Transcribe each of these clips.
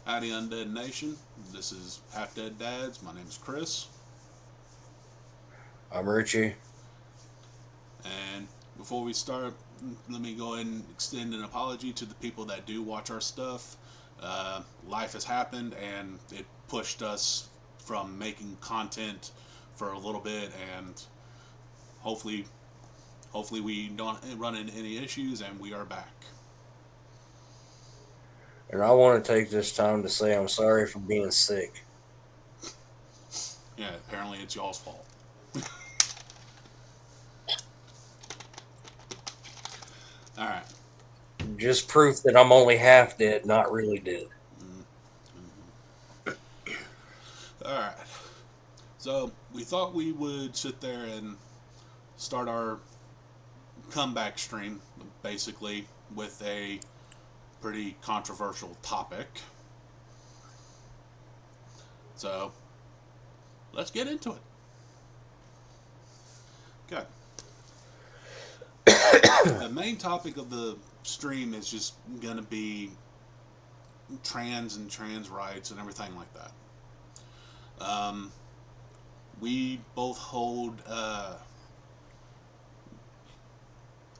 Howdy, Undead Nation. This is Half Dead Dads. My name is Chris. I'm Richie. And before we start, let me go ahead and extend an apology to the people that do watch our stuff. Life has happened and it pushed us from making content for a little bit, and hopefully, hopefully we don't run into any issues and we are back. And I want to take this time to say I'm sorry for being sick. Yeah, apparently it's y'all's fault. All right. Just proof that I'm only half dead, not really dead. All right. So we thought we would sit there and start our comeback stream, basically, with a pretty controversial topic. So let's get into it. Okay. The main topic of the stream is just going to be trans and trans rights and everything like that. Um, we both hold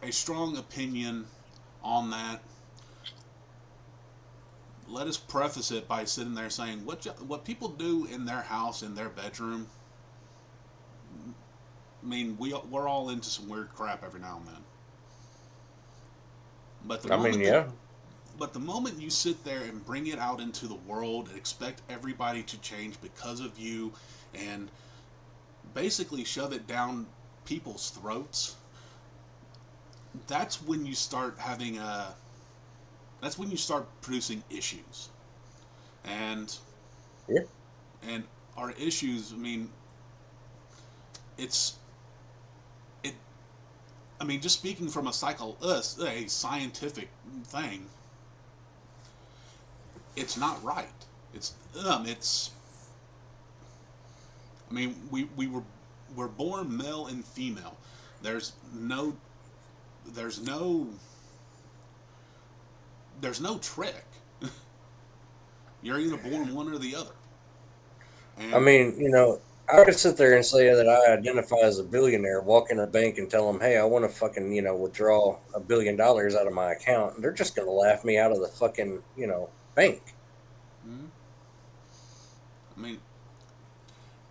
a strong opinion on that. Let us preface it by sitting there saying what people do in their house in their bedroom. I mean, we're all into some weird crap every now and then. But the I mean, moment that yeah. but the moment you sit there and bring it out into the world and expect everybody to change because of you, and basically shove it down people's throats, that's when you start having a that's when you start producing issues. And Yeah. and our issues, I mean, it's it I mean, just speaking from a scientific thing, it's not right. It's I mean, we're born male and female. There's no there's no there's no trick. You're either born one or the other. I And mean, I could sit there and say that I identify as a billionaire, walk in a bank and tell them, hey, I want to fucking, withdraw $1 billion out of my account. And they're just going to laugh me out of the fucking, bank. mm, I mean,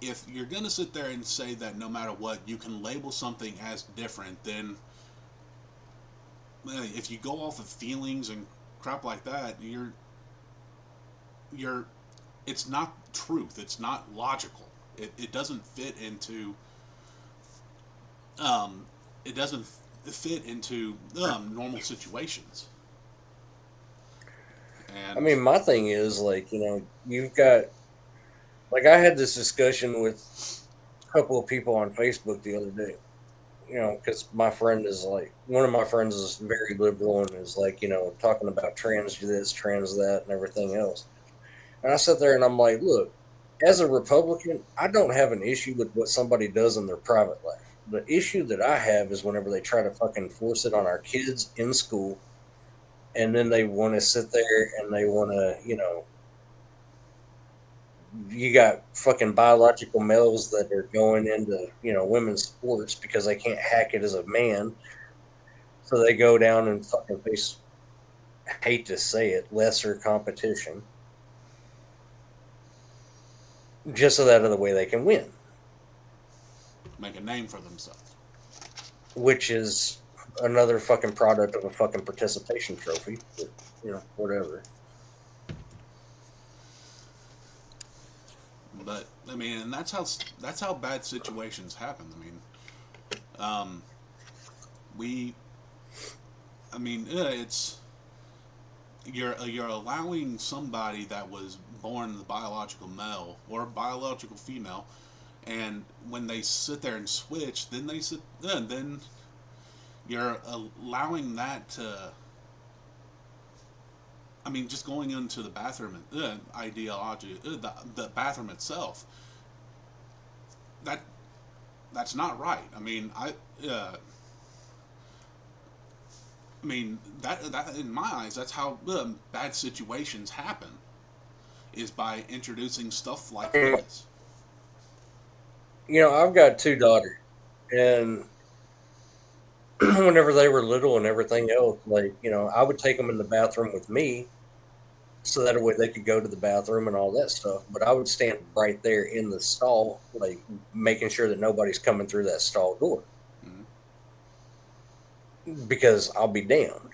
if you're gonna sit there and say that no matter what you can label something as different, then if you go off of feelings and crap like that, you're it's not truth. It's not logical. It doesn't fit into um, it doesn't fit into normal situations. I And mean, my thing is, like, you've got, like, I had this discussion with a couple of people on Facebook the other day, because my friend is like, one of my friends is very liberal and is like, talking about trans this, trans that, and everything else. And I sit there and I'm like, look, as a Republican, I don't have an issue with what somebody does in their private life. The issue that I have is whenever they try to fucking force it on our kids in school, and then they want to sit there and they want to, you got fucking biological males that are going into, women's sports because they can't hack it as a man. So they go down and fucking face, hate to say it, lesser competition just so that other way they can win, make a name for themselves. which is another fucking product of a fucking participation trophy. But, whatever. But I mean, and that's how bad situations happen. I mean, um, we I mean, it's you're allowing somebody that was born the biological male or biological female, and when they sit there and switch, then then you're allowing that to. I mean, just going into the bathroom and ideology, the bathroom itself. That that's not right. Uh, I mean that in my eyes, that's how bad situations happen. is by introducing stuff like You this. know, I've got two daughters, and whenever they were little and everything else, like, you know, I would take them in the bathroom with me so that way they could go to the bathroom and all that stuff. But I would stand right there in the stall, like making sure that nobody's coming through that stall door Mhm. because I'll be damned.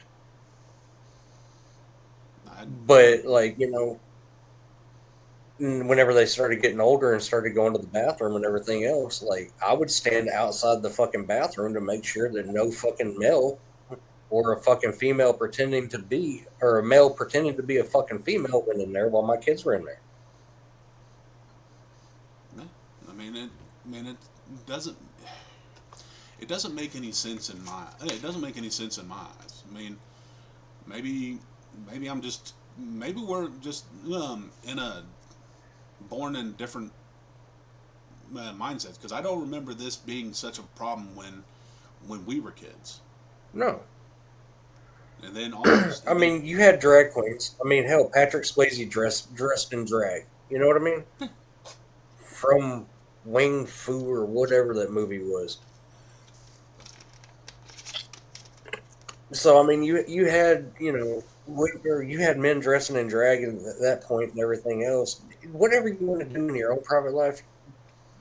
I, But, like, you know, whenever they started getting older and started going to the bathroom and everything else, like I would stand outside the fucking bathroom to make sure that no fucking male or a fucking female pretending to be, or a male pretending to be a fucking female went in there while my kids were in there. yeah, I mean it. I mean it doesn't. It doesn't make any sense in my. It doesn't make any sense in my eyes. I mean, maybe, maybe I'm just. Maybe we're just in a born in different mindsets because I don't remember this being such a problem when we were kids. No. And then almost I and then mean, you had drag queens. I mean, hell, Patrick Swayze dressed in drag. You know what I mean? From Wing Fu or whatever that movie was. So I mean, you had, you know, or you had men dressing in drag at that point and everything else. Whatever you want to do in your own private life,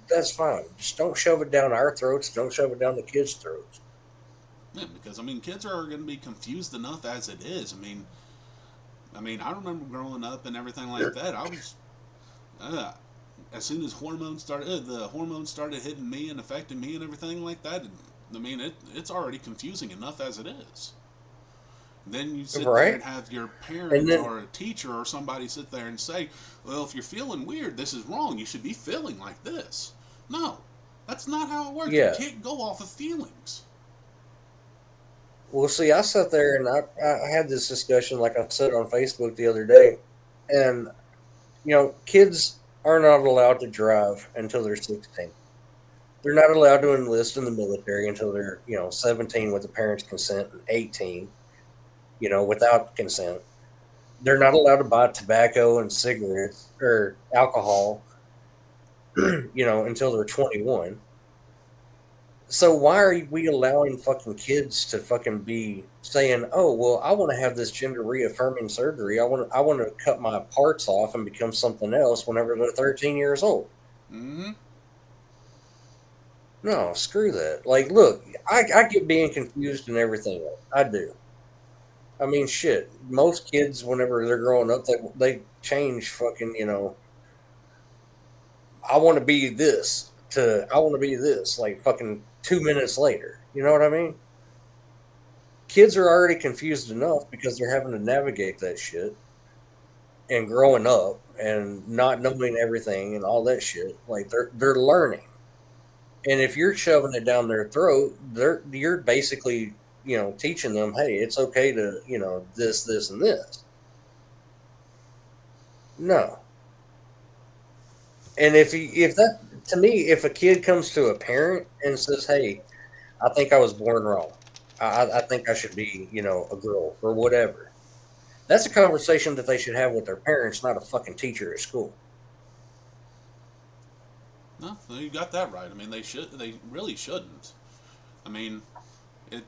that's fine. Just don't shove it down our throats. Don't shove it down the kids' throats. yeah, because I mean kids are going to be confused enough as it is. I mean I remember growing up and everything like that. I was uh, as soon as hormones started, the hormones started hitting me and affecting me and everything like that. I mean it's already confusing enough as it is. Then you sit there Right? and have your And parents then, or a teacher or somebody sit there and say, well, if you're feeling weird, this is wrong. You should be feeling like this. No, that's not how it works. You yeah. can't go off of feelings. Well, see, I sat there and I had this discussion, like I said on Facebook the other day, and you know, kids are not allowed to drive until they're 16. They're not allowed to enlist in the military until they're, you know, 17 with the parents' consent and 18, you know, without consent. They're not allowed to buy tobacco and cigarettes or alcohol, you know, until they're 21. So why are we allowing fucking kids to fucking be saying, "Oh, well, I want to have this gender reaffirming surgery. I want to cut my parts off and become something else whenever they're 13 years old." Mm-hmm. No, screw that. Like, look, I get being confused and everything else. I do. I mean, shit. Most kids, whenever they're growing up, they change fucking. You know, I want to be this to I want to be this. Like fucking 2 minutes later. You know what I mean? Kids are already confused enough because they're having to navigate that shit and growing up and not knowing everything and all that shit. Like they're learning. And if you're shoving it down their throat, you're basically, you know, teaching them, hey, it's okay to, you know, this, and this. No. And if that to me, if a kid comes to a parent and says, hey, I think I was born wrong. I think I should be, you know, a girl or whatever. That's a conversation that they should have with their parents, not a fucking teacher at school. No, you got that right. I mean, they should. They really shouldn't. I mean, it.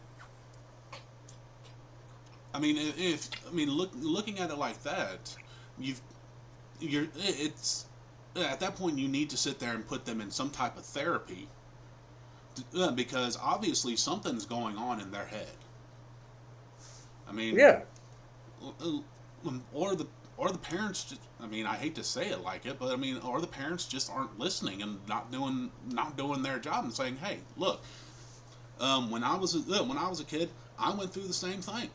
I mean, if I mean, looking at it like that, you've it's at that point you need to sit there and put them in some type of therapy because obviously something's going on in their head. I mean, Yeah, or the or the parents just, I mean, I hate to say it like it, but I mean, or the parents just aren't listening and not doing their job and saying, "Hey, look, when I was a kid, I went through the same thing.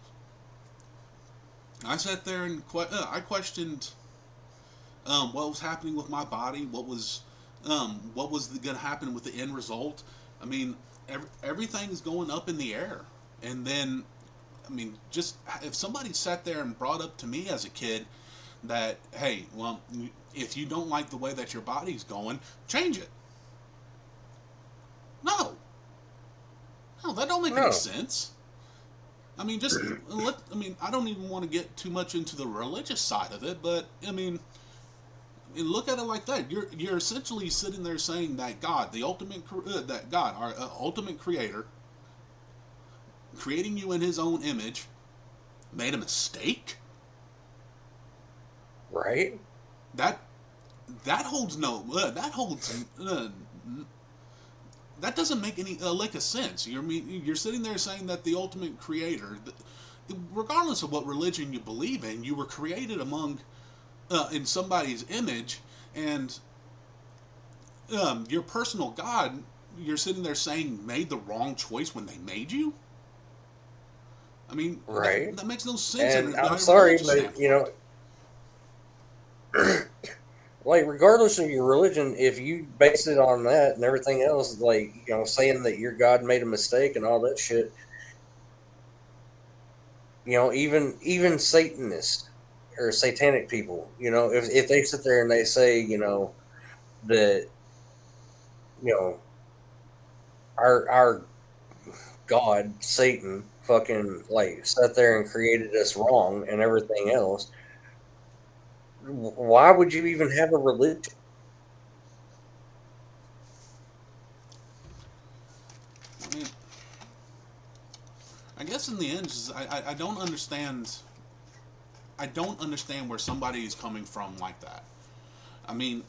I sat there and I questioned what was happening with my body, what was going to happen with the end result. I mean, everything's going up in the air, and then I mean, just if somebody sat there and brought up to me as a kid that, hey, well, if you don't like the way that your body's going, change it. No, no, that don't make any no, sense. I mean, I mean, I don't even want to get too much into the religious side of it, but I mean, And look at it like that. You're essentially sitting there saying that God, that God, our ultimate creator, creating you in His own image, made a mistake. Right? That that holds no that holds that doesn't make any lick of sense. You're sitting there saying that the ultimate creator, regardless of what religion you believe in, you were created among in somebody's image, and your personal God, you're sitting there saying made the wrong choice when they made you. I mean, Right. that makes no sense in And a I'm sorry, religious but standpoint. like regardless of your religion, if you base it on that and everything else, like saying that your God made a mistake and all that shit, even Satanists or satanic people, if they sit there and they say, that you know our God Satan fucking like sat there and created us wrong and everything else, why would you even have a religion? I mean, I guess in the end, I don't understand. I don't understand where somebody is coming from like that. I mean,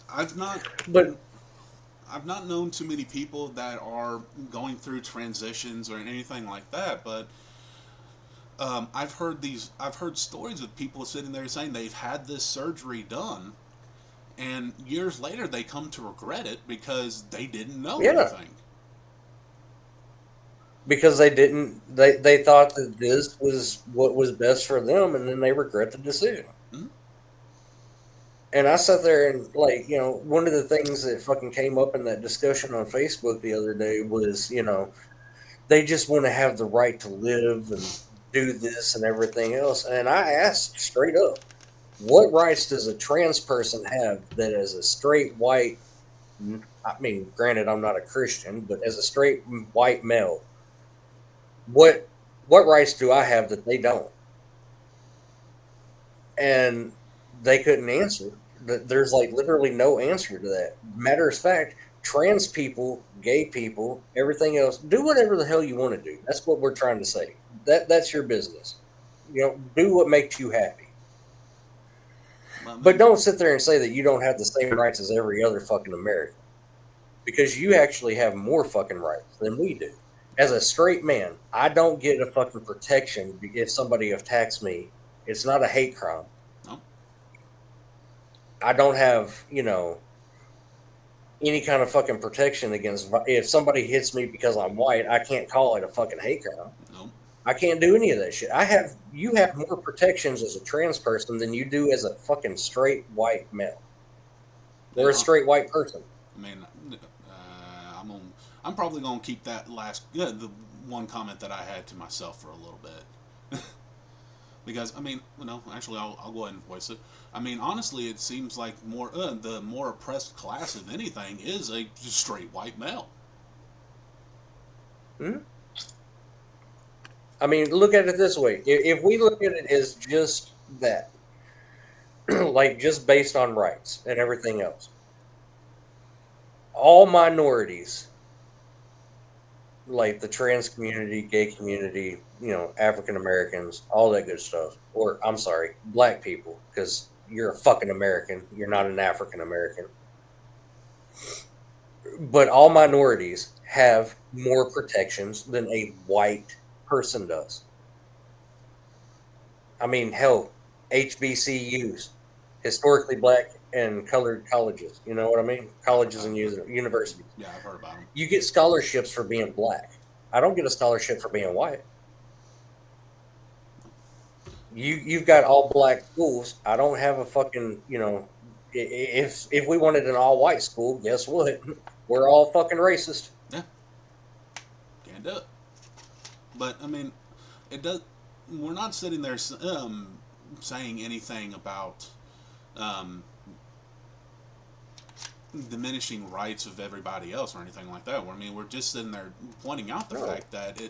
I've not But I've not known too many people that are going through transitions or anything like that, but I've heard stories of people sitting there saying they've had this surgery done, and years later they come to regret it because they didn't know yeah, anything. because they thought that this was what was best for them, and then they regret the decision. Hmm? And I sat there and like, one of the things that fucking came up in that discussion on Facebook the other day was, they just want to have the right to live and do this and everything else. And I asked straight up, what rights does a trans person have that as a straight white, I mean, granted, I'm not a Christian, but as a straight white male, what what rights do I have that they don't? And they couldn't answer. There's like literally no answer to that. Matter of fact, trans people, gay people, everything else, do whatever the hell you want to do. That's what we're trying to say. That's your business. Do what makes you happy. I But mean, don't sit there and say that you don't have the same rights as every other fucking American because you actually have more fucking rights than we do. As a straight man, I don't get a fucking protection if somebody attacks me. It's not a hate crime. no, I don't have, any kind of fucking protection against if somebody hits me because I'm white, I can't call it a fucking hate crime. no. I can't do any of that shit. You have more protections as a trans person than you do as a fucking straight white male or And a straight white person. I mean, I'm probably gonna keep that the one comment that I had to myself for a little bit. Because I mean, actually, I'll go ahead and voice it. I mean, honestly, it seems like the more oppressed class of anything is a straight white male. Hmm? I mean, look at it this way: if we look at it as just that, like just based on rights and everything else, all minorities like the trans community, gay community, African Americans, all that good stuff. Or I'm sorry, black people, because you're a fucking American. You're not an African American. But all minorities have more protections than a white person does. I mean, hell, HBCUs, historically black and colored colleges. You know what I mean? Colleges and universities. Yeah, I've heard about them. You get scholarships for being black. I don't get a scholarship for being white. You've got all black schools. I don't have a fucking if we wanted an all white school, guess what? We're all fucking racist. Yeah, can't do it. But I mean, it does. We're not sitting there saying anything about um, diminishing rights of everybody else or anything like that. I mean, we're just sitting there pointing out the No. fact that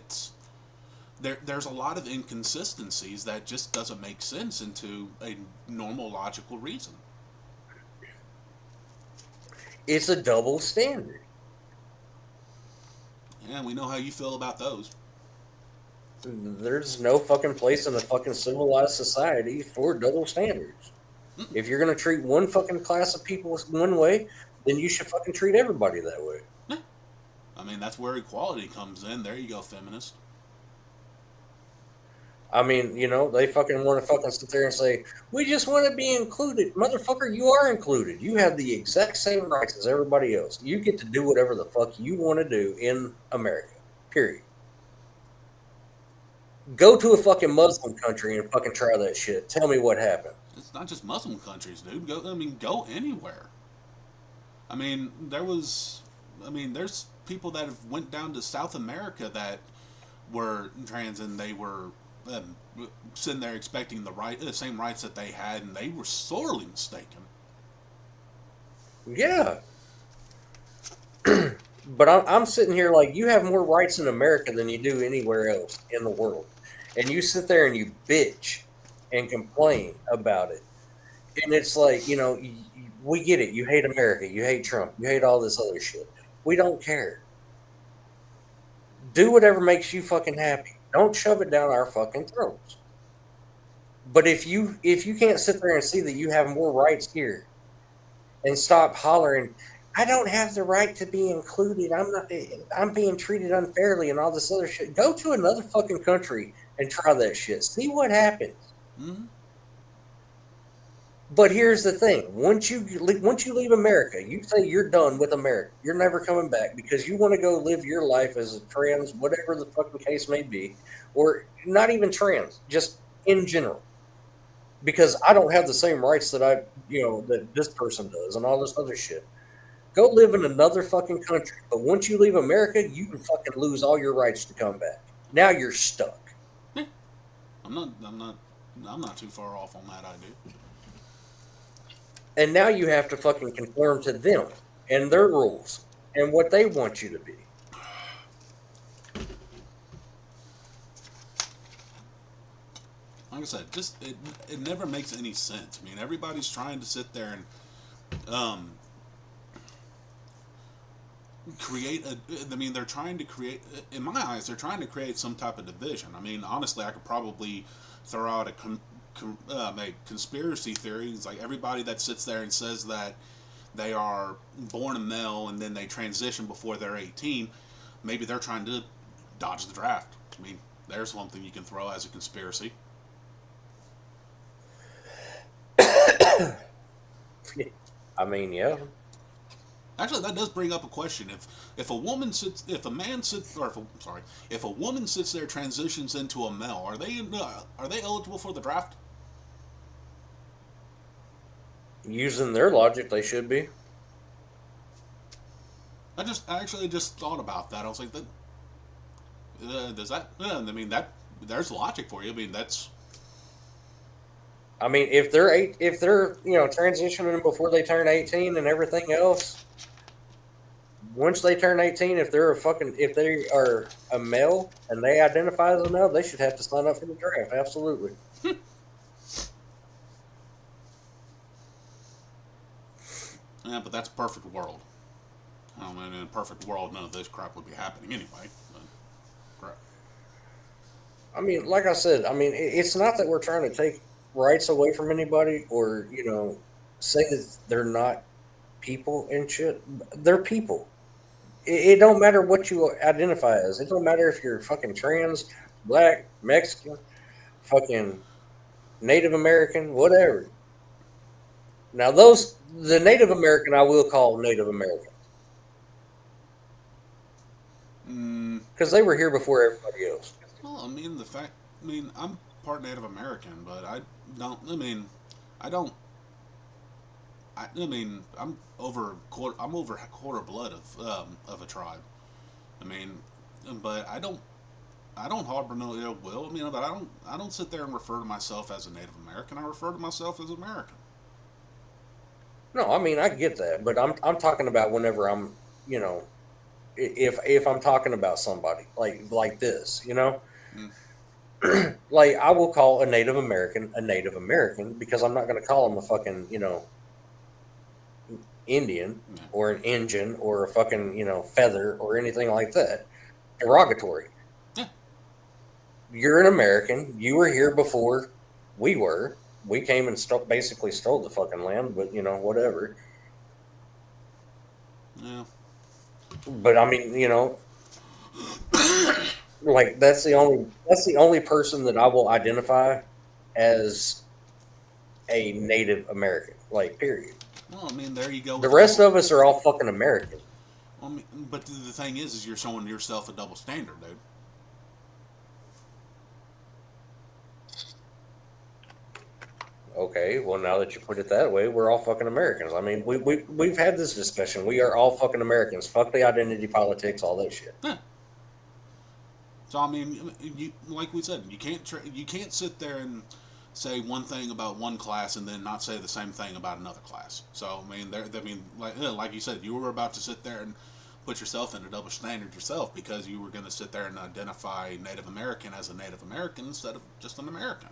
there's a lot of inconsistencies that just doesn't make sense into a normal logical reason. It's a double standard. Yeah, we know how you feel about those. There's no fucking place in a fucking civilized society for double standards. Mm-mm. If you're gonna treat one fucking class of people one way, then you should fucking treat everybody that way. Yeah. I mean, that's where equality comes in. There you go, feminist. I mean, they fucking want to fucking sit there and say, we just want to be included. Motherfucker, you are included. You have the exact same rights as everybody else. You get to do whatever the fuck you want to do in America. Period. Go to a fucking Muslim country and fucking try that shit. Tell me what happened. It's not just Muslim countries, dude. Go. I mean, go anywhere. I mean, there was. I mean, there's people that have went down to South America that were trans and they were um, sitting there expecting the same rights that they had, and they were sorely mistaken. Yeah. But I'm sitting here like, you have more rights in America than you do anywhere else in the world. And you sit there and you bitch and complain about it. And it's like, we get it. You hate America. You hate Trump. You hate all this other shit. We don't care. Do whatever makes you fucking happy. Don't shove it down our fucking throats. But if you can't sit there and see that you have more rights here and stop hollering, I don't have the right to be included. I'm being treated unfairly and all this other shit. Go to another fucking country and try that shit. See what happens. Mm-hmm. But here's the thing: once you leave America, you say you're done with America. You're never coming back because you want to go live your life as a trans, whatever the fucking case may be, or not even trans, just in general. Because I don't have the same rights that this person does, and all this other shit. Go live in another fucking country. But once you leave America, you can fucking lose all your rights to come back. Now you're stuck. Yeah. I'm not. I'm not. I'm not too far off on that idea. And now you have to fucking conform to them and their rules and what they want you to be. Like I said, just it never makes any sense. I mean, everybody's trying to sit there and create a. I mean, they're trying to create. In my eyes, they're trying to create some type of division. I mean, honestly, I could probably throw out a conspiracy theories like everybody that sits there and says that they are born a male and then they transition before they're 18. Maybe they're trying to dodge the draft. I mean, there's one thing you can throw as a conspiracy. I mean, yeah. Actually, that does bring up a question. If a woman sits, if a man sits, or if a, sorry, if a woman sits there transitions into a male, are they eligible for the draft? Using their logic, they should be. I actually just thought about that. I was like, that does that? I mean, that there's logic for you. I mean, that's I mean, if they're transitioning before they turn 18 and everything else, once they turn 18, if they are a male and they identify as a male, they should have to sign up for the draft. Absolutely. yeah, but that's a perfect world. I mean, in a perfect world, none of this crap would be happening anyway. But, crap. I mean, like I said, I mean, it's not that we're trying to take rights away from anybody or, say that they're not people and shit. They're people. It don't matter what you identify as. It don't matter if you're fucking trans, black, Mexican, fucking Native American, whatever. Now, the Native American, I will call Native American Mm, because they were here before everybody else. well, I mean, I mean, I'm part Native American, but I don't. I mean, I don't. I mean, I'm over quarter blood of a tribe. I mean, but I don't harbor no ill will. I mean, but I don't sit there and refer to myself as a Native American. I refer to myself as American. No, I mean I get that, but I'm talking about whenever I'm, you know, if I'm talking about somebody like this, Mm, like I will call a Native American because I'm not going to call them a fucking, Indian Yeah. or an engine or a fucking, feather or anything like that. Derogatory. Yeah. You're an American. You were here before we were. We came and basically stole the fucking land, but whatever. Yeah. But I mean, like that's the only person that I will identify as a Native American. Like, period. Well, I mean, there you go The with the rest whole. of us are all fucking American. I mean, but the thing is you're showing yourself a double standard, dude. Okay, well, now that you put it that way, we're all fucking Americans. I mean, we've had this discussion. We are all fucking Americans. Fuck the identity politics, all that shit. Yeah. So I mean, you like we said, you can't sit there and say one thing about one class and then not say the same thing about another class. So I mean, like you said, you were about to sit there and put yourself in a double standard yourself because you were going to sit there and identify Native American as a Native American instead of just an American.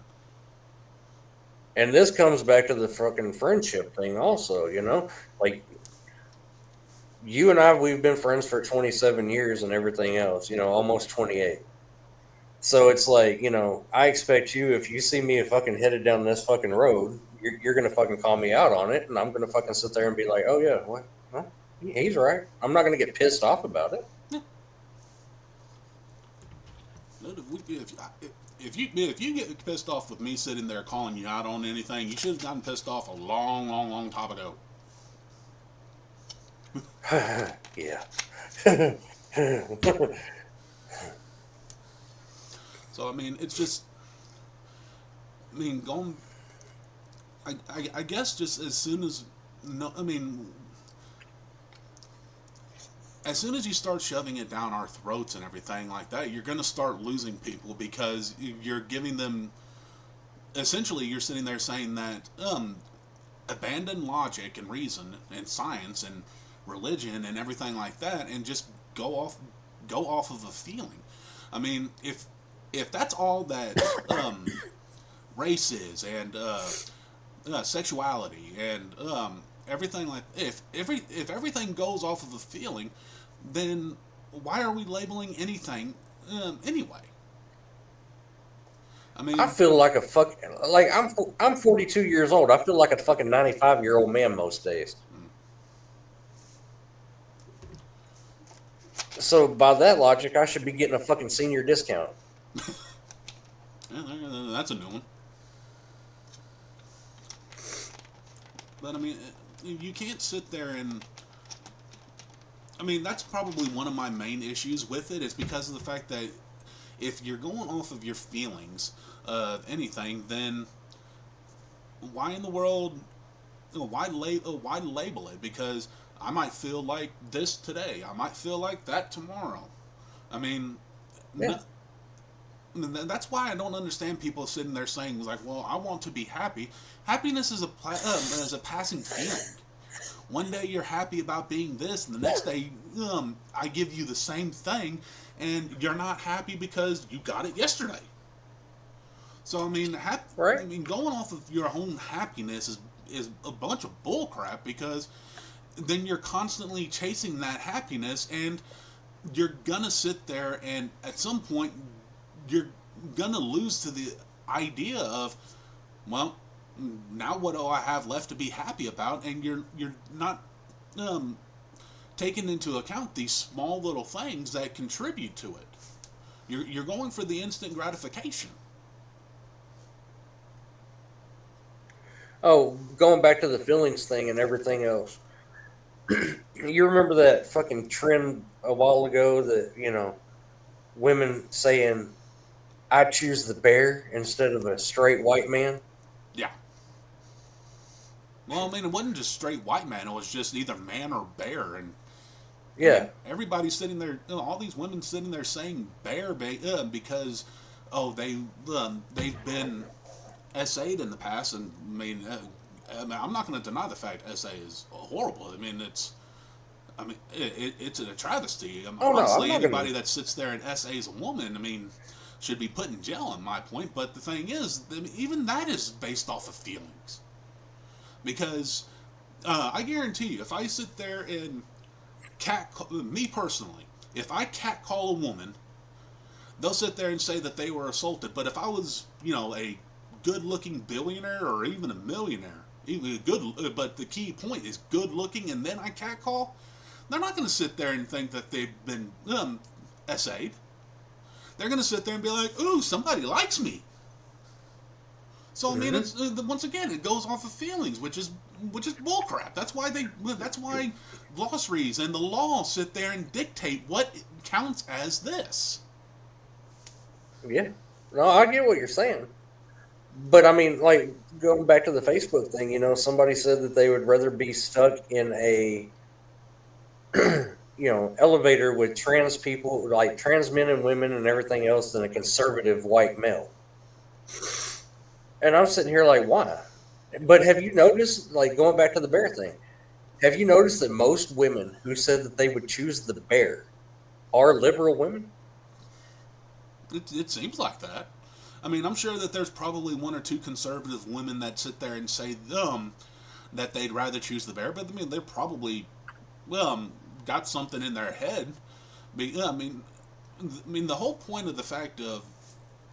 And this comes back to the fucking friendship thing, also. Like, you and I, we've been friends for 27 years and everything else. Almost 28. So it's like, I expect you, if you see me fucking headed down this fucking road, you're going to fucking call me out on it. And I'm going to fucking sit there and be like, oh, yeah, what? Well, he's right. I'm not going to get pissed off about it. Yeah. If you get pissed off with me sitting there calling you out on anything, you should have gotten pissed off a long, long, long time ago. Yeah. So I mean, it's just, I mean, going. I guess just as soon as no, I mean, as soon as you start shoving it down our throats and everything like that, you're going to start losing people because you're giving them. Essentially, you're sitting there saying that abandon logic and reason and science and religion and everything like that, and just go off of a feeling. I mean, if that's all that race is and sexuality and everything like if everything goes off of a feeling, then why are we labeling anything anyway? I I mean, feel like a fucking, like, I'm 42 years old. I feel like a fucking 95-year-old man most days. So by that logic, I should be getting a fucking senior discount. that's a new one. But I mean, you can't sit there and. I mean, that's probably one of my main issues with it is because of the fact that if you're going off of your feelings of anything, then why in the world, why label it? Because I might feel like this today, I might feel like that tomorrow. I mean, Yeah. that's why I don't understand people sitting there saying like, "Well, I want to be happy." Happiness is a passing feeling. One day you're happy about being this, and the next day I give you the same thing, and you're not happy because you got it yesterday. So I mean, Right? I mean, going off of your own happiness is a bunch of bullcrap because then you're constantly chasing that happiness, and you're gonna sit there, and at some point you're gonna lose to the idea of, well, now what do I have left to be happy about? And you're not um, taking into account these small little things that contribute to it. You're going for the instant gratification. Oh, going back to the feelings thing and everything else. You remember that fucking trend a while ago that, women saying, I choose the bear instead of a straight white man? Yeah. Well, I mean, it wasn't just straight white man. It was just either man or bear. And I Yeah. mean, everybody's sitting there. All these women sitting there saying bear because oh they've been SA'd in the past, and I mean I'm not going to deny the fact SA is horrible. I mean it's a travesty. Oh, no, I'm Honestly, not anybody going that sits there and SA's a woman, I mean, should be put in jail. In my point, but the thing is, I mean, even that is based off of feelings, because I guarantee you, if I sit there and me personally, if I catcall a woman, they'll sit there and say that they were assaulted. But if I was, a good-looking billionaire or even a millionaire, even good, but the key point is good-looking, and then I catcall, they're not going to sit there and think that they've been essayed. They're going to sit there and be like, "Ooh, somebody likes me." So I mean, Hmm. it's once again, it goes off of feelings, which is bullcrap. That's why glossaries and the law sit there and dictate what counts as this. Yeah. No, I get what you're saying. But I mean, like going back to the Facebook thing, somebody said that they would rather be stuck in a elevator with trans people, like trans men and women and everything else, than a conservative white male. And I'm sitting here like, why? But have you noticed, like going back to the bear thing, have you noticed that most women who said that they would choose the bear are liberal women? It seems like that. I mean, I'm sure that there's probably one or two conservative women that sit there and say that they'd rather choose the bear, but I mean, they're probably got something in their head. I mean, the whole point of the fact of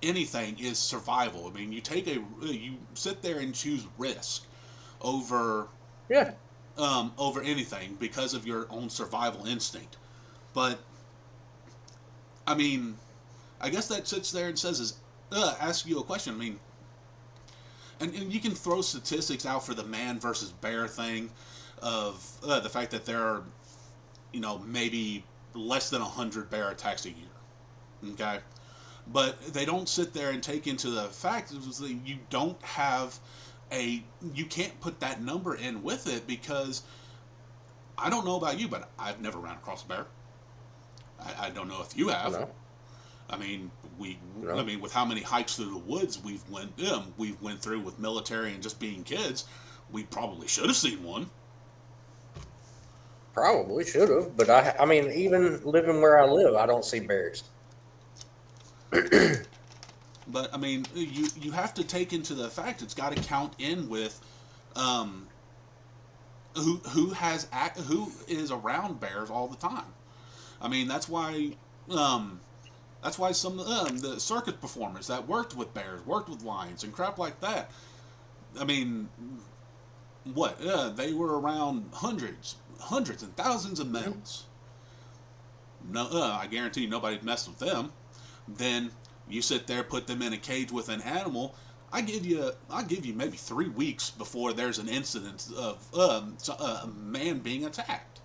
anything is survival. I mean, you sit there and choose risk over Yeah. over anything because of your own survival instinct. But I mean, I guess that sits there and says is ask you a question. I mean, and you can throw statistics out for the man versus bear thing of the fact that there are maybe less than 100 bear attacks a year. Okay, but they don't sit there and take into the fact that you can't put that number in with it because I don't know about you, but I've never ran across a bear. I don't know if you have. No. I mean, I No. mean, with how many hikes through the woods we've went through with military and just being kids, we probably should have seen one. Probably should have, but I mean, even living where I live, I don't see bears. But I mean, you have to take into the fact it's got to count in with um, who is around bears all the time. I mean, um, that's why some the circus performers that worked with bears, worked with lions, and crap like that. I mean, what? They were around hundreds and thousands of Mhm. males. No, I guarantee you nobody messed with them. Then you sit there, put them in a cage with an animal. I give you maybe 3 weeks before there's an incident of a man being attacked,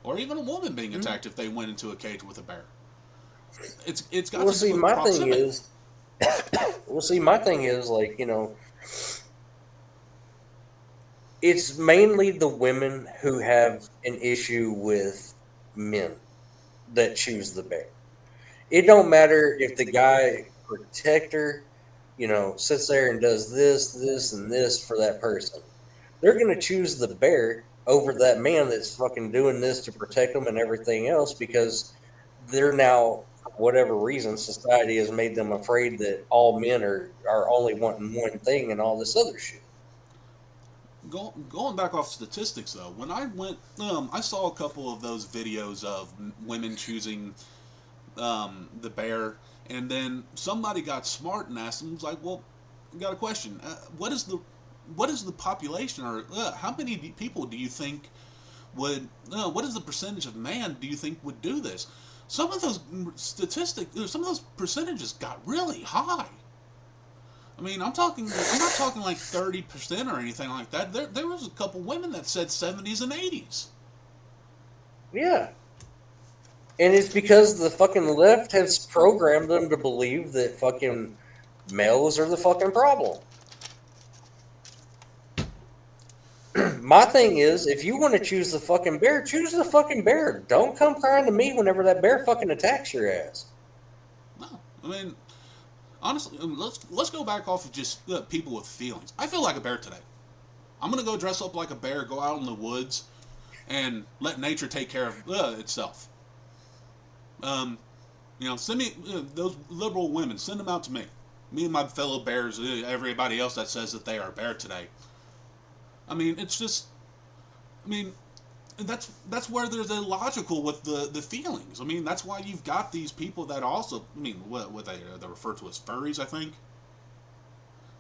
or even a woman being Mhm. attacked if they went into a cage with a bear. It's got Well, to do see, with my thing proximity. is, like, it's mainly the women who have an issue with men that choose the bear. It don't matter if the guy protector, sits there and does this, this, and this for that person. They're going to choose the bear over that man that's fucking doing this to protect them and everything else because they're now, for whatever reason, society has made them afraid that all men are only wanting one thing and all this other shit. Going back off statistics though, when I went, I saw a couple of those videos of women choosing the bear, and then somebody got smart and asked them, was like, "Well, I got a question. What is the population, or how many people do you think would? What is the percentage of man do you think would do this?" Some of those some of those percentages got really high. I mean, I'm not talking like 30% or anything like that. There was a couple women that said 70s and 80s. Yeah. And it's because the fucking left has programmed them to believe that fucking males are the fucking problem. My thing is, if you want to choose the fucking bear, choose the fucking bear. Don't come crying to me whenever that bear fucking attacks your ass. No, I mean, honestly, let's go back off of just people with feelings. I feel like a bear today. I'm gonna go dress up like a bear, go out in the woods, and let nature take care of itself. Um, send me those liberal women. Send them out to me. Me and my fellow bears. Everybody else that says that they are a bear today. I mean, it's just I mean, that's where there's illogical with the feelings. I mean, that's why you've got these people that also, I mean, what they refer to as furries, I think,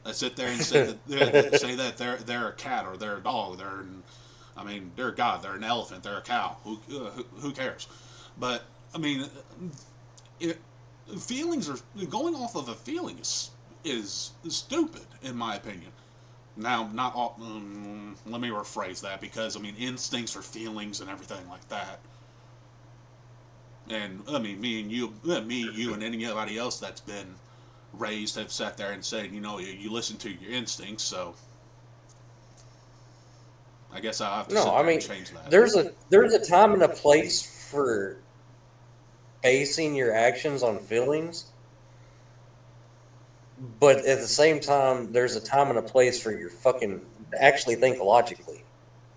that sit there and say that say that they're a cat or they're a dog. I mean, they're a god. They're an elephant. They're a cow. Who cares? But I mean, it, feelings are going off of a feeling is stupid in my opinion. Now, not all. Let me rephrase that because I mean instincts are feelings and everything like that. And I mean, you, and anybody else that's been raised have sat there and said, you listen to your instincts. So I guess I'll have to No, sit I there and mean, change that. there's a time and a place for basing your actions on feelings, but at the same time, there's a time and a place for your fucking actually think logically.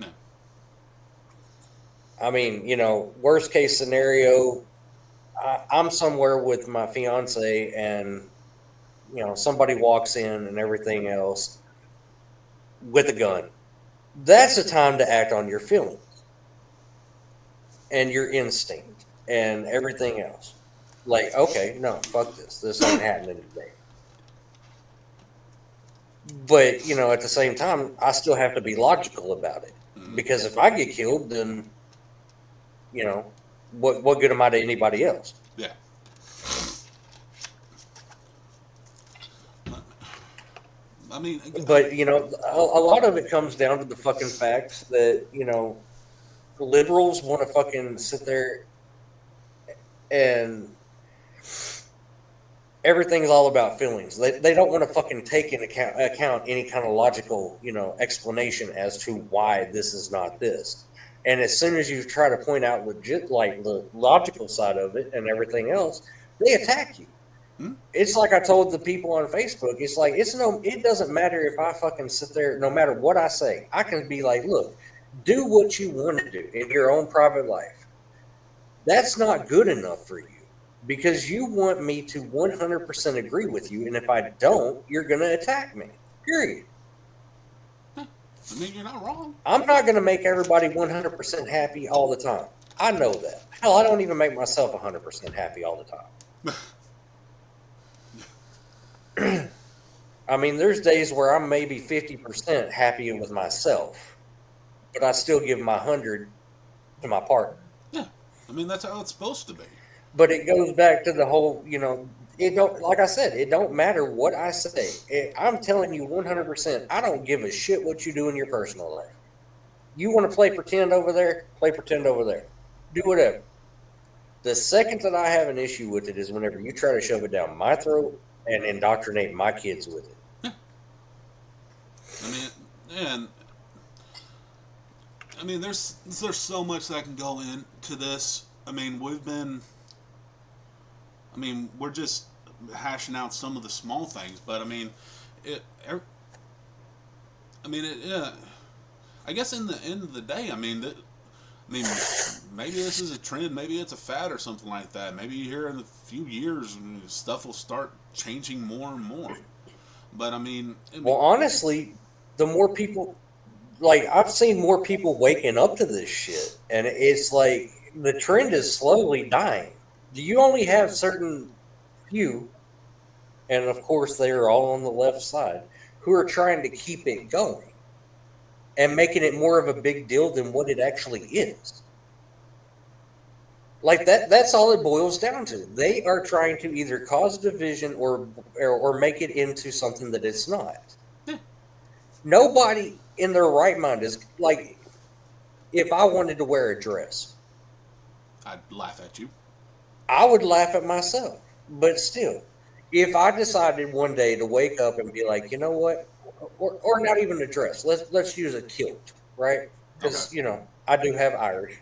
No. I mean, worst case scenario, I'm somewhere with my fiance, and somebody walks in and everything else with a gun. That's a time to act on your feelings and your instinct and everything else. Like, okay, no, fuck this. This ain't happening today. But at the same time, I still have to be logical about it, Mm, because if I get killed, then what good am I to anybody else? yeah. I mean, But a lot of it comes down to the fucking facts that liberals want to fucking sit there and everything's all about feelings. They don't want to fucking take into account any kind of logical explanation as to why this is not this. And as soon as you try to point out legit, like, the logical side of it and everything else, they attack you. hmm? It's like I told the people on Facebook. It's like, it doesn't matter if I fucking sit there. No matter what I say, I can be like, look, do what you want to do in your own private life. That's not good enough for you, because you want me to 100% agree with you, and if I don't, you're going to attack me. Period. I mean, you're not wrong. I'm not going to make everybody 100% happy all the time. I know that. Hell, I don't even make myself 100% happy all the time. I mean, there's days where I'm maybe 50% happy with myself, but I still give my 100 to my partner. Yeah. I mean, that's how it's supposed to be. But it goes back to the whole, it don't, like I said, it don't matter what I say. I'm telling you 100%, I don't give a shit what you do in your personal life. You want to play pretend over there? Play pretend over there. Do whatever. The second that I have an issue with it is whenever you try to shove it down my throat and indoctrinate my kids with it. I mean, and I mean, there's so much that can go into this. I mean, we're just hashing out some of the small things, but I mean, it. I mean, yeah. I guess in the end of the day, I mean, maybe this is a trend, maybe it's a fad or something like that. Maybe here in a few years, stuff will start changing more and more. But Well, honestly, the more people, like, I've seen more people waking up to this shit, and it's like the trend is slowly dying. You only have certain few, and of course they are all on the left side, who are trying to keep it going and making it more of a big deal than what it actually is. Like, that's all it boils down to. They are trying to either cause division or make it into something that it's not. yeah, Nobody in their right mind is like, if I wanted to wear a dress, I'd laugh at you. I would laugh at myself. But still, if I decided one day to wake up and be like, you know what, or not even a dress, let's use a kilt, right? Because Okay. I do have Irish.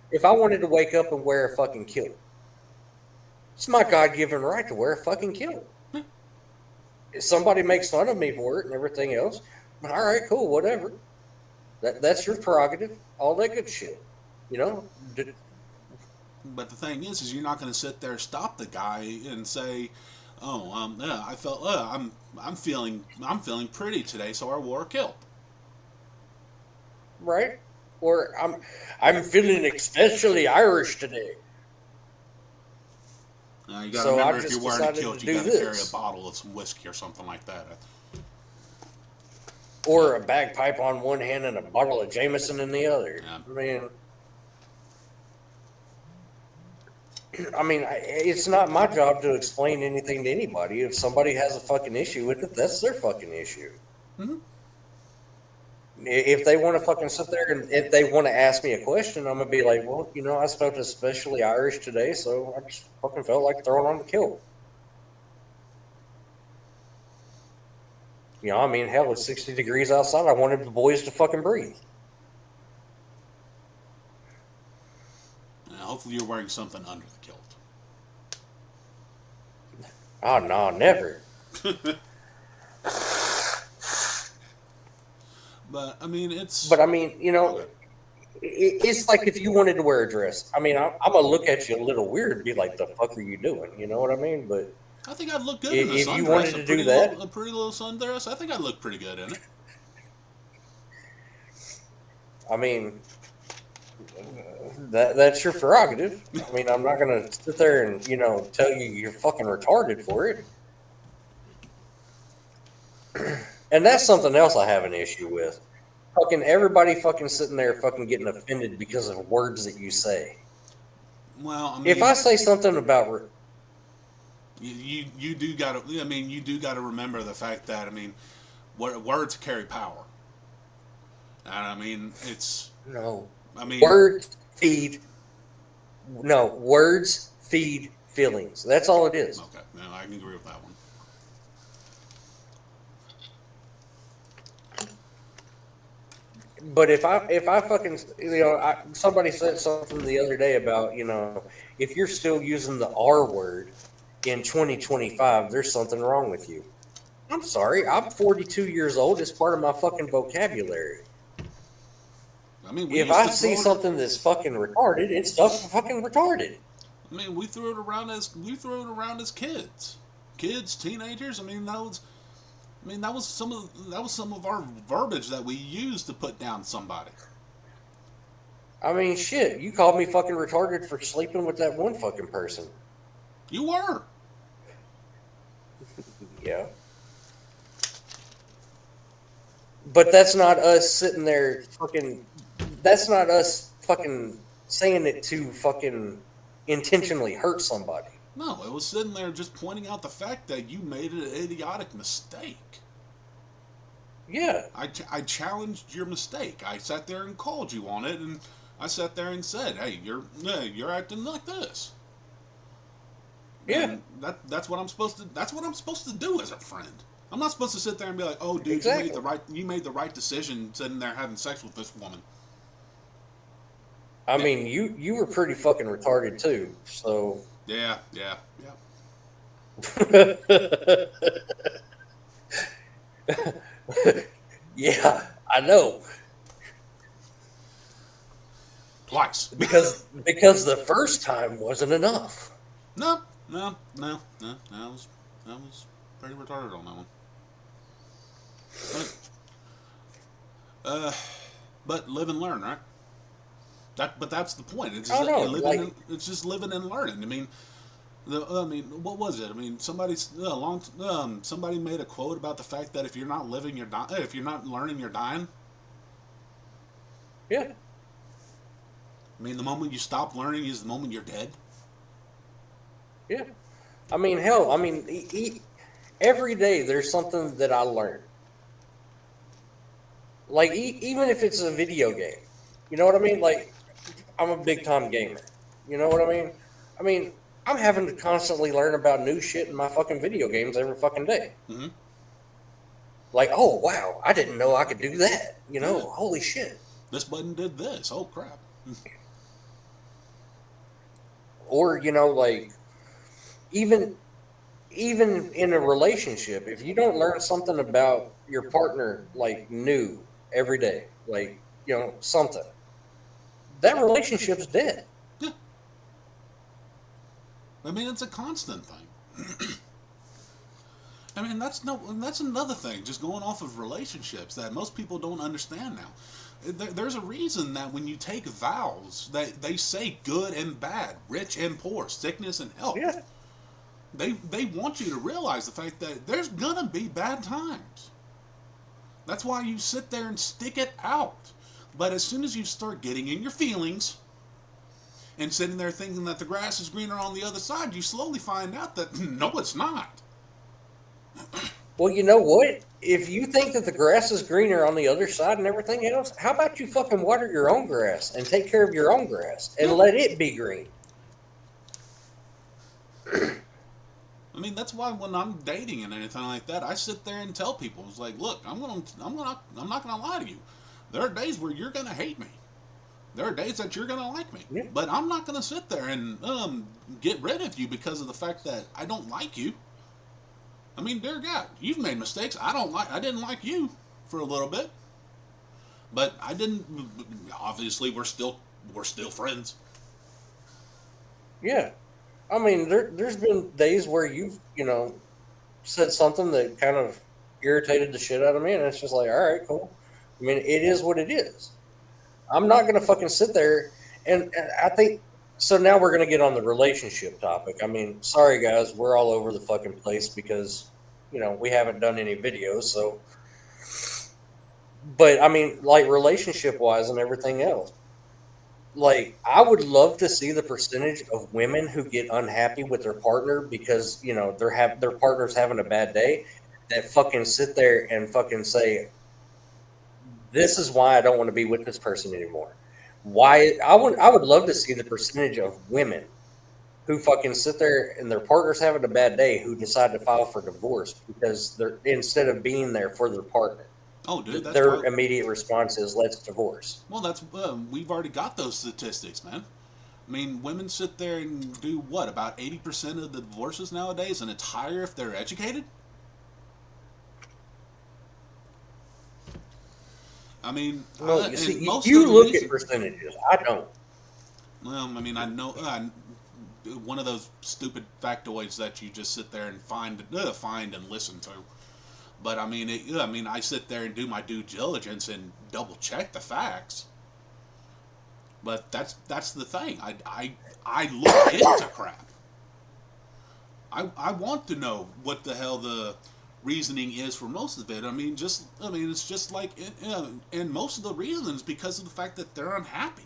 If I wanted to wake up and wear a fucking kilt, it's my God given right to wear a fucking kilt. Yeah. If somebody makes fun of me for it and everything else, all right, cool, whatever. That's your prerogative. All that good shit. You know, But the thing is you're not going to sit there, stop the guy, and say, "Oh, yeah, I felt, I'm feeling pretty today, so I wore a kilt." right? Or I'm feeling especially Irish today. You got to So I remember, if you're just wearing a decided to kilt, you do got to carry a this. bottle of some whiskey or something like that. Or a bagpipe on one hand and a bottle of Jameson in the other. Yeah. It's not my job to explain anything to anybody. If somebody has a fucking issue with it, that's their fucking issue. Mm-hmm. If they want to fucking sit there and if they want to ask me a question, I'm gonna be like, well, I felt especially Irish today, so I just fucking felt like throwing on the kilt. Hell, it's 60 degrees outside. I wanted the boys to fucking breathe. Hopefully, you're wearing something under the kilt. Oh no, never. But I mean, it's. But it's like if you wanted to wear a dress. I'm gonna look at you a little weird and be like, "The fuck are you doing?" You know what I mean? But I think I'd look good in a if you wanted sundress. to do that, A pretty little sundress. I think I'd look pretty good in it. I mean, that's your prerogative. I'm not gonna sit there and tell you you're fucking retarded for it. And that's something else I have an issue with. Fucking everybody fucking sitting there fucking getting offended because of words that you say. Well, I mean, if I say something about you do got to. I mean, you do got to remember the fact that words carry power, and I mean it's no. I mean words feed feelings. That's all it is. Okay, no, I can agree with that one. But if I fucking somebody said something the other day about if you're still using the R word in 2025, there's something wrong with you. I'm sorry, I'm 42 years old. It's part of my fucking vocabulary. I mean, if I see something that's fucking retarded, it's fucking retarded. I mean, we threw it around as kids, teenagers. That was some of our verbiage that we used to put down somebody. Shit, you called me fucking retarded for sleeping with that one fucking person. You were. Yeah. But that's not us sitting there fucking. That's not us fucking saying it to fucking intentionally hurt somebody. No, it was sitting there just pointing out the fact that you made an idiotic mistake. Yeah. I challenged your mistake. I sat there and called you on it, and I sat there and said, "Hey, you're acting like this." Yeah. And that's what I'm supposed to. That's what I'm supposed to do as a friend. I'm not supposed to sit there and be like, "Oh, dude, exactly. you made the right decision sitting there having sex with this woman." You were pretty fucking retarded too. So. Yeah. Yeah, I know. Twice. Because the first time wasn't enough. No. That was pretty retarded on that one. But live and learn, right? But that's the point. It's just, it's just living and learning. What was it? Somebody made a quote about the fact that if you're not living, you're dying. If you're not learning, you're dying. Yeah. The moment you stop learning is the moment you're dead. Yeah. Hell, every day there's something that I learn. Like, even if it's a video game. You know what I mean? Like, I'm a big time gamer. You know what I mean? I'm having to constantly learn about new shit in my fucking video games every fucking day. Mm-hmm. Like, oh, wow, I didn't know I could do that. Holy shit. This button did this. Oh, crap. Or, like, even in a relationship, if you don't learn something about your partner, like, new every day, like, something, that relationship's dead. Yeah. It's a constant thing. that's another thing, just going off of relationships that most people don't understand now. There's a reason that when you take vows, that they say good and bad, rich and poor, sickness and health. Yeah. They want you to realize the fact that there's gonna be bad times. That's why you sit there and stick it out. But as soon as you start getting in your feelings and sitting there thinking that the grass is greener on the other side, you slowly find out that no, it's not. Well, you know what? If you think that the grass is greener on the other side and everything else, how about you fucking water your own grass and take care of your own grass and let it be green? I mean, that's why when I'm dating and anything like that, I sit there and tell people, it's like, look, I'm not gonna lie to you. There are days where you're gonna hate me. There are days that you're gonna like me, Yeah. but I'm not gonna sit there and get rid of you because of the fact that I don't like you. I mean, dear God, you've made mistakes. I didn't like you for a little bit, but I didn't. Obviously, we're still friends. Yeah. I mean, there's been days where you've, said something that kind of irritated the shit out of me, and it's just like, all right, cool. I mean, it is what it is. I'm not going to fucking sit there. And I think, so now we're going to get on the relationship topic. I mean, sorry guys, we're all over the fucking place because, we haven't done any videos. So, but I mean, like relationship wise and everything else, like I would love to see the percentage of women who get unhappy with their partner because their partner's having a bad day, that fucking sit there and fucking say, this is why I don't want to be with this person anymore. Why I would love to see the percentage of women who fucking sit there and their partner's having a bad day who decide to file for divorce because they're, instead of being there for their partner, Oh, dude, that's their why. immediate response is let's divorce. Well, that's we've already got those statistics, man. I mean, women sit there and do what, about 80% of the divorces nowadays, and it's higher if they're educated. I mean, Well, you and see, most you of the look at reason. percentages. I don't. Well, I mean, I know one of those stupid factoids that you just sit there and find and listen to. But I mean, I sit there and do my due diligence and double check the facts. But that's the thing. I look into crap. I want to know what the hell the reasoning is for most of it. I mean, it's just like, and most of the reasons because of the fact that they're unhappy.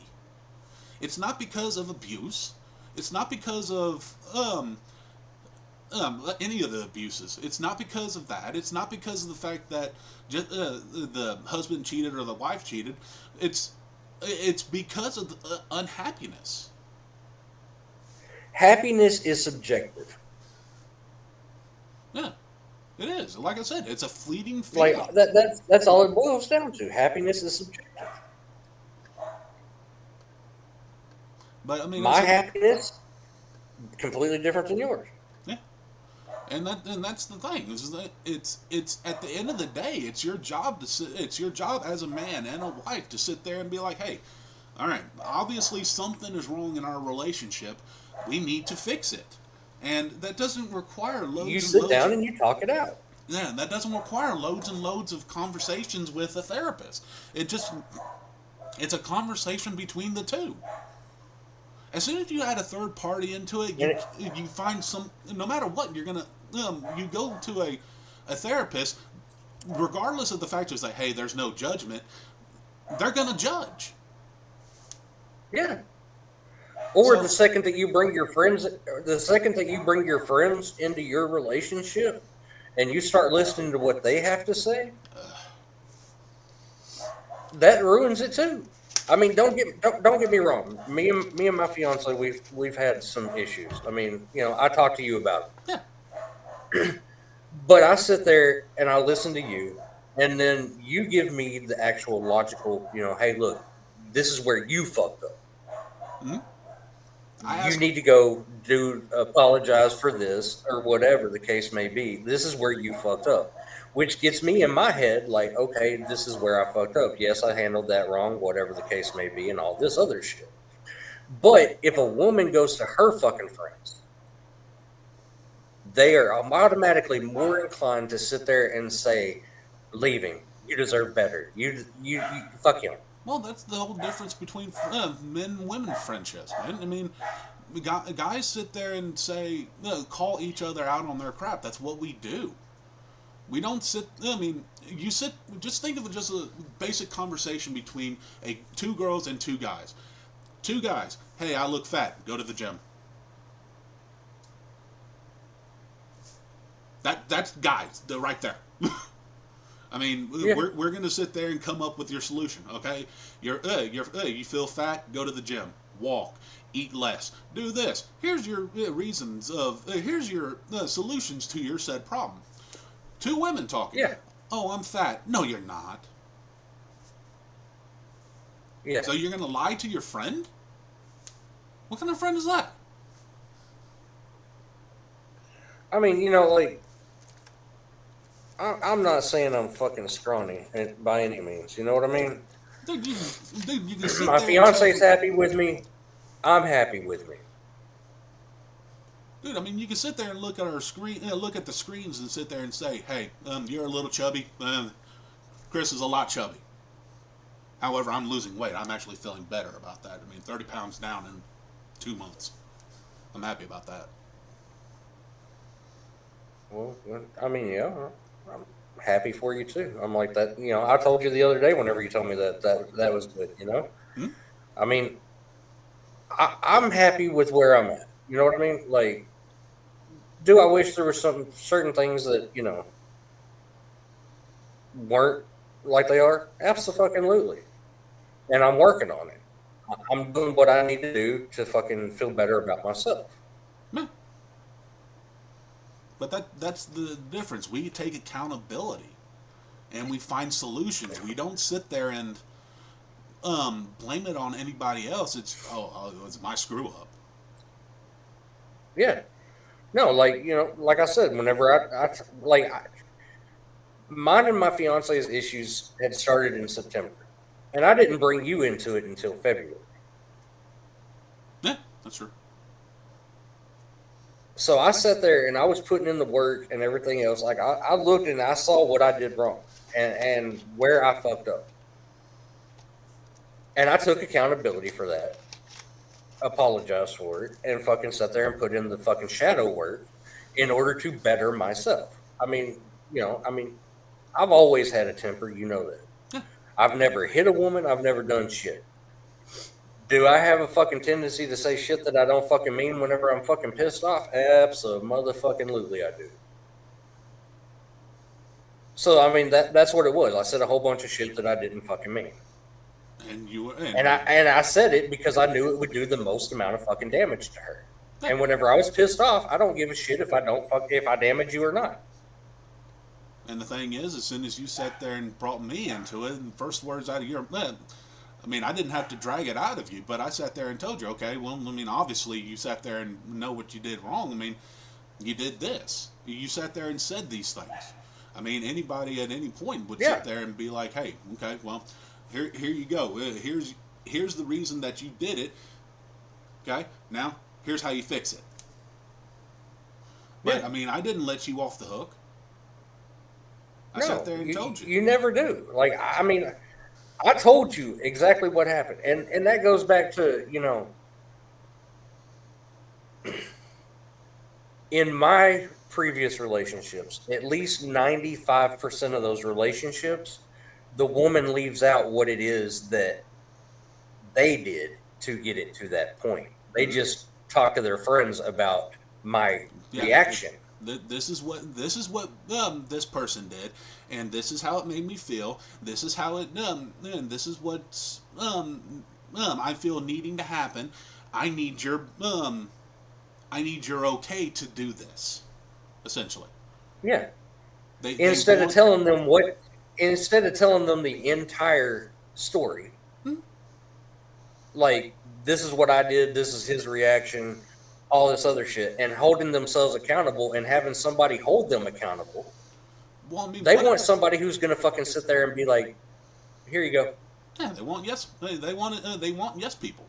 It's not because of abuse. It's not because of any of the abuses. It's not because of that. It's not because of the fact that the husband cheated or the wife cheated. It's because of the unhappiness. Happiness is subjective. Yeah, it is. Like I said, it's a fleeting Like feeling. that's all it boils down to. Happiness is subjective. But I mean, My happiness completely different than yours. yeah, and that's the thing is that it's at the end of the day, it's your job it's your job as a man and a wife to sit there and be like, hey, all right, obviously something is wrong in our relationship. We need to fix it, and that doesn't require You loads and sit loads. down and you talk it out. Yeah, that doesn't require loads and loads of conversations with a therapist. It just it's a conversation between the two. As soon as you add a third party into it, And you find some. No matter what, you're gonna you go to a therapist, regardless of the fact is like, hey, there's no judgment. They're gonna judge. yeah. Or So the second that you bring your friends into your relationship and you start listening to what they have to say, that ruins it too. I mean, don't get me wrong. Me and my fiance, we've had some issues. I mean, I talk to you about yeah, it, but I sit there and I listen to you, and then you give me the actual logical. Hey, look, this is where you fucked up. hmm I You ask. need to go do apologize for this or whatever the case may be. This is where you fucked up, which gets me in my head like, okay, this is where I fucked up. Yes, I handled that wrong, whatever the case may be, and all this other shit. But if a woman goes to her fucking friends, they are automatically more inclined to sit there and say, leave him. You deserve better. You fuck him. Well, that's the whole difference between men and women friendships, man. I mean, guys sit there and say, call each other out on their crap. That's what we do. We don't sit. I mean, you sit. Just think of it just a basic conversation between two girls and two guys. Two guys. Hey, I look fat. Go to the gym. That's guys. They're right there. I mean, Yeah, we're gonna sit there and come up with your solution. Okay, you feel fat. Go to the gym. Walk. Eat less. Do this. Here's your reasons of. Here's your solutions to your said problem. Two women talking. yeah, Oh, I'm fat. No, you're not. yeah. So you're gonna lie to your friend? What kind of friend is that? I mean, like I'm not saying I'm fucking scrawny by any means. You know what I mean? Dude, you can sit My there and tell. fiance's happy with me. I'm happy with me. Dude, I mean, you can sit there and look at our screen, look at the screens, and sit there and say, "Hey, you're a little chubby. Chris is a lot chubby. However, I'm losing weight. I'm actually feeling better about that. I mean, 30 pounds down in 2 months. I'm happy about that." Well, I mean, yeah, I'm happy for you too. I'm like that. I told you the other day whenever you told me that was good. Hmm? I mean, I'm happy with where I'm at. You know what I mean? Like, do I wish there were some certain things that weren't like they are? Absolutely. And I'm working on it. I'm doing what I need to do to fucking feel better about myself. Meh. But that's the difference. We take accountability and we find solutions. We don't sit there and blame it on anybody else. It's my screw up. Yeah. No, like like I said, whenever mine and my fiance's issues had started in September, and I didn't bring you into it until February. Yeah, that's true. So I sat there and I was putting in the work and everything else. Like I looked and I saw what I did wrong and where I fucked up, and I took accountability for that, apologized for it, and fucking sat there and put in the fucking shadow work in order to better myself. I mean, I've always had a temper, you know that. Yeah. I've never hit a woman, I've never done shit. Do I have a fucking tendency to say shit that I don't fucking mean whenever I'm fucking pissed off? Absolutely, I do. So I mean that's what it was. I said a whole bunch of shit that I didn't fucking mean. And you were, And I said it because I knew it would do the most amount of fucking damage to her. yeah. And whenever I was pissed off, I don't give a shit if I damage you or not. And the thing is, as soon as you sat there and brought me into it, and first words out of your mouth, I mean, I didn't have to drag it out of you, but I sat there and told you, okay, well, I mean, obviously you sat there and know what you did wrong. I mean, you did this. You sat there and said these things. I mean, anybody at any point would Yeah. sit there and be like, hey, okay, well, here you go. Here's the reason that you did it. Okay, now here's how you fix it. But Yeah. I mean, I didn't let you off the hook. I sat No, there and you told you. you never do. Like I mean, I told you exactly what happened. And that goes back to, in my previous relationships, at least 95% of those relationships, the woman leaves out what it is that they did to get it to that point. They Mhm. just talk to their friends about my Yeah, reaction. this is what this person did, and this is how it made me feel. This is how it and this is what's I feel needing to happen. I need your I need your okay to do this. Essentially, Yeah. they Instead of want. telling them what instead of telling them the entire story, Hmm? like this is what I did, this is his reaction, all this other shit, and holding themselves accountable and having somebody hold them accountable. Well, I mean, They what? want somebody who's going to fucking sit there and be like, "Here you go." Yeah, they want yes. They want yes people.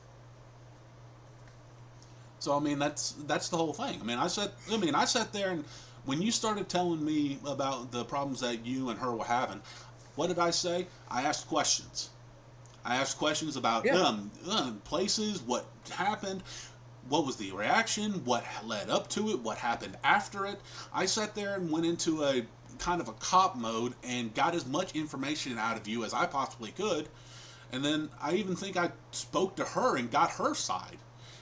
So I mean, that's the whole thing. I mean, I sat there and when you started telling me about the problems that you and her were having, what did I say? I asked questions. I asked questions about places, what happened, what was the reaction, what led up to it, what happened after it. I sat there and went into a kind of a cop mode and got as much information out of you as I possibly could. And then I even think I spoke to her and got her side.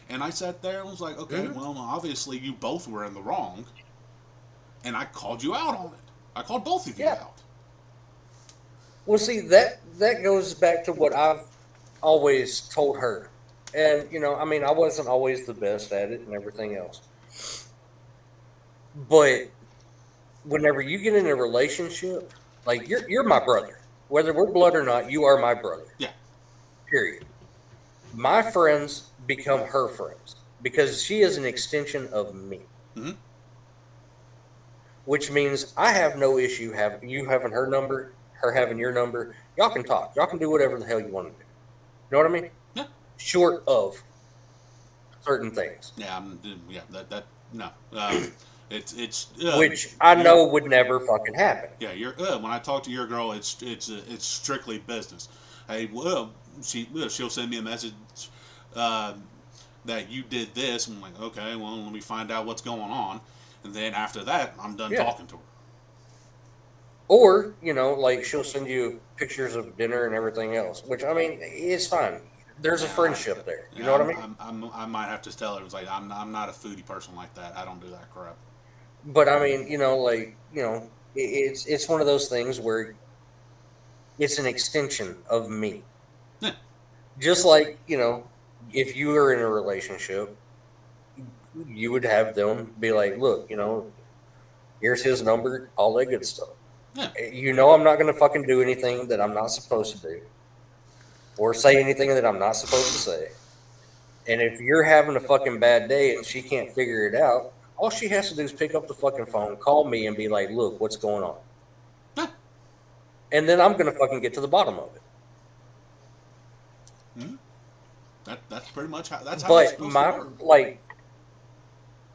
And I sat there and was like, okay, well, obviously you both were in the wrong. And I called you out on it. I called both of you out. Well, see, that goes back to what I've always told her. And, I mean, I wasn't always the best at it and everything else. But whenever you get in a relationship, like, you're my brother. Whether we're blood or not, you are my brother. Yeah. Period. My friends become her friends because she is an extension of me. Mm-hmm. Which means I have no issue you having her number, her having your number. Y'all can talk. Y'all can do whatever the hell you want to do. You know what I mean? Yeah. Short of certain things. Yeah. No. It's which I know would never fucking happen. Yeah. When I talk to your girl, it's strictly business. Hey, well, she'll send me a message that you did this. I'm like, okay, well, let me find out what's going on. And then after that, I'm done talking to her. Or, like she'll send you pictures of dinner and everything else, which, I mean, it's fine. There's a friendship there. You know what I mean? I might have to tell her, it's like, I'm not a foodie person like that. I don't do that crap. But, I mean, it's one of those things where it's an extension of me. Yeah. Just like, if you were in a relationship, you would have them be like, look, here's his number, all that good stuff. Yeah. I'm not going to fucking do anything that I'm not supposed to do or say anything that I'm not supposed to say. And if you're having a fucking bad day and she can't figure it out, all she has to do is pick up the fucking phone, call me, and be like, look, what's going on? Yeah. And then I'm going to fucking get to the bottom of it. Mm-hmm. That's pretty much how it's supposed to work.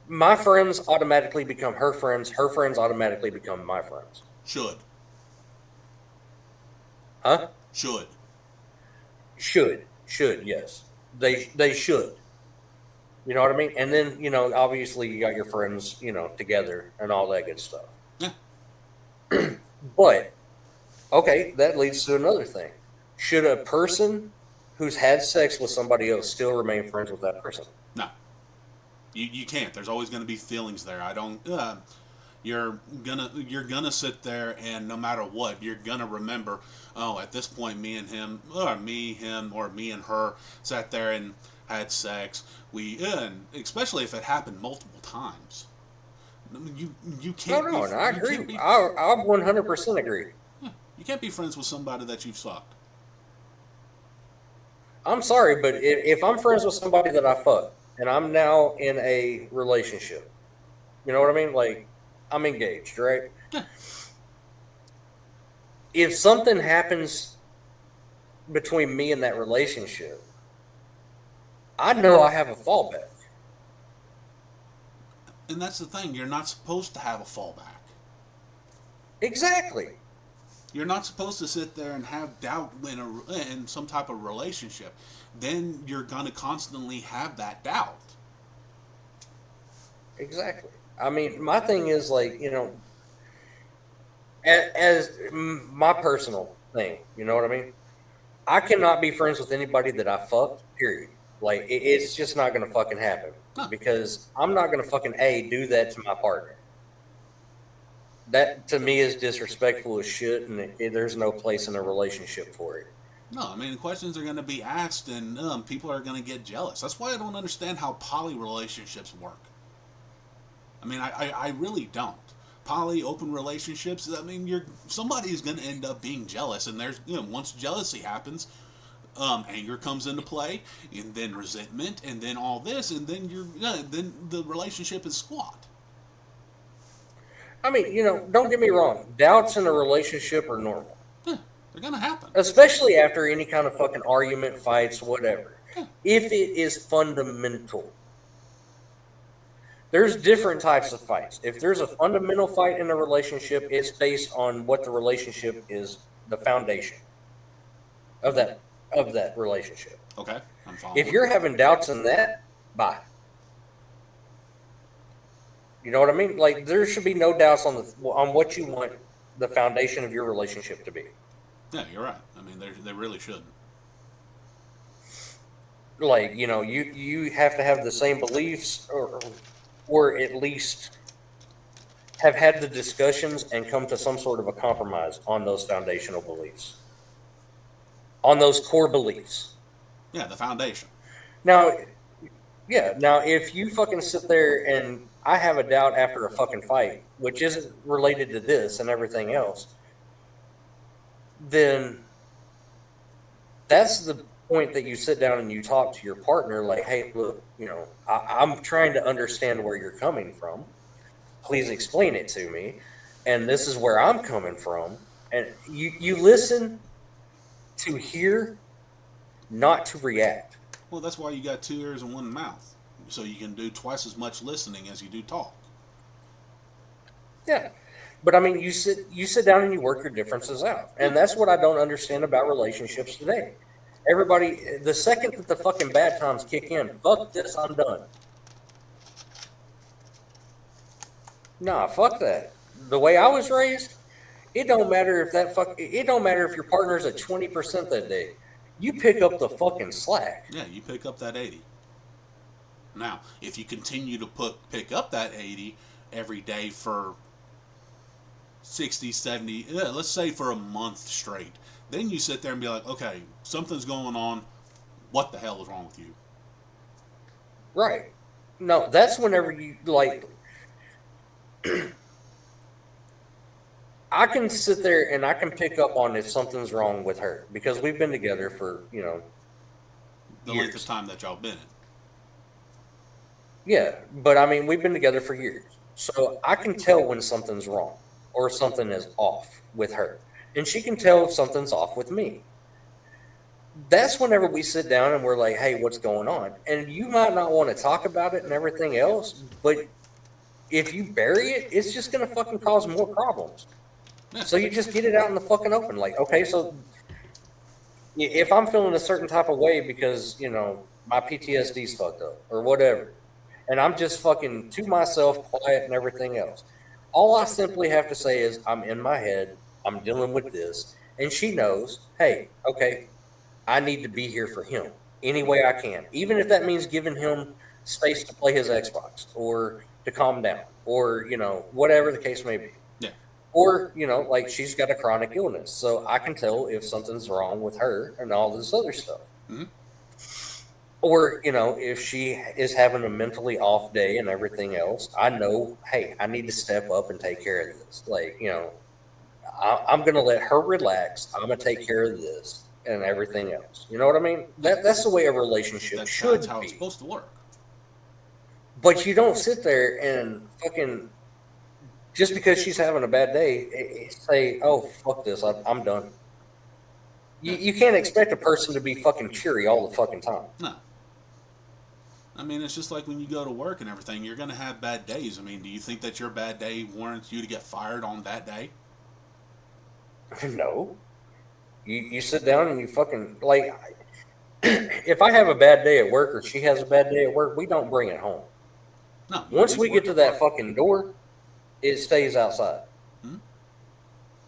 My friends automatically become her friends automatically become my friends. Should. Huh? Should. Should, yes. They should. You know what I mean? And then, obviously you got your friends, together and all that good stuff. Yeah. But, okay, that leads to another thing. Should a person who's had sex with somebody else still remain friends with that person? No. You can't. There's always going to be feelings there. You're gonna sit there, and no matter what, you're gonna remember. Oh, at this point, me and him, or me, him, or me and her sat there and had sex. And especially if it happened multiple times. You can't. No, I agree. I 100% agree. Yeah, you can't be friends with somebody that you've sucked. I'm sorry, but if I'm friends with somebody that I fucked, and I'm now in a relationship, you know what I mean? Like, I'm engaged, right? Yeah. If something happens between me and that relationship, I know I have a fallback. And that's the thing. You're not supposed to have a fallback. Exactly. You're not supposed to sit there and have doubt in some type of relationship. Then you're going to constantly have that doubt. Exactly. I mean, my thing is like, as my personal thing, you know what I mean? I cannot be friends with anybody that I fucked, period. Like, it's just not going to fucking happen. Huh. Because I'm not going to fucking, do that to my partner. That, to me, is disrespectful as shit, and there's no place in a relationship for it. No, I mean, questions are going to be asked, and people are going to get jealous. That's why I don't understand how poly relationships work. I mean, I really don't. Poly, open relationships, I mean, somebody is going to end up being jealous, and there's, once jealousy happens, anger comes into play, and then resentment, and then all this, and then then the relationship is squat. I mean, don't get me wrong. Doubts in a relationship are normal. Yeah, they're going to happen. Especially after any kind of fucking argument, fights, whatever. Yeah. If it is fundamental. There's different types of fights. If there's a fundamental fight in a relationship, it's based on what the relationship is, the foundation of of that relationship. Okay, I'm following. If you're having doubts in that, bye. You know what I mean? Like there should be no doubts on what you want the foundation of your relationship to be. Yeah, you're right. I mean, they really shouldn't. Like you have to have the same beliefs, or at least have had the discussions and come to some sort of a compromise on those foundational beliefs, on those core beliefs. Yeah, the foundation. Now, yeah, now if you fucking sit there and I have a doubt after a fucking fight, which isn't related to this and everything else, then that's the point that you sit down and you talk to your partner like, hey, look, I'm trying to understand where you're coming from. Please explain it to me. And this is where I'm coming from. And you listen to hear, not to react. Well, that's why you got 2 ears and 1 mouth, so you can do twice as much listening as you do talk. Yeah. But I mean, you sit down and you work your differences out. And that's what I don't understand about relationships today. Everybody, the second that the fucking bad times kick in, fuck this, I'm done. Nah, fuck that. The way I was raised, it don't matter if your partner's at 20% that day. You pick up the fucking slack. Yeah, you pick up that 80. Now, if you continue to pick up that 80 every day for 60, 70, let's say for a month straight, then you sit there and be like, okay, something's going on. What the hell is wrong with you? Right. No, that's whenever you, like, I can sit there and I can pick up on if something's wrong with her because we've been together for, the length of time that y'all been in. Yeah, but I mean, we've been together for years. So I can tell when something's wrong or something is off with her. And she can tell if something's off with me. That's whenever we sit down and we're like, hey, what's going on? And you might not want to talk about it and everything else, but if you bury it, it's just going to fucking cause more problems. So you just get it out in the fucking open. Like, okay, so if I'm feeling a certain type of way because, my PTSD's fucked up or whatever, and I'm just fucking to myself, quiet and everything else, all I simply have to say is I'm in my head, I'm dealing with this, and she knows, hey, okay, I need to be here for him any way I can, even if that means giving him space to play his Xbox or to calm down or, whatever the case may be. Yeah. Or, like she's got a chronic illness, so I can tell if something's wrong with her and all this other stuff. Mm-hmm. Or, if she is having a mentally off day and everything else, I know, hey, I need to step up and take care of this. Like, I'm going to let her relax. I'm going to take care of this and everything else. You know what I mean? That's the way a relationship should That's how be. it's supposed to work. But you don't sit there and fucking, just because she's having a bad day, say, oh, fuck this, I'm done. You can't expect a person to be fucking cheery all the fucking time. No. I mean, it's just like when you go to work and everything, you're going to have bad days. I mean, do you think that your bad day warrants you to get fired on that day? No. You sit down and you fucking, like, if I have a bad day at work or she has a bad day at work, we don't bring it home. No. Once we get to that fucking door, it stays outside. Hmm?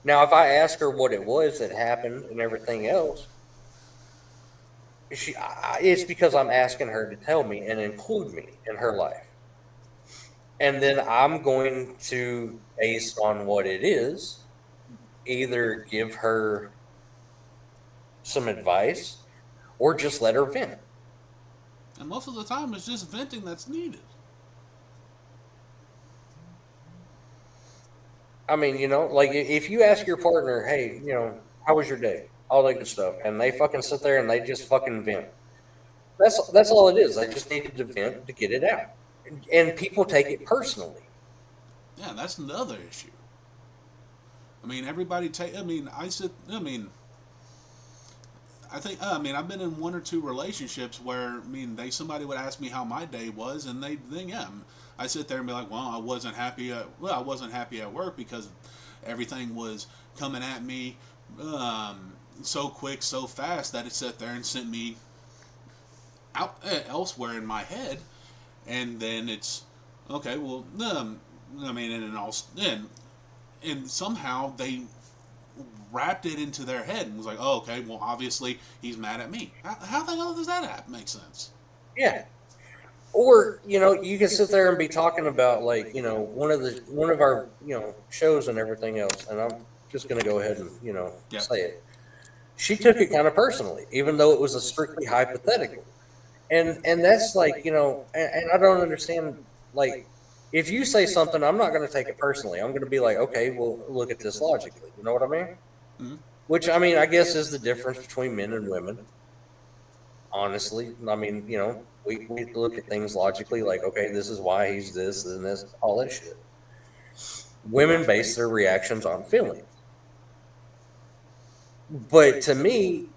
Now, if I ask her what it was that happened and everything else, it's because I'm asking her to tell me and include me in her life. And then I'm going to, based on what it is, either give her some advice or just let her vent. And most of the time, it's just venting that's needed. I mean, like if you ask your partner, hey, how was your day? All that good stuff. And they fucking sit there and they just fucking vent. That's all it is. They just needed to vent to get it out. And people take it personally. Yeah, that's another issue. I mean, everybody I've been in 1 or 2 relationships where, somebody would ask me how my day was, and I sit there and be like, well, I wasn't happy at work because everything was coming at me, so quick, so fast that it sat there and sent me out elsewhere in my head, and then it's okay. Well, I mean, and somehow they wrapped it into their head and was like, oh, okay, well, obviously he's mad at me. How the hell does that make sense? Yeah. Or, you can sit there and be talking about, like, one of our, shows and everything else, and I'm just gonna go ahead and, Yeah. say it. She took it kind of personally, even though it was a strictly hypothetical. And that's like, and I don't understand, like, if you say something, I'm not gonna take it personally. I'm gonna be like, okay, well, look at this logically. You know what I mean? Mm-hmm. Which, I mean, I guess is the difference between men and women. Honestly, I mean, we look at things logically, like, okay, this is why he's this and this, all that shit. Women base their reactions on feelings. But to me,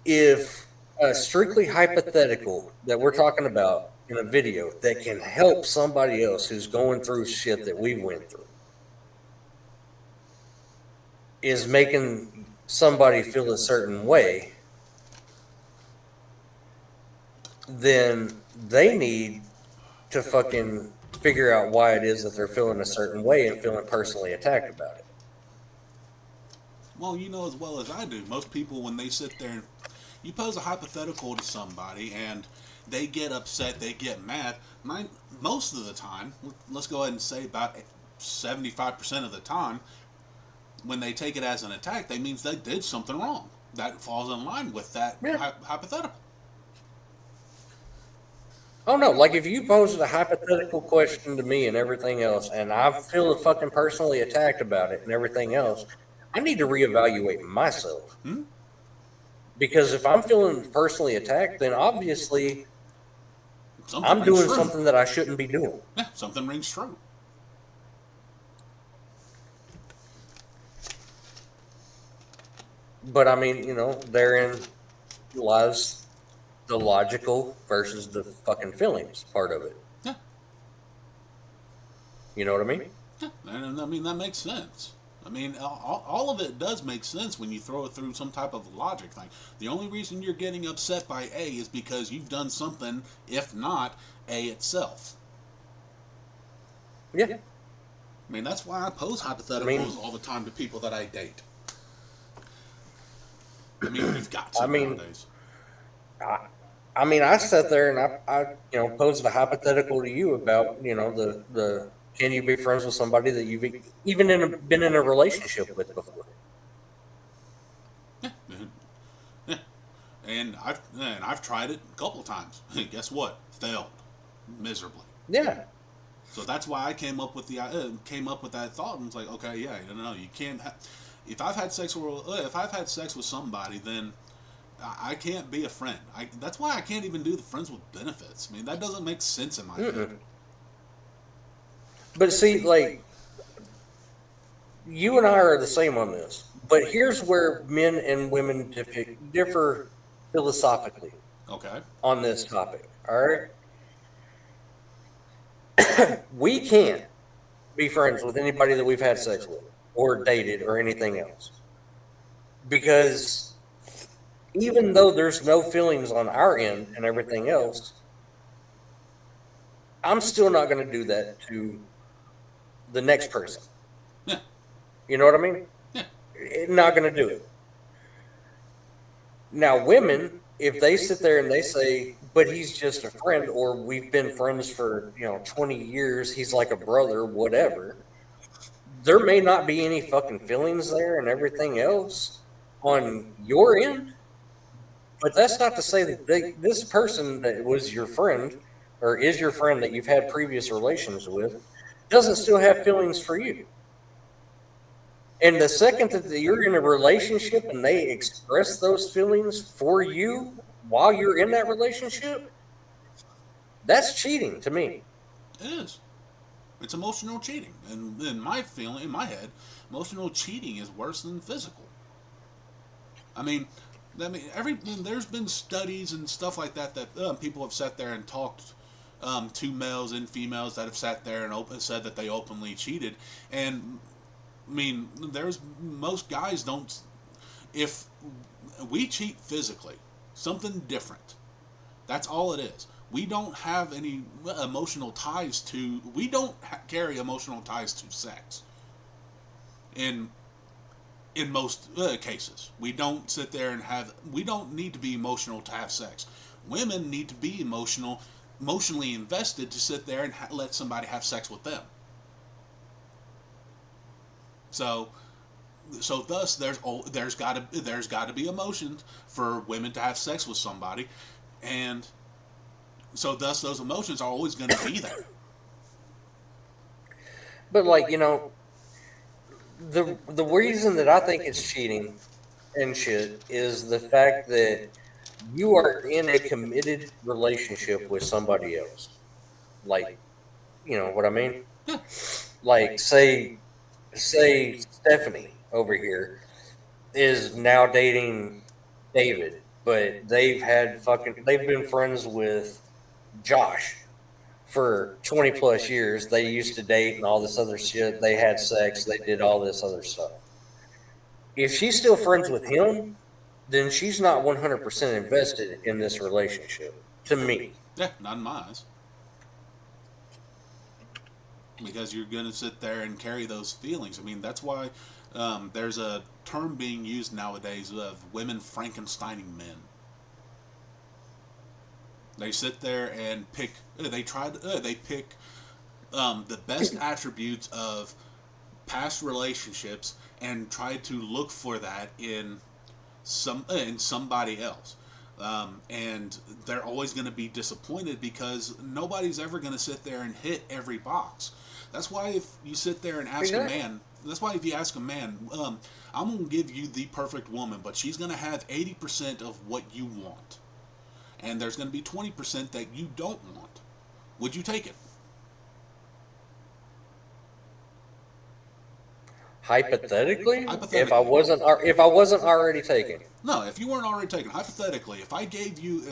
if a strictly hypothetical that we're talking about in a video that can help somebody else who's going through shit that we went through is making somebody feel a certain way, then they need to fucking figure out why it is that they're feeling a certain way and feeling personally attacked about it. Well, you know as well as I do, most people, when they sit there and you pose a hypothetical to somebody and they get upset, they get mad, most of the time, let's go ahead and say about 75% of the time, when they take it as an attack, that means they did something wrong. That falls in line with that hypothetical. Oh no, like if you posed a hypothetical question to me and everything else, and I feel fucking personally attacked about it and everything else, I need to reevaluate myself. Hmm? Because if I'm feeling personally attacked, then obviously Something I'm doing true. something that I shouldn't be doing. Yeah, something rings true. But I mean, therein lies the logical versus the fucking feelings part of it. Yeah. You know what I mean? Yeah, and I mean, that makes sense. I mean, all of it does make sense when you throw it through some type of logic thing. The only reason you're getting upset by A is because you've done something, if not A itself. Yeah. I mean, that's why I pose hypotheticals all the time to people that I date. I mean, you've got to nowadays. I mean, I sat there and I posed a hypothetical to you about, the can you be friends with somebody that you've even been in a relationship with before? Yeah. Yeah. And I've tried it a couple of times. Guess what? Failed miserably. Yeah. So that's why I came up with that thought and was like, okay, yeah, you can't. If I've had sex with somebody, then I can't be a friend. That's why I can't even do the friends with benefits. I mean, that doesn't make sense in my head. But see, like, you and I are the same on this. But here's where men and women differ philosophically. Okay. On this topic. All right. We can't be friends with anybody that we've had sex with or dated or anything else. Because even though there's no feelings on our end and everything else, I'm still not going to do that to the next person. Yeah. You know what I mean? Yeah. Not going to do it. Now, women, if they sit there and they say, but he's just a friend, or we've been friends for, 20 years, he's like a brother, whatever, there may not be any fucking feelings there and everything else on your end. But that's not to say that this person that was your friend or is your friend that you've had previous relations with doesn't still have feelings for you. And the second that you're in a relationship and they express those feelings for you while you're in that relationship, that's cheating to me. It is. It's emotional cheating. And in my head, emotional cheating is worse than physical. There's been studies and stuff like that people have sat there and talked to males and females that have sat there and said that they openly cheated. And I mean, most guys don't. If we cheat physically, something different. That's all it is. We don't have any emotional ties to. We don't carry emotional ties to sex. In most cases, we don't sit there and have. We don't need to be emotional to have sex. Women need to be emotionally invested to sit there and let somebody have sex with them. So thus there's got to be emotions for women to have sex with somebody, and so thus those emotions are always going to be there. But like, the reason that I think it's cheating and shit is the fact that you are in a committed relationship with somebody else. Like, you know what I mean? Yeah. Like, say Stephanie over here is now dating David, but they've been friends with Josh for 20 plus years. They used to date and all this other shit. They had sex, they did all this other stuff. If she's still friends with him, then she's not 100% invested in this relationship to me. Yeah, not in my eyes. Because you're going to sit there and carry those feelings. I mean, that's why there's a term being used nowadays of women Frankensteining men. They sit there and pick. They pick the best attributes of past relationships and try to look for that in somebody else. And they're always going to be disappointed because nobody's ever going to sit there and hit every box. That's why if you sit there and ask a man, that's why if you ask a man, I'm going to give you the perfect woman, but she's going to have 80% of what you want. And there's going to be 20% that you don't want. Would you take it? Hypothetically, if I wasn't already taken. No, if you weren't already taken, hypothetically, if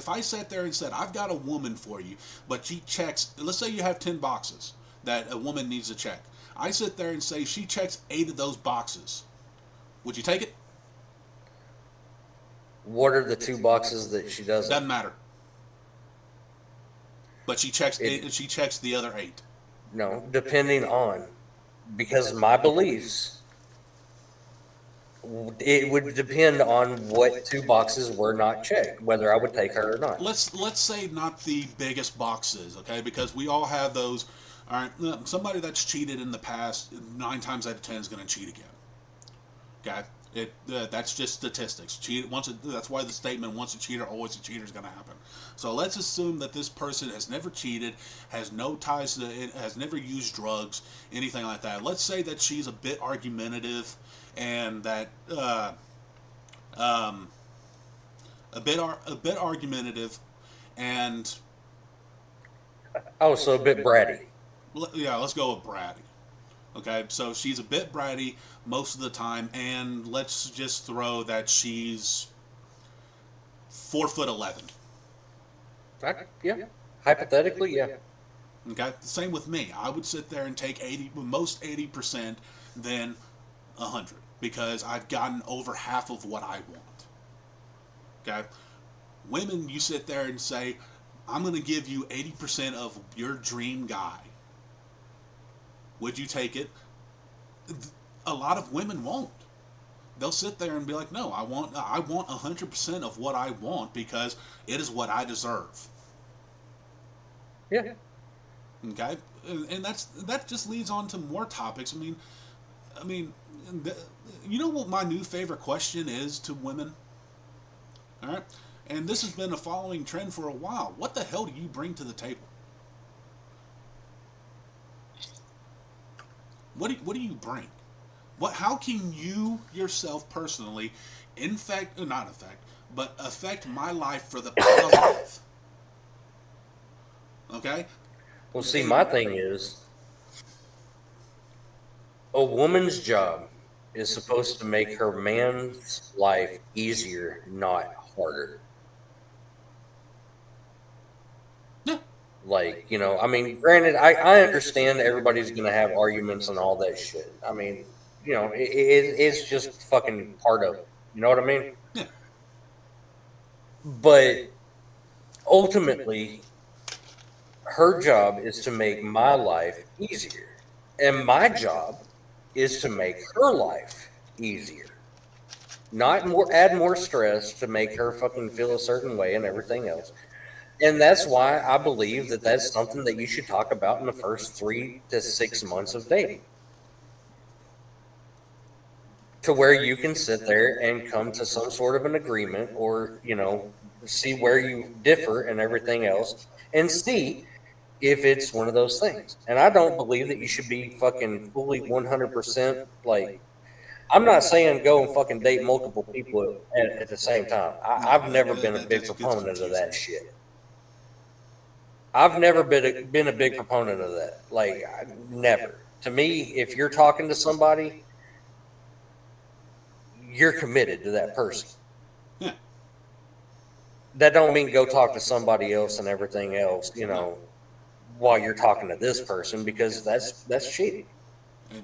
I sat there and said, I've got a woman for you, but she checks, let's say you have 10 boxes that a woman needs to check. I sit there and say she checks 8 of those boxes. Would you take it? What are the 2 boxes that she doesn't? Doesn't matter. But she checks the other 8. No, depending on, because my beliefs, it would depend on what 2 boxes were not checked, whether I would take her or not. Let's say not the biggest boxes, okay? Because we all have those. All right, somebody that's cheated in the past, 9 times out of 10 is going to cheat again. Okay, that's just statistics. That's why the statement "once a cheater, always a cheater" is going to happen. So let's assume that this person has never cheated, has no ties to it, has never used drugs, anything like that. Let's say that she's a bit argumentative, and that a bit argumentative, and so a bit bratty. Yeah, let's go with bratty. Okay, so she's a bit bratty most of the time, and let's just throw that she's 4'11". Yeah. Hypothetically, yeah. Okay, same with me. I would sit there and take 80%, then 100, because I've gotten over half of what I want. Okay, women, you sit there and say, I'm going to give you 80% of your dream guy. Would you take it? A lot of women won't. They'll sit there and be like, "No, I want 100% of what I want because it is what I deserve." Yeah. Okay, and that just leads on to more topics. I mean, you know what my new favorite question is to women? All right, and this has been a following trend for a while. What the hell do you bring to the table? What do you bring? How can you yourself personally affect my life for the positive? Okay? Well, see, my thing is, a woman's job is supposed to make her man's life easier, not harder. Yeah. Like, granted, I understand everybody's going to have arguments and all that shit. It's just fucking part of it. You know what I mean? Yeah. But ultimately, her job is to make my life easier. And my job is to make her life easier. Not more add more stress to make her fucking feel a certain way and everything else. And that's why I believe that that's something that you should talk about in the first 3 to 6 months of dating. To where you can sit there and come to some sort of an agreement or, see where you differ and everything else and see if it's one of those things. And I don't believe that you should be fucking fully 100% like, I'm not saying go and fucking date multiple people at the same time. No, I've never been a that big gets proponent of confusing. that shit. I've never been a big proponent of that. Like, never. To me, if you're talking to somebody, you're committed to that person. Yeah. That don't mean go talk to somebody else and everything else, while you're talking to this person, because that's cheating.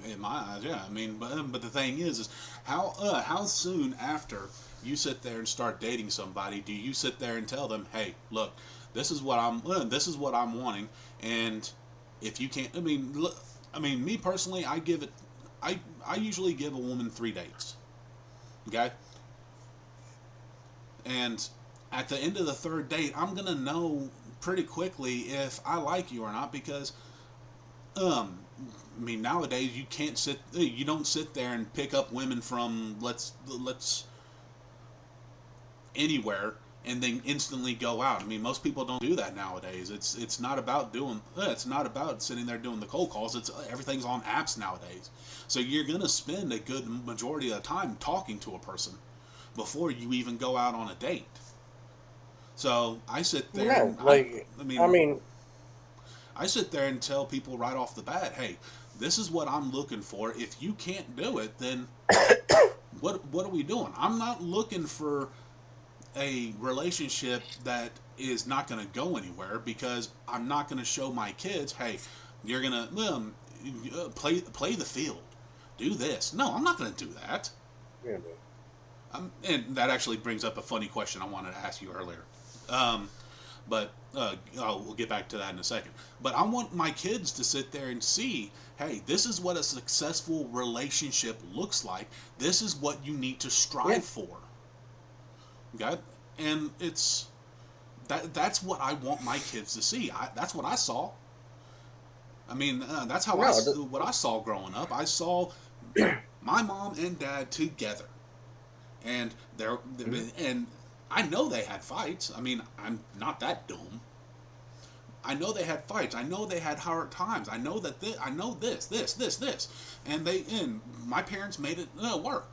In my eyes, yeah. I mean, but the thing is how soon after you sit there and start dating somebody do you sit there and tell them, hey, look, this is what I'm wanting, and if you can't, look, me personally, I usually give a woman 3 dates, okay, and at the end of the third date, I'm gonna know pretty quickly if I like you or not because um nowadays you don't sit there and pick up women from let's anywhere and then instantly go out. Most people don't do that nowadays. It's not about it's not about sitting there doing the cold calls. It's everything's on apps nowadays. So you're gonna spend a good majority of the time talking to a person before you even go out on a date. So I sit there No, and like, I mean, I sit there and tell people right off the bat, hey, this is what I'm looking for. If you can't do it, then what are we doing? I'm not looking for a relationship that is not going to go anywhere because I'm not going to show my kids, hey, you're going to play the field, do this. No, I'm not going to do that. you know, And that actually brings up a funny question I wanted to ask you earlier. Um, but we'll get back to that in a second. But I want my kids to sit there and see, hey, this is what a successful relationship looks like. This is what you need to strive for. Okay, and that's what I want my kids to see. That's what I saw. That's how no, what I saw growing up. I saw my mom and dad together, and and I know they had fights. I'm not that dumb. I know they had fights. I know they had hard times. I know that I know this, and my parents made it work.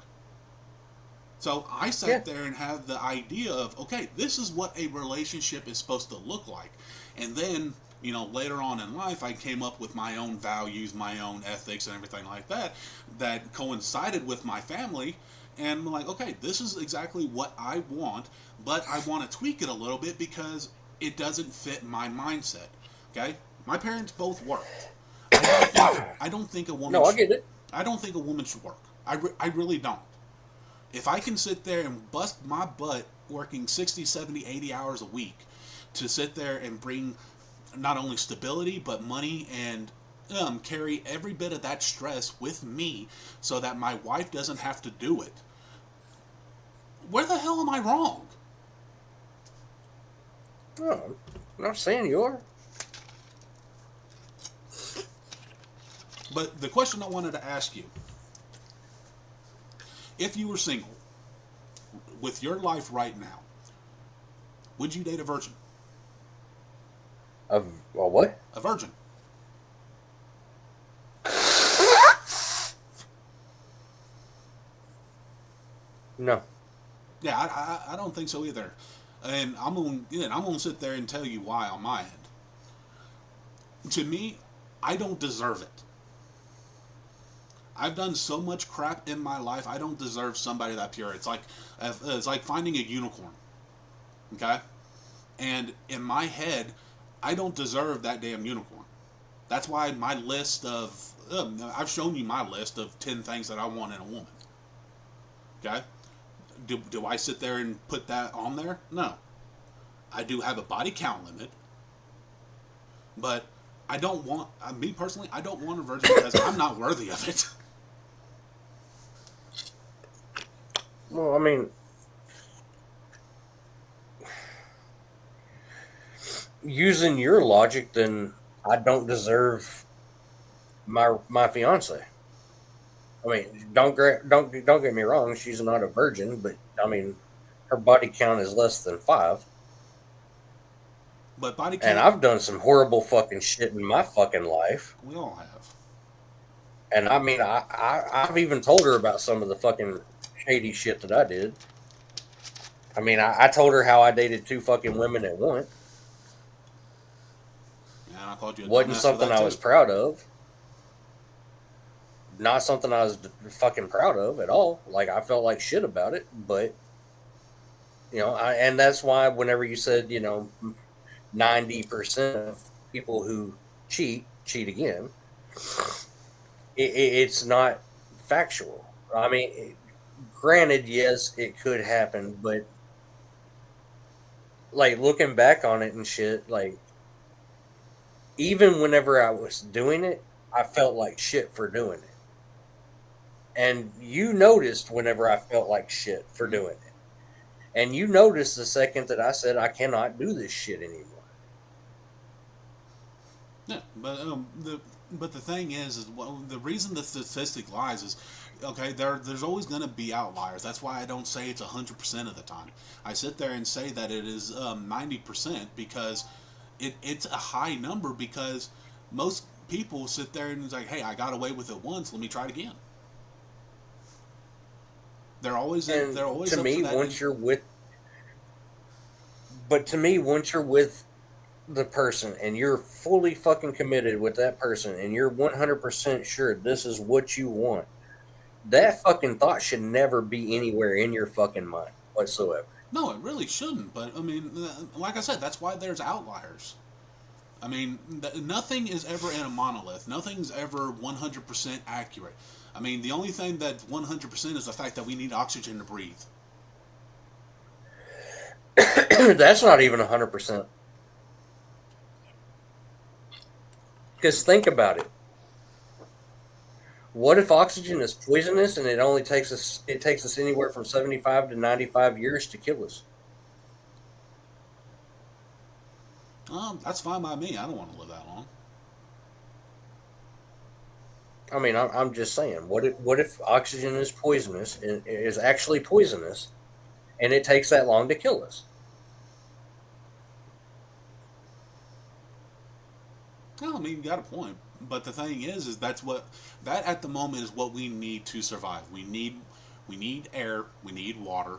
So I yeah, sat there and had the idea of, okay, this is what a relationship is supposed to look like. And then, later on in life, I came up with my own values, my own ethics, and everything like that, that coincided with my family. And I'm like, okay, this is exactly what I want, but I want to tweak it a little bit because it doesn't fit my mindset. Okay? My parents both worked. I don't think a woman no, I get it. I don't think a woman should work. I really don't. If I can sit there and bust my butt working 60, 70, 80 hours a week to sit there and bring not only stability but money and carry every bit of that stress with me so that my wife doesn't have to do it, where the hell am I wrong? No, I'm not saying you are. But the question I wanted to ask you, if you were single with your life right now, would you date a virgin? Of well, what? A virgin. No. Yeah, I don't think so either. And I'm gonna sit there and tell you why on my end. To me, I don't deserve it. I've done so much crap in my life. I don't deserve somebody that pure. It's like finding a unicorn. Okay, and in my head, I don't deserve that damn unicorn. That's why my list of I've shown you my list of 10 things that I want in a woman. Okay, Do I sit there and put that on there? No. I do have a body count limit, but I don't want me personally. I don't want a virgin because I'm not worthy of it. Well, I mean, using your logic, then I don't deserve my fiance. I mean, don't get me wrong. She's not a virgin, but I mean, her body count is less than 5. But body And count, I've done some horrible fucking shit in my fucking life. we all have. And I mean, I've even told her about some of the fucking shady shit that I did. I mean, I told her how I dated 2 fucking women at once. And I called you a Wasn't dumbass for something that I too. was proud of. Not something I was fucking proud of at all. Like, I felt like shit about it. But, and that's why whenever you said, 90% of people who cheat again, it's not factual. I mean, granted, yes, it could happen, but like looking back on it and shit, like even whenever I was doing it, I felt like shit for doing it. And you noticed whenever I felt like shit for Mhm. doing it. And you noticed the second that I said I cannot do this shit anymore. Yeah, but the thing is well, the reason the statistic lies is okay. There's always going to be outliers. That's why I don't say it's 100% of the time. I sit there and say that it is 90% because it's a high number because most people sit there and it's like, hey, I got away with it once. Let me try it again. And They're always to up for me, that. to me, once you're with the person and you're fully fucking committed with that person and you're 100% sure this is what you want, that fucking thought should never be anywhere in your fucking mind whatsoever. No, it really shouldn't. But I mean, like I said, that's why there's outliers. I mean, nothing is ever in a monolith. Nothing's ever 100% accurate. I mean, the only thing that's 100% is the fact that we need oxygen to breathe. That's not even 100%. Because think about it. What if oxygen is poisonous and it takes us anywhere from 75 to 95 years to kill us? That's fine by me. I don't want to live that long. I mean, I'm just saying. What if oxygen is poisonous and is actually poisonous, and it takes that long to kill us? No, I mean, you got a point. But the thing is that at the moment is what we need to survive. We need air. We need water.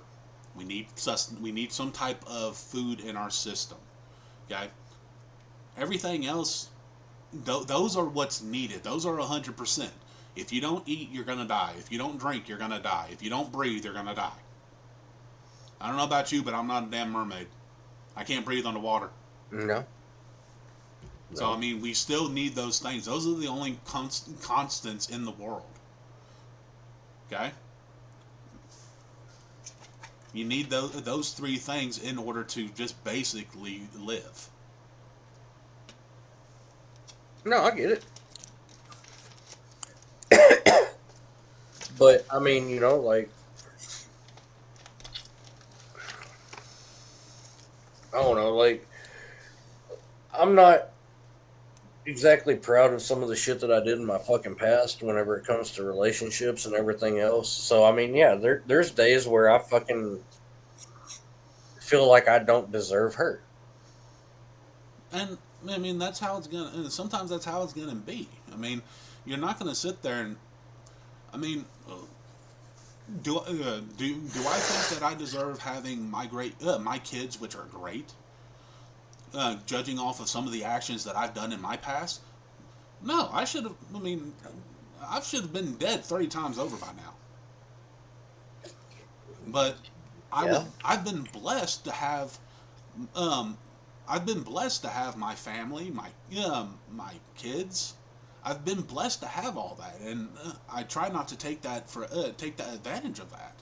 We need some type of food in our system. Okay, everything else, those are what's needed. Those are 100%. If you don't eat, you're gonna die. If you don't drink, you're gonna die. If you don't breathe, you're gonna die. I don't know about you, but I'm not a damn mermaid. I can't breathe underwater. No, So I no. mean, we still need those things. Those are the only constants in the world. Okay, you need those three things in order to just basically live. No, I get it. But I mean, like I don't know, like I'm not exactly proud of some of the shit that I did in my fucking past whenever it comes to relationships and everything else. So I mean, yeah, there's days where I fucking feel like I don't deserve her. And I mean, that's how it's gonna. And sometimes that's how it's gonna be. I mean, you're not gonna sit there and. I mean, do I think that I deserve having my kids, which are great, judging off of some of the actions that I've done in my past? No, I should have. I mean, I should have been dead 30 times over by now. But Yeah. I've been blessed to have um, I've been blessed to have my family, my kids. I've been blessed to have all that, and I try not to take that advantage of that.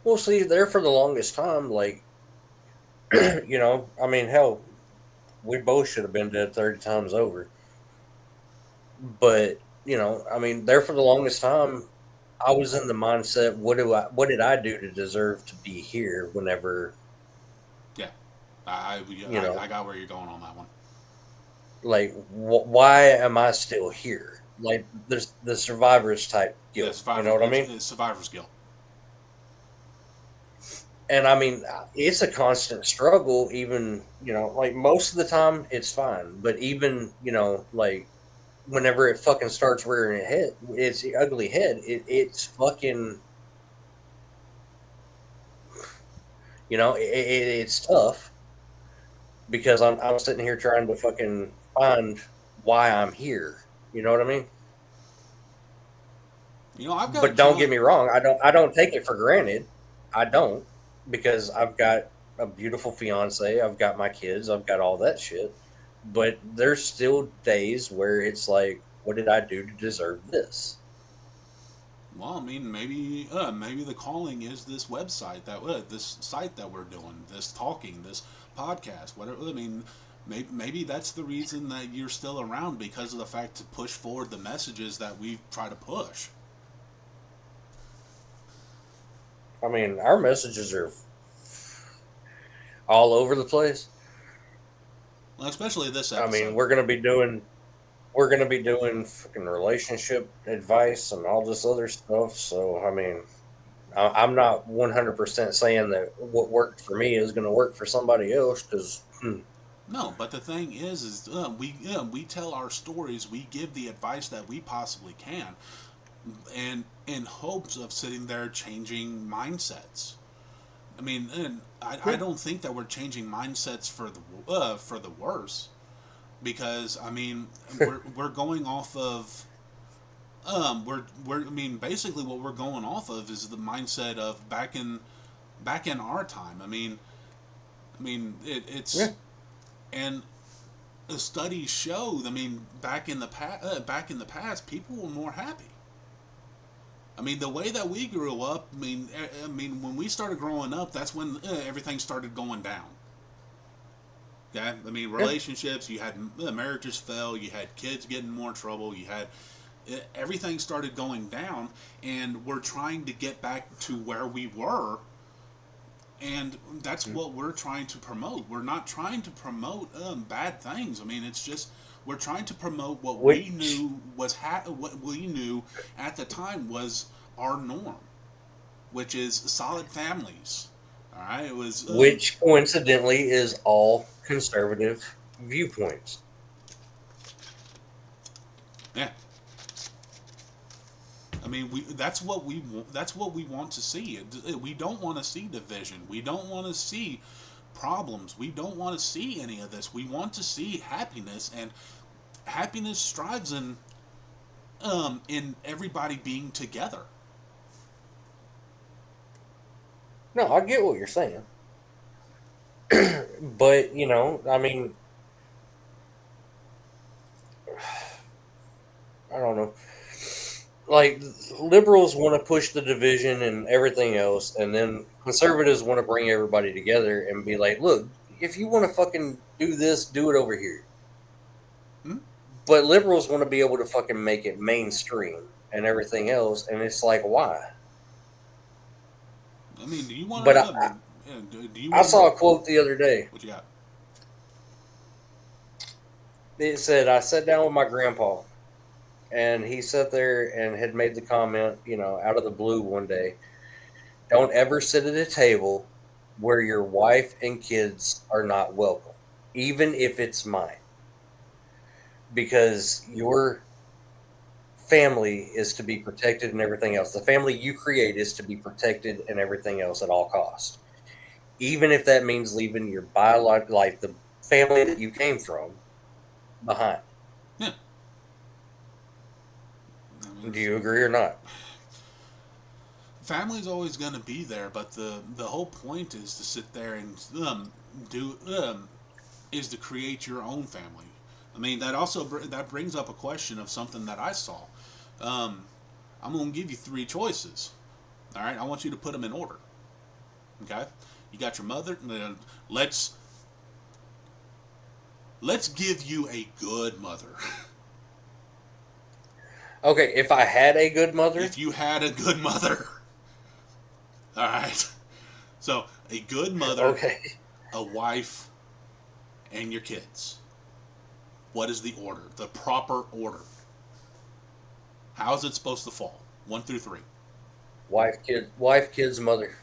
Well, see, there for the longest time, like, I mean, hell, we both should have been dead 30 times over. But, I mean, there for the longest time, I was in the mindset, what did I do to deserve to be here whenever, Yeah, you know, I got where you're going on that one. like, why am I still here? Like, there's the survivor's type Yeah, guilt. You know what I mean? it's survivor's guilt. And I mean, it's a constant struggle, even, like most of the time it's fine. But even, like whenever it fucking starts rearing its ugly head, it's fucking, it's tough because I'm sitting here trying to fucking find why I'm here. You know what I mean? You know, I've got a But don't get challenge. me wrong, I don't take it for granted. I don't, because I've got a beautiful fiance, I've got my kids, I've got all that shit. But there's still days where it's like, what did I do to deserve this? Well, I mean, maybe the calling is this website this site that we're doing, this talking, this podcast, whatever. I mean, maybe that's the reason that you're still around, because of the fact to push forward the messages that we try to push. I mean, our messages are all over the place. Well, especially this I mean, episode. we're gonna be doing fucking relationship advice and all this other stuff. So I mean, I'm not 100% saying that what worked for me is going to work for somebody else because, No, but the thing is we tell our stories, we give the advice that we possibly can, and in hopes of sitting there changing mindsets. I mean, and I don't think that we're changing mindsets for the worse, because I mean we're going off of we're I mean basically what we're going off of is the mindset of back in our time. It's yeah, and the studies show. I mean, back in the past, people were more happy. I mean, the way that we grew up. I mean, when we started growing up, that's when everything started going down. Yeah, I mean, yeah. relationships. You had marriages fell. You had kids getting more trouble. You had everything started going down, and we're trying to get back to where we were, and that's Mm. what we're trying to promote. We're not trying to promote bad things. I mean, it's just we're trying to promote Which, what we knew at the time was our norm, which is solid families. All right, it was which coincidentally is all conservative viewpoints. yeah. I mean, that's what we want to see. We don't want to see division. We don't want to see problems. We don't want to see any of this. We want to see happiness, and happiness strives in everybody being together. No, I get what you're saying, but I mean, I don't know. Like liberals want to push the division and everything else, and then conservatives want to bring everybody together and be like, "Look, if you want to fucking do this, do it over here." Hmm? But liberals want to be able to fucking make it mainstream and everything else, and it's like, why? I mean, do you want But to? I, Do you I want saw a quote the other day. what you got? It said, "I sat down with my grandpa, and he sat there and had made the comment, out of the blue one day, don't ever sit at a table where your wife and kids are not welcome, even if it's mine, because your family is to be protected and everything else. The family you create is to be protected and everything else at all costs, even if that means leaving your biological, like the family that you came from, behind." Yeah, I mean, Do you agree or not? family's always going to be there, but the whole point is to sit there and do is to create your own family. I mean, that brings up a question of something that I saw. Um, I'm going to give you three choices. All right, I want you to put them in order. Okay, you got your mother. Let's let's give you a good mother. Okay, if I had a good mother, If you had a good mother, all right. So a good mother, okay. a wife, and your kids. What is the order? The proper order. How is it supposed to fall? 1 through 3. Wife, kids, mother.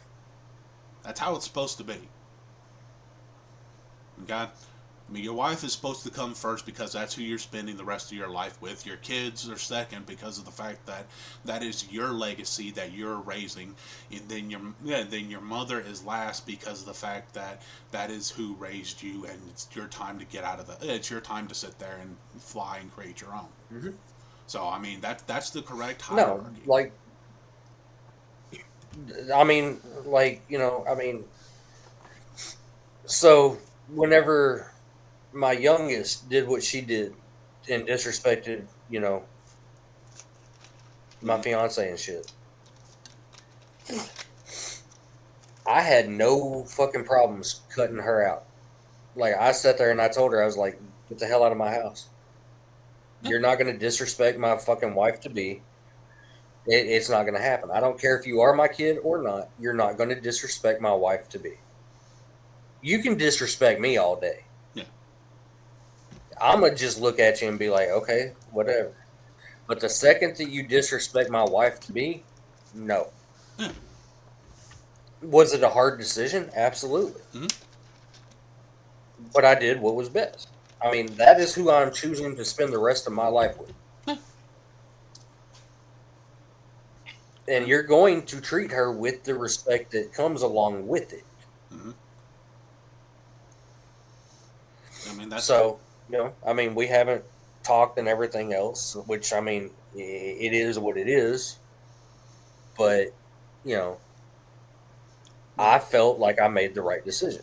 That's how it's supposed to be. Okay? I mean, your wife is supposed to come first because that's who you're spending the rest of your life with. Your kids are second because of the fact that that is your legacy that you're raising. And then your mother is last because of the fact that that is who raised you, and it's your time to get out of the. It's your time to sit there and fly and create your own. Hmm. So I mean that's the correct No, hierarchy. like I mean, like I mean, so whenever my youngest did what she did and disrespected, my Mm-hmm. fiance and shit, I had no fucking problems cutting her out. Like I sat there and I told her, I was like, "Get the hell out of my house! Yeah, You're not going to disrespect my fucking wife to be. It's not going to happen. I don't care if you are my kid or not. You're not going to disrespect my wife to be. You can disrespect me all day. yeah, I'm gonna just look at you and be like, okay, whatever. But the second that you disrespect my wife to be, no. yeah. Was it a hard decision? Absolutely. Mm-hmm. But I did what was best. I mean, that is who I'm choosing to spend the rest of my life with. Yeah. And you're going to treat her with the respect that comes along with it. Mm-hmm. I mean that's So, I mean, we haven't talked and everything else, which I mean, it is what it is. But, you know, well, I felt like I made the right decision.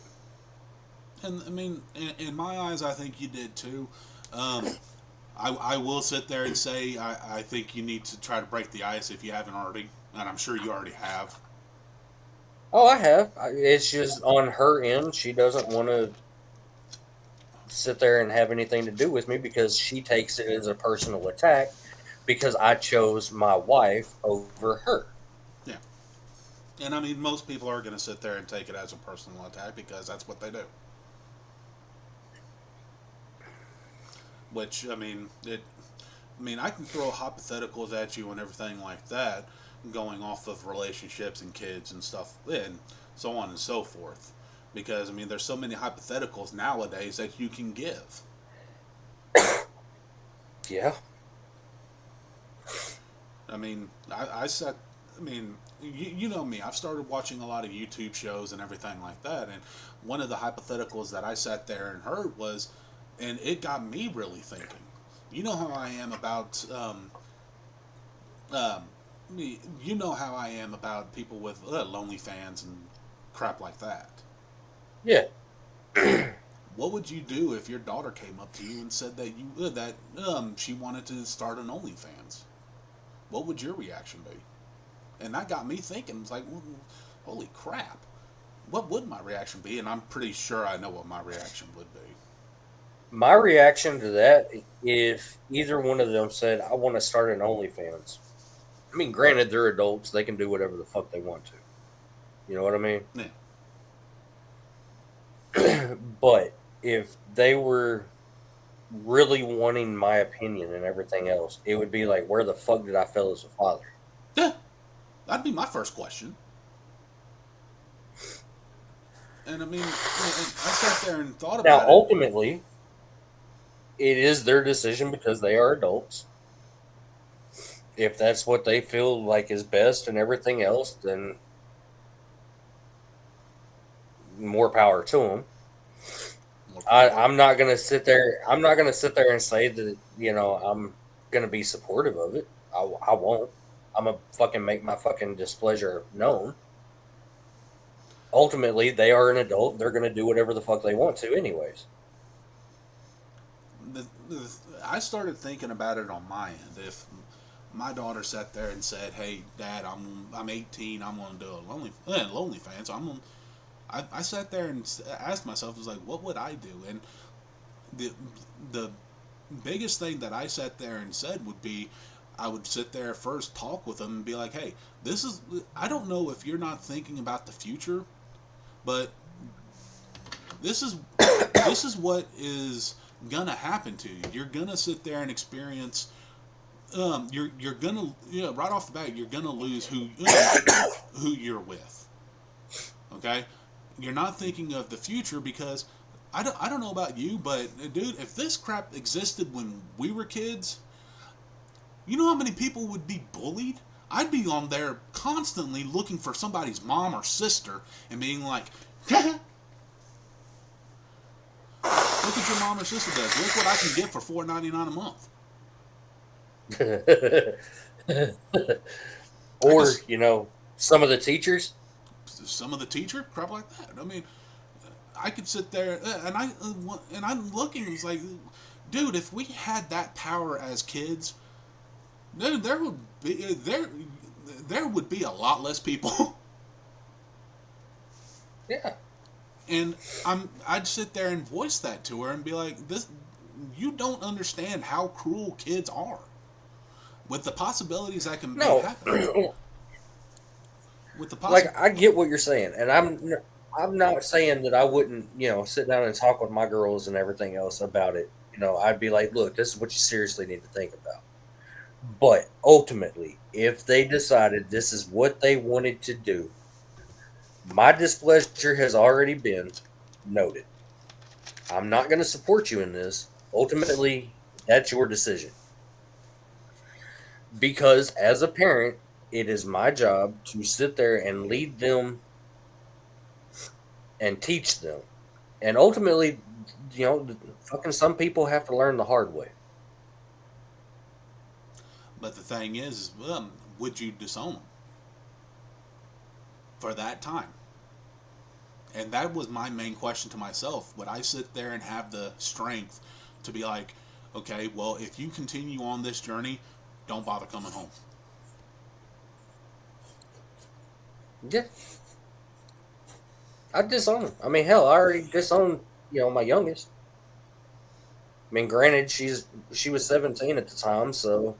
and I mean in my eyes I think you did too. Um, I will sit there and say I think you need to try to break the ice if you haven't already, and I'm sure you already have. Oh, I have. It's just on her end, she doesn't want to sit there and have anything to do with me because she takes it as a personal attack because I chose my wife over her. Yeah, and I mean most people are going to sit there and take it as a personal attack because that's what they do. Which I mean it. I mean I can throw hypotheticals at you and everything like that, going off of relationships and kids and stuff and so on and so forth. Because I mean there's so many hypotheticals nowadays that you can give. Yeah. I mean, I sat. I mean, you know me. I've started watching a lot of YouTube shows and everything like that. And one of the hypotheticals that I sat there and heard was, and it got me really thinking. You know how I am about um, me. You know how I am about people with lonely fans and crap like that. Yeah. What would you do if your daughter came up to you and said that she wanted to start an OnlyFans? What would your reaction be? And that got me thinking. It's like, holy crap. What would my reaction be? And I'm pretty sure I know what my reaction would be. My reaction to that, if either one of them said, I want to start an OnlyFans, I mean, granted, they're adults. They can do whatever the fuck they want to. You know what I mean? Yeah. But if they were really wanting my opinion and everything else, it would be like, where the fuck did I fail as a father? Yeah. That'd be my first question. And I mean, I sat there and thought Now, about it. ultimately, it is their decision because they are adults. If that's what they feel like is best and everything else, then more power to them. More power. I'm not gonna sit there. I'm not gonna sit there and say that I'm gonna be supportive of it. I won't. I'm gonna fucking make my fucking displeasure known. Ultimately, they are an adult. They're gonna do whatever the fuck they want to, anyways. I started thinking about it on my end. If my daughter sat there and said, "Hey, Dad, I'm 18. I'm gonna do a lonely fans. I sat there and asked myself, I was like, what would I do? And the the biggest thing that I sat there and said would be, I would sit there first, talk with them, and be like, hey, this is, I don't know if you're not thinking about the future, but this is this is what is gonna happen to you. You're gonna sit there and experience. You're gonna, right off the bat, you're gonna lose who you're with. Okay, you're not thinking of the future because I don't know about you, but dude, if this crap existed when we were kids, you know how many people would be bullied? I'd be on there constantly looking for somebody's mom or sister and being like, look what your mom or sister does. Look what I can get for $4.99 a month. Or, just, some of the teachers. Some of the teacher, crap like that. I mean, I could sit there and I'm looking. It's like, dude, if we had that power as kids, dude, there would be a lot less people. Yeah. And I'd sit there and voice that to her and be like, this, you don't understand how cruel kids are. With the possibilities that can happen. With the like, I get what you're saying, and I'm not saying that I wouldn't, sit down and talk with my girls and everything else about it. I'd be like, look, this is what you seriously need to think about. But ultimately, if they decided this is what they wanted to do, my displeasure has already been noted. I'm not going to support you in this. Ultimately, that's your decision. Because as a parent, it is my job to sit there and lead them and teach them. And ultimately, fucking some people have to learn the hard way. But the thing is, would you disown them for that time? And that was my main question to myself. Would I sit there and have the strength to be like, okay, well, if you continue on this journey, don't bother coming home? Yeah. I'd disown them. I mean, hell, I already disowned, my youngest. I mean, granted, she was 17 at the time, so.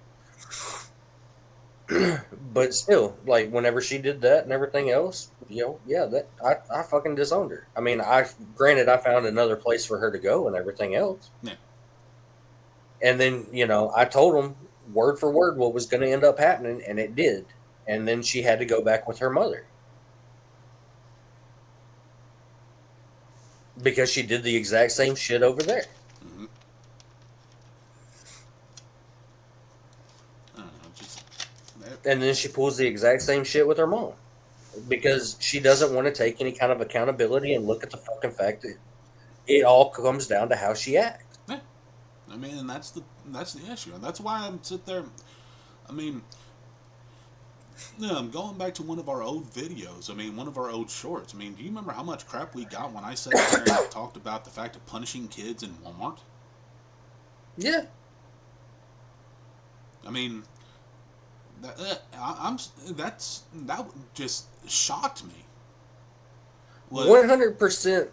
But still, like, whenever she did that and everything else, yeah, that I fucking disowned her. I mean, I found another place for her to go and everything else. Yeah. And then, I told them word for word what was going to end up happening, and it did. And then she had to go back with her mother. Because she did the exact same shit over there. Mm-hmm. I don't know, and then she pulls the exact same shit with her mom. Because she doesn't want to take any kind of accountability and look at the fucking fact that it all comes down to how she acts. Yeah. I mean, and that's the issue. And that's why I'm sit there. I mean, I'm going back to one of our old videos. I mean, one of our old shorts. I mean, do you remember how much crap we got when I sat there and talked about the fact of punishing kids in Walmart? Yeah. I mean, that just shocked me. 100%.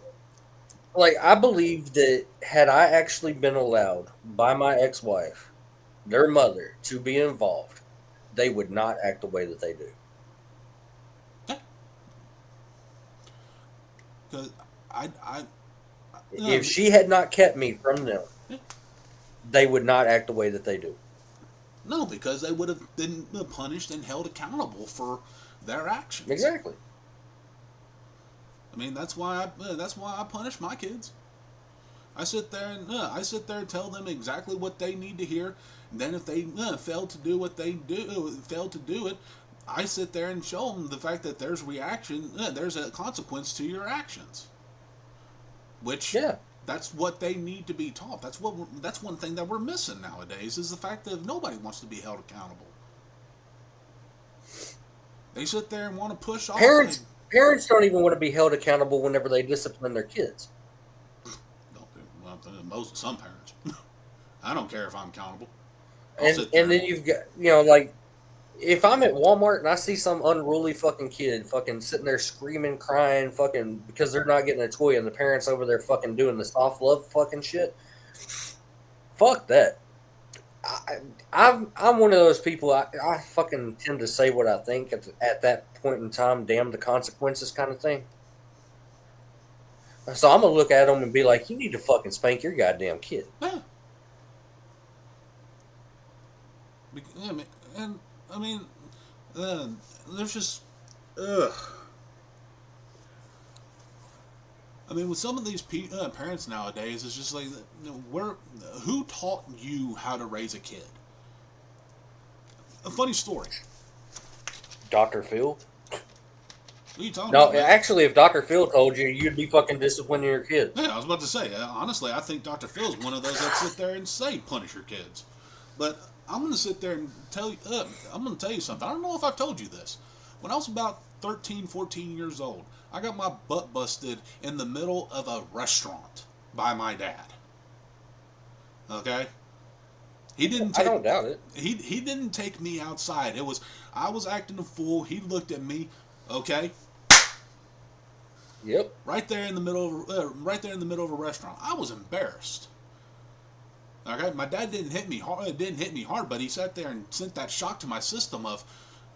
Like, I believe that had I actually been allowed by my ex-wife, their mother, to be involved, they would not act the way that they do. Because if she had not kept me from them, they would not act the way that they do. No, because they would have been punished and held accountable for their actions. Exactly. I mean, that's why I punish my kids. I sit there and tell them exactly what they need to hear. And then if they fail to do it, I sit there and show them the fact that there's reaction. There's a consequence to your actions. Which that's what they need to be taught. That's one thing that we're missing nowadays is the fact that nobody wants to be held accountable. They sit there and want to push off. Parents don't even want to be held accountable whenever they discipline their kids. Some parents. I don't care if I'm accountable. And then you've got, like, If I'm at Walmart and I see some unruly fucking kid fucking sitting there screaming, crying, fucking because they're not getting a toy and the parents over there fucking doing the soft love fucking shit, fuck that. I, I'm one of those people. I fucking tend to say what I think at that point in time. Damn the consequences, kind of thing. So I'm gonna look at them and be like, "You need to fucking spank your goddamn kid." Yeah. I mean, and I mean, uh, there's just, ugh. I mean, with some of these parents nowadays, it's just like, who taught you how to raise a kid? A funny story. Dr. Phil. What are you talking No, about, man? actually, if Dr. Phil told you, you'd be fucking disciplining your kids. Yeah, I was about to say. Honestly, I think Dr. Phil's one of those that sit there and say punish your kids. But I'm going to sit there and tell you. I'm going to tell you something. I don't know if I've told you this. When I was about 13, 14 years old, I got my butt busted in the middle of a restaurant by my dad. Okay, he didn't I take. don't doubt it. He didn't take me outside. It was I was acting a fool. He looked at me. Okay, Yep. right there in the middle of a restaurant. I was embarrassed. Okay, my dad didn't hit me hard. Didn't hit me hard, but he sat there and sent that shock to my system of,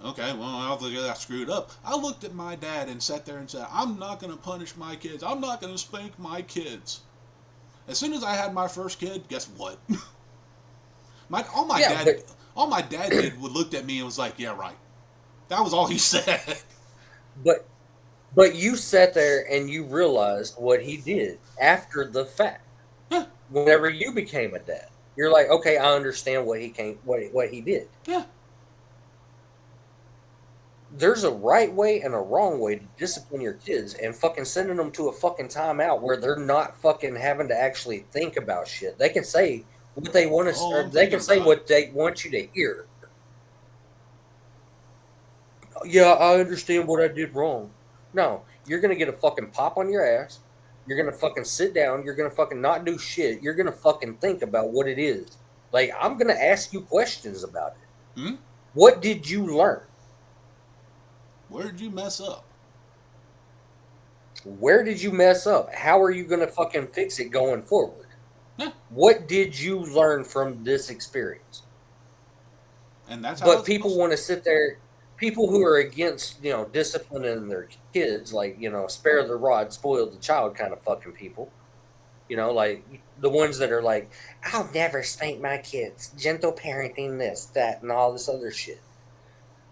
okay, well, I think I screwed up. I looked at my dad and sat there and said, I'm not going to punish my kids. I'm not going to spank my kids. As soon as I had my first kid, guess what? my all my Yeah, dad but all my dad did was looked at me and was like, yeah, right. That was all he said. but but you sat there and you realized what he did after the fact. yeah, Whenever you became a dad, you're like, okay, I understand what he did. yeah. There's a right way and a wrong way to discipline your kids, and fucking sending them to a fucking timeout where they're not fucking having to actually think about shit. They can say what they want to, Oh, or I'm they thinking can say about it. what they want you to hear. Yeah, I understand what I did wrong. No, you're gonna get a fucking pop on your ass. You're gonna fucking sit down. You're gonna fucking not do shit. You're gonna fucking think about what it is. Like, I'm gonna ask you questions about it. Hmm? What did you learn? Where did you mess up? Where did you mess up? How are you gonna fucking fix it going forward? Yeah, What did you learn from this experience? and that's how But it's people supposed. want to sit there, people who are against, disciplining their kids, like, spare the rod, spoil the child kind of fucking people, like the ones that are like, I'll never spank my kids, gentle parenting, this, that, and all this other shit.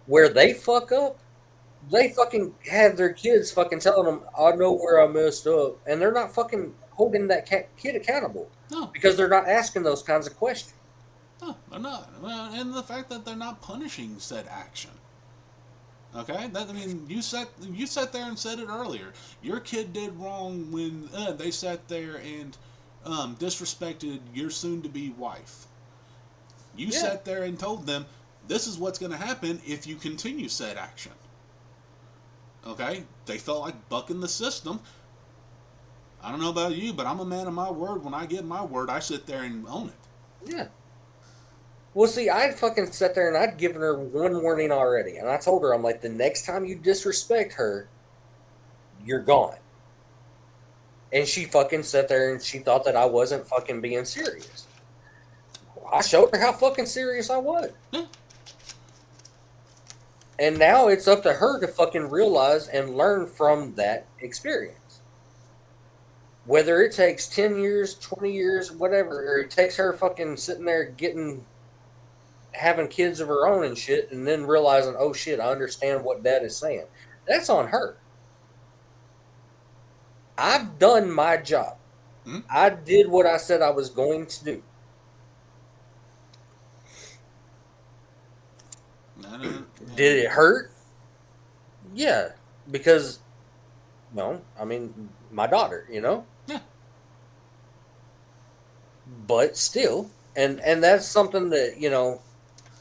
Where they fuck up, they fucking have their kids fucking telling them, I know where I messed up. And they're not fucking holding that kid accountable No, because they're not asking those kinds of questions. no, they're not. And the fact that they're not punishing said action. Okay, I mean, you sat there and said it earlier. Your kid did wrong when they sat there and disrespected your soon-to-be wife. You Yeah. sat there and told them, "This is what's going to happen if you continue said action." Okay, they felt like bucking the system. I don't know about you, but I'm a man of my word. When I get my word, I sit there and own it. Yeah. Well, see, I'd fucking sat there and I'd given her one warning already. And I told her, I'm like, the next time you disrespect her, you're gone. And she fucking sat there and she thought that I wasn't fucking being serious. I showed her how fucking serious I was. Yeah. And now it's up to her to fucking realize and learn from that experience. Whether it takes 10 years, 20 years, whatever, or it takes her fucking sitting there having kids of her own and shit, and then realizing, oh shit, I understand what dad is saying. That's on her. I've done my job. Hmm? I did what I said I was going to do. Did it hurt? Yeah, because, well, I mean, my daughter. Yeah. But still, and that's something that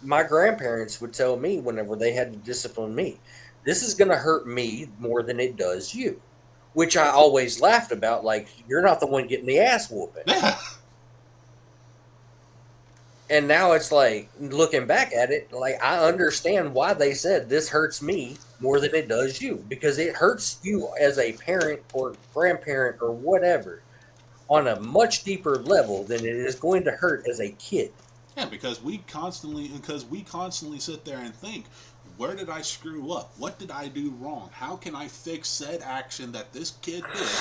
my grandparents would tell me whenever they had to discipline me. This is going to hurt me more than it does you, which I always laughed about. Like, you're not the one getting the ass whooping. Yeah. And now it's like looking back at it, like I understand why they said this hurts me more than it does you because it hurts you as a parent or grandparent or whatever on a much deeper level than it is going to hurt as a kid. Yeah, because we constantly sit there and think, where did I screw up? What did I do wrong? How can I fix said action that this kid did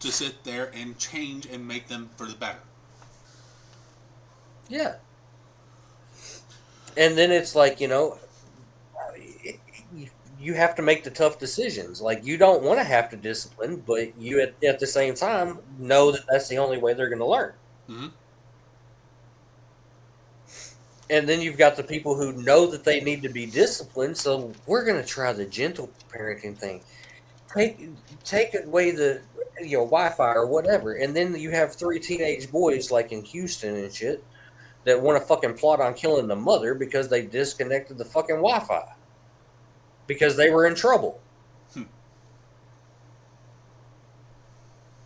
to sit there and change and make them for the better? Yeah. And then it's like, you have to make the tough decisions. Like you don't want to have to discipline, but you at the same time know that that's the only way they're going to learn. Mm-hmm. And then you've got the people who know that they need to be disciplined, so we're going to try the gentle parenting thing. Take take away the Wi-Fi or whatever, and then you have three teenage boys like in Houston and shit that want to fucking plot on killing the mother because they disconnected the fucking Wi-Fi because they were in trouble. Hmm.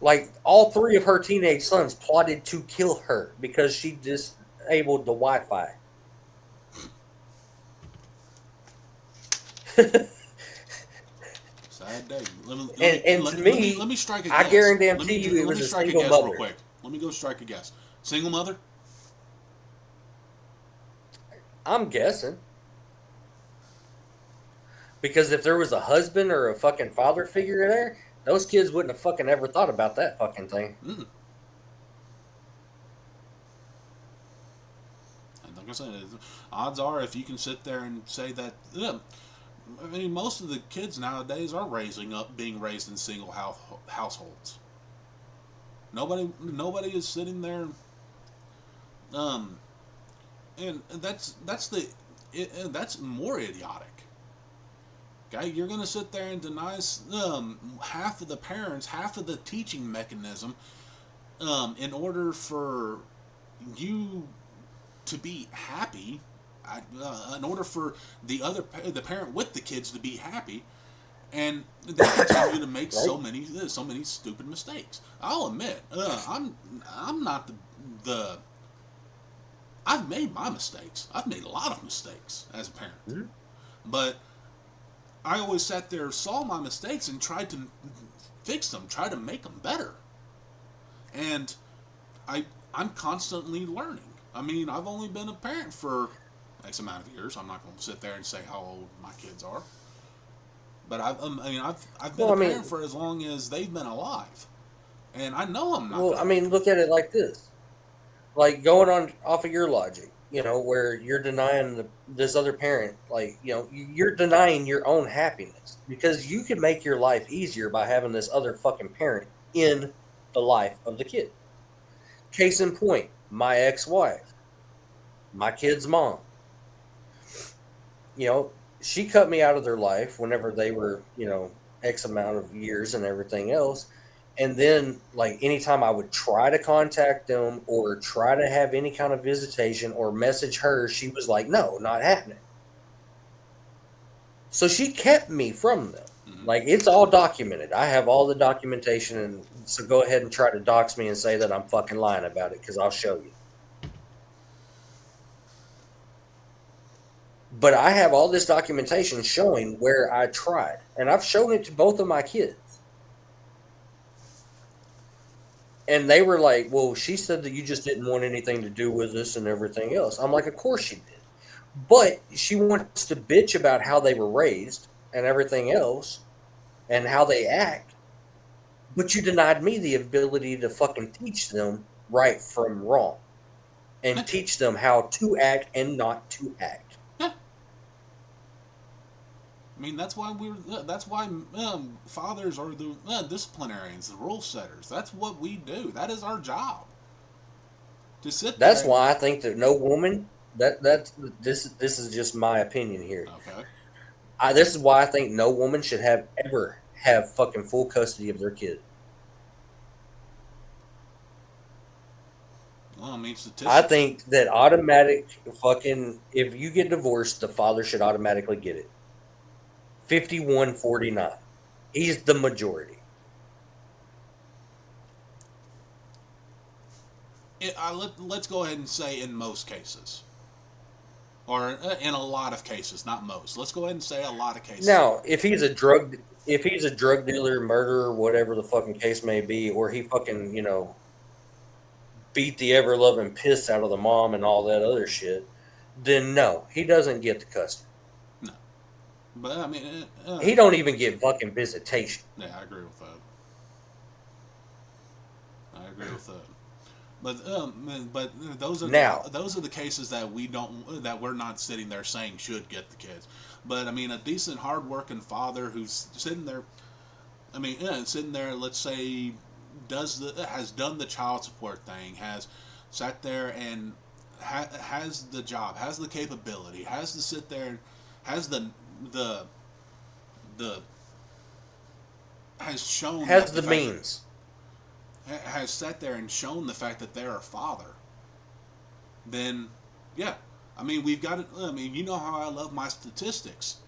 Like all three of her teenage sons plotted to kill her because she disabled the Wi-Fi. Sad day. Let me strike a I guess. guarantee you it Let was me a strike a single guess mother. real quick. Let me go strike a guess. Single mother? I'm guessing. Because if there was a husband or a fucking father figure there, those kids wouldn't have fucking ever thought about that fucking thing. Mm. And like I said, odds are if you can sit there and say that, yeah, I mean, most of the kids nowadays are being raised in single households. Nobody is sitting there, um, and that's more idiotic. Okay, you're gonna sit there and deny half of the parents, half of the teaching mechanism, in order for you to be happy, in order for the parent with the kids to be happy, and they continue to make Right? so many stupid mistakes. I'll admit, I'm not the I've made my mistakes. I've made a lot of mistakes as a parent, Mhm. but I always sat there, saw my mistakes, and tried to fix them, try to make them better. And I'm constantly learning. I mean, I've only been a parent for X amount of years. I'm not going to sit there and say how old my kids are, but I've been Well, a I parent mean, for as long as they've been alive, and I know I'm not well, going I to make mean, them. look at it like this. Like going on off of your logic, where you're denying this other parent, like, you're denying your own happiness because you could make your life easier by having this other fucking parent in the life of the kid. Case in point, my ex-wife, my kid's mom, you know, she cut me out of their life whenever they were, X amount of years and everything else. And then, like, anytime I would try to contact them or try to have any kind of visitation or message her, she was like, no, not happening. So she kept me from them. Mm-hmm. Like, it's all documented. I have all the documentation. And so go ahead and try to dox me and say that I'm fucking lying about it because I'll show you. But I have all this documentation showing where I tried, and I've shown it to both of my kids. And they were like, well, she said that you just didn't want anything to do with us and everything else. I'm like, of course she did. But she wants to bitch about how they were raised and everything else and how they act. But you denied me the ability to fucking teach them right from wrong Yeah, and teach them how to act and not to act. yeah. I mean, that's why fathers are the disciplinarians, the rule setters. That's what we do. That is our job. To sit there That's and why I think that no woman that's this is just my opinion here. okay. This is why I think no woman should ever have fucking full custody of their kid. Well, I mean, I statistic. think that automatic fucking if you get divorced, the father should automatically get it. 51-49. He's the majority. let's go ahead and say in most cases, or in a lot of cases, not most. Let's go ahead and say a lot of cases. Now, if he's a drug dealer, murderer, whatever the fucking case may be, or he fucking, beat the ever loving piss out of the mom and all that other shit, then no, he doesn't get the custody. No, but I mean, He don't even get fucking visitation. yeah, I agree with that. I agree with that. But those are the cases that we're not sitting there saying should get the kids. But I mean, a decent, hardworking father who's sitting there. I mean, sitting there. Let's say has done the child support thing, has sat there and has the job, has the capability, has to sit there, has the the has shown has the means. Has sat there and shown the fact that they're a father, then yeah, I mean we've got it. I mean, you know how I love my statistics.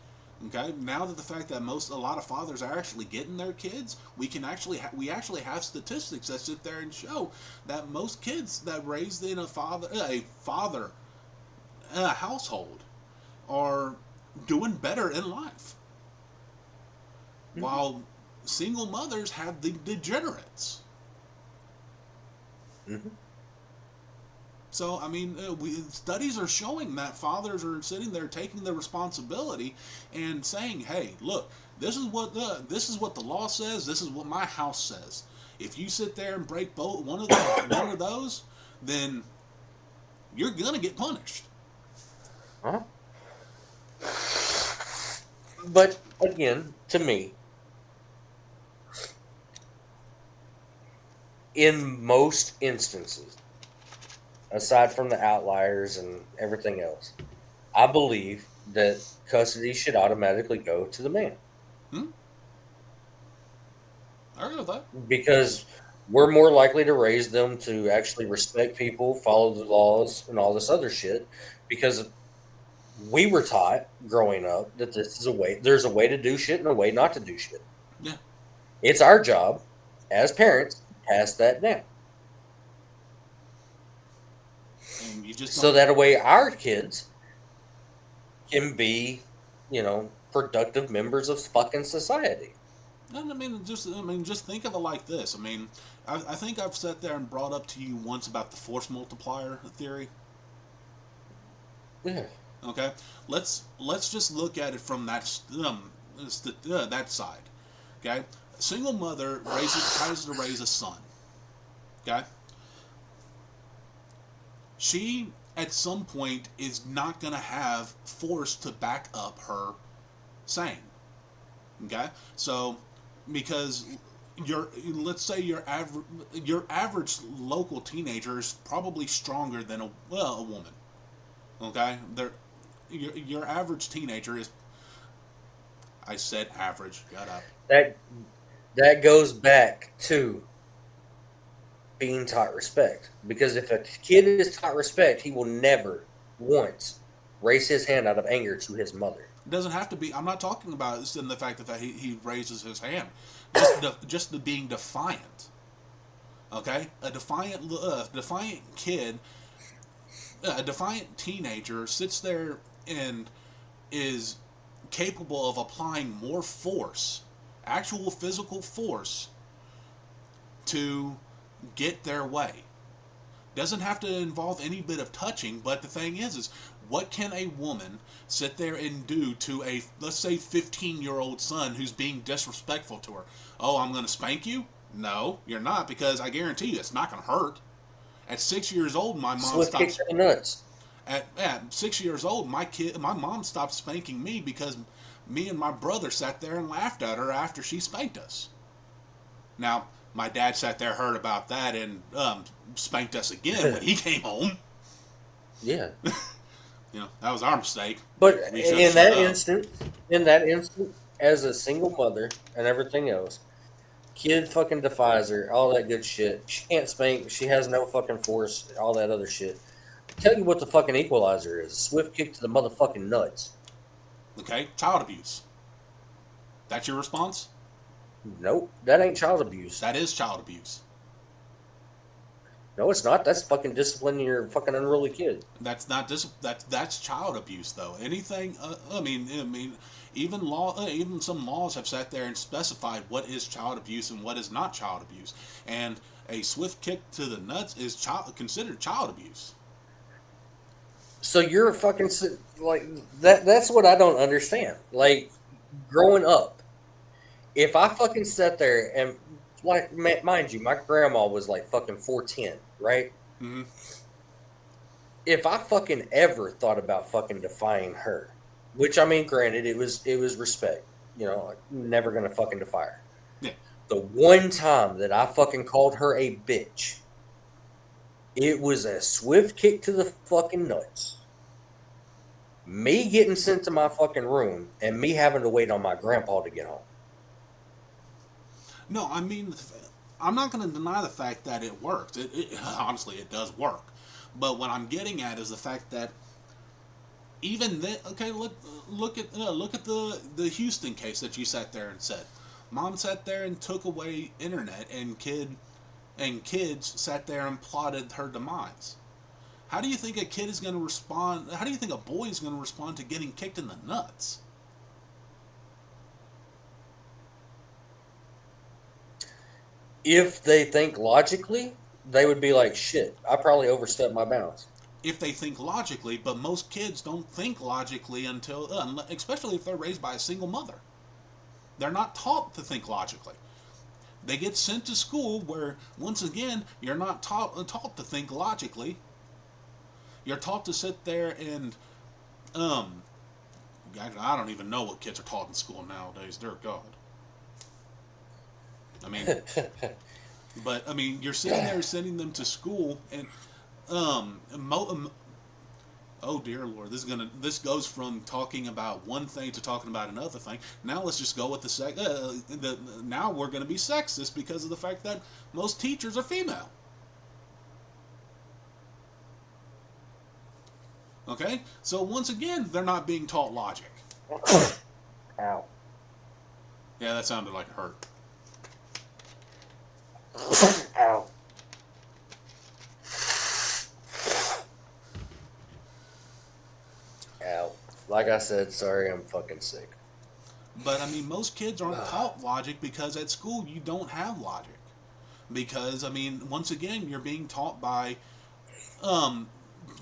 Okay, now that the fact that a lot of fathers are actually getting their kids, we actually have statistics that sit there and show that most kids that raised in a father household are doing better in life, while single mothers have the degenerates. Mm-hmm. So I mean, studies are showing that fathers are sitting there taking the responsibility and saying, "Hey, look, this is what the law says. This is what my house says. If you sit there and break one of those, then you're gonna get punished." Huh? But again, to me, in most instances, aside from the outliers and everything else, I believe that custody should automatically go to the man. I agree with that. Because we're more likely to raise them to actually respect people, follow the laws, and all this other shit. Because we were taught growing up that there's a way to do shit and a way not to do shit. Yeah. It's our job as parents to pass that down. So that way our kids can be, productive members of fucking society. I mean, just think of it like this. I mean, I think I've sat there and brought up to you once about the force multiplier theory. Yeah. Okay. Let's just look at it from that side. Okay. A single mother tries to raise a son. Okay. She at some point is not going to have force to back up her saying. Okay. So because let's say your average local teenager is probably stronger than a woman. Okay, your average teenager is. I said average. Got up. That goes back to being taught respect. Because if a kid is taught respect, he will never once raise his hand out of anger to his mother. It doesn't have to be. I'm not talking about this in the fact that he raises his hand. Just the being defiant. Okay, a defiant kid. A defiant teenager sits there and is capable of applying more force, actual physical force, to get their way. Doesn't have to involve any bit of touching, but the thing is what can a woman sit there and do to a, let's say, 15-year-old son who's being disrespectful to her? Oh, I'm going to spank you? No, you're not, because I guarantee you it's not going to hurt. At 6 years old, my mom stopped. Nuts. At 6 years old, my mom stopped spanking me because me and my brother sat there and laughed at her after she spanked us. Now, my dad sat there, heard about that, and spanked us again when he came home. Yeah. That was our mistake. But in that instant, as a single mother and everything else, kid fucking defies her, all that good shit. She can't spank, she has no fucking force, all that other shit. Tell you what the fucking equalizer is. A swift kick to the motherfucking nuts. Okay, child abuse. That's your response? Nope, that ain't child abuse. That is child abuse. No, it's not. That's fucking disciplining your fucking unruly kid. That's not that's child abuse though. Anything I mean even even some laws have sat there and specified what is child abuse and what is not child abuse. And a swift kick to the nuts is considered child abuse. So you're fucking like that. That's what I don't understand. Like growing up, if I fucking sat there and like mind you, my grandma was like fucking 410, right? Hmm. If I fucking ever thought about fucking defying her, which I mean, granted, it was respect. You know, like, never gonna fucking defy her. Yeah. The one time that I fucking called her a bitch, it was a swift kick to the fucking nuts. Me getting sent to my fucking room and me having to wait on my grandpa to get home. No, I mean, I'm not going to deny the fact that it worked. Honestly, it does work. But what I'm getting at is the fact that even then, okay, look at the Houston case that you sat there and said. Mom sat there and took away internet, and kids sat there and plotted her demise. How do you think a kid is going to respond? How do you think a boy is going to respond to getting kicked in the nuts? If they think logically, they would be like, shit, I probably overstepped my bounds. If they think logically, but most kids don't think logically until, especially if they're raised by a single mother. They're not taught to think logically. They get sent to school where, once again, you're not taught to think logically. You're taught to sit there and, um, I don't even know what kids are taught in school nowadays. Dear God. I mean, but I mean, you're sitting there sending them to school, and oh dear Lord, this goes from talking about one thing to talking about another thing. Now let's just go with now we're going to be sexist because of the fact that most teachers are female. Okay, so once again, they're not being taught logic. Ow. Yeah, that sounded like it hurt. Ow. Ow. Like I said, sorry, I'm fucking sick. But I mean, most kids aren't taught logic because at school you don't have logic. Because I mean, once again, um,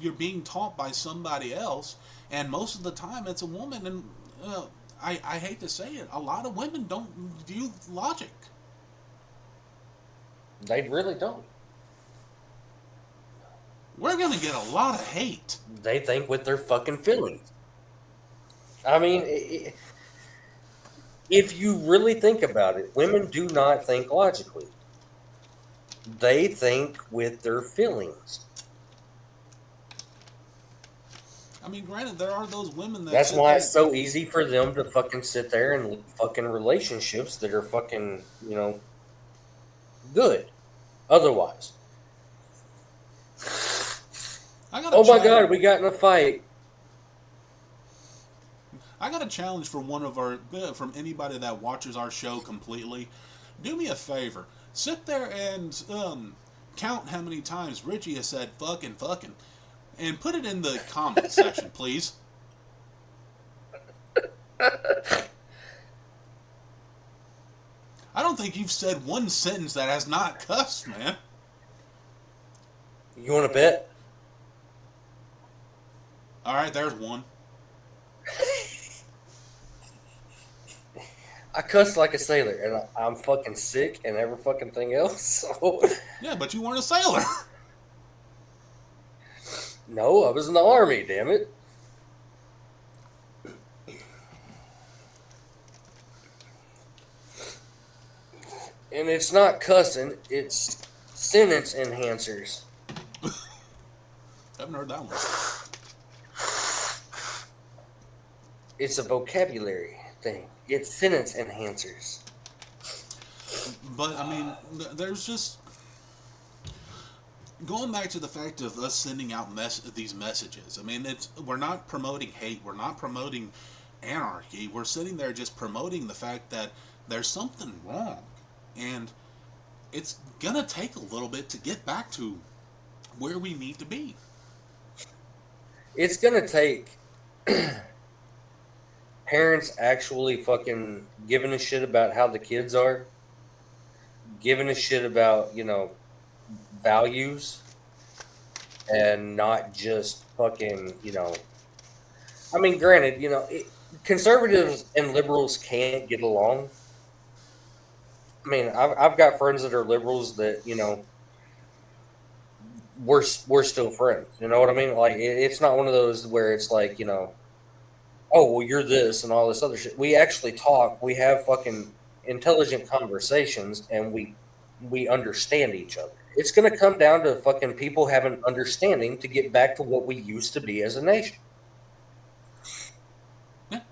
you're being taught by somebody else, and most of the time it's a woman. And I hate to say it, a lot of women don't view logic. They really don't. We're gonna get a lot of hate. They think with their fucking feelings. I mean, if you really think about it, women do not think logically. They think with their feelings. I mean, granted, there are those women that That's sit why there. it's so easy for them to fucking sit there and leave fucking relationships that are fucking, good. Otherwise. I got a Oh my challenge. god, we got in a fight. I got a challenge from from anybody that watches our show completely. Do me a favor, sit there and count how many times Richie has said fucking, and put it in the comment section, please. I don't think you've said one sentence that has not cussed, man. You want to bet? All right, there's one. I cuss like a sailor, and I'm fucking sick and every fucking thing else. So, Yeah, but you weren't a sailor. no, I was in the army. Damn it! And it's not cussing; it's sentence enhancers. Haven't heard that one. It's a vocabulary thing. It's sentence enhancers. But I mean, there's just going back to the fact of us sending out these messages. I mean, we're not promoting hate. We're not promoting anarchy. We're sitting there just promoting the fact that there's something wrong, and it's gonna take a little bit to get back to where we need to be. It's gonna take parents actually fucking giving a shit about how the kids are, giving a shit about, values, and not just fucking, I mean, granted, conservatives and liberals can't get along. I mean, I've got friends that are liberals that, we're still friends. You know what I mean? Like, it's not one of those where it's like, oh, well, you're this and all this other shit. We actually talk. We have fucking intelligent conversations, and we understand each other. It's going to come down to fucking people having understanding to get back to what we used to be as a nation. Yeah.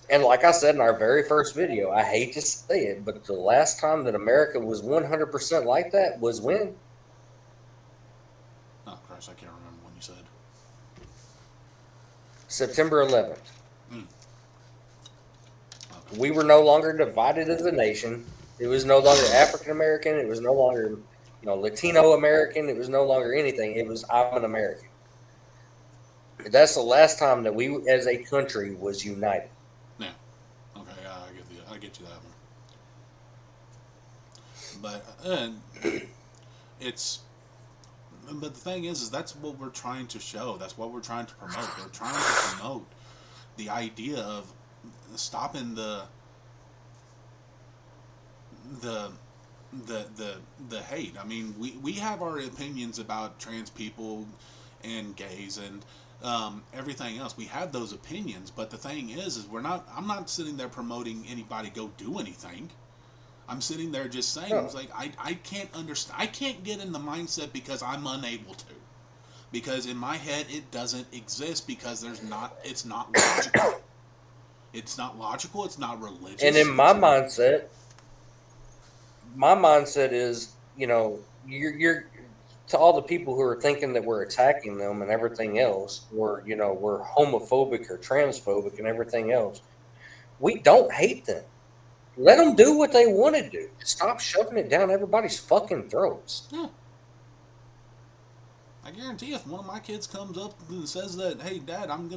And like I said in our very first video, I hate to say it, but the last time that America was 100% like that was when? Oh Christ, I can't remember when you said. September 11th. Mm. We were no longer divided as a nation. It was no longer African American. It was no longer, Latino American. It was no longer anything. It was I'm an American. That's the last time that we, as a country, was united. Yeah. Okay. I get you that one. But it's. But the thing is that's what we're trying to show. That's what we're trying to promote. We're trying to promote the idea of stopping the the hate. I mean, we have our opinions about trans people and gays and everything else. We have those opinions, but the thing is we're not. I'm not sitting there promoting anybody go do anything. I'm sitting there just saying, No. it's like I can't understand. I can't get in the mindset because I'm unable to. Because in my head it doesn't exist because there's not. It's not logical. It's not logical. It's not religious. And in my mindset is, you're to all the people who are thinking that we're attacking them and everything else, or we're homophobic or transphobic and everything else. We don't hate them. Let them do what they want to do. Stop shoving it down everybody's fucking throats. Yeah. I guarantee if one of my kids comes up and says that, "Hey, Dad, I'm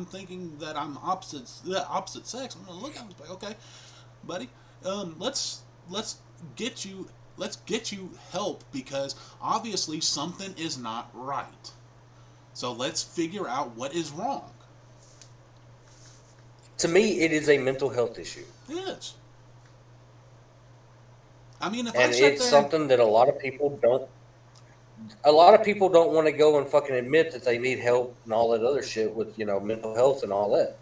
thinking that I'm opposite sex," I'm gonna look at him and be like, "Okay, buddy, let's get you let's get you help because obviously something is not right. So let's figure out what is wrong." To me, it is a mental health issue. It is. I mean, if I And sit it's there, something that a lot of people don't want to go and fucking admit that they need help and all that other shit with, mental health and all that.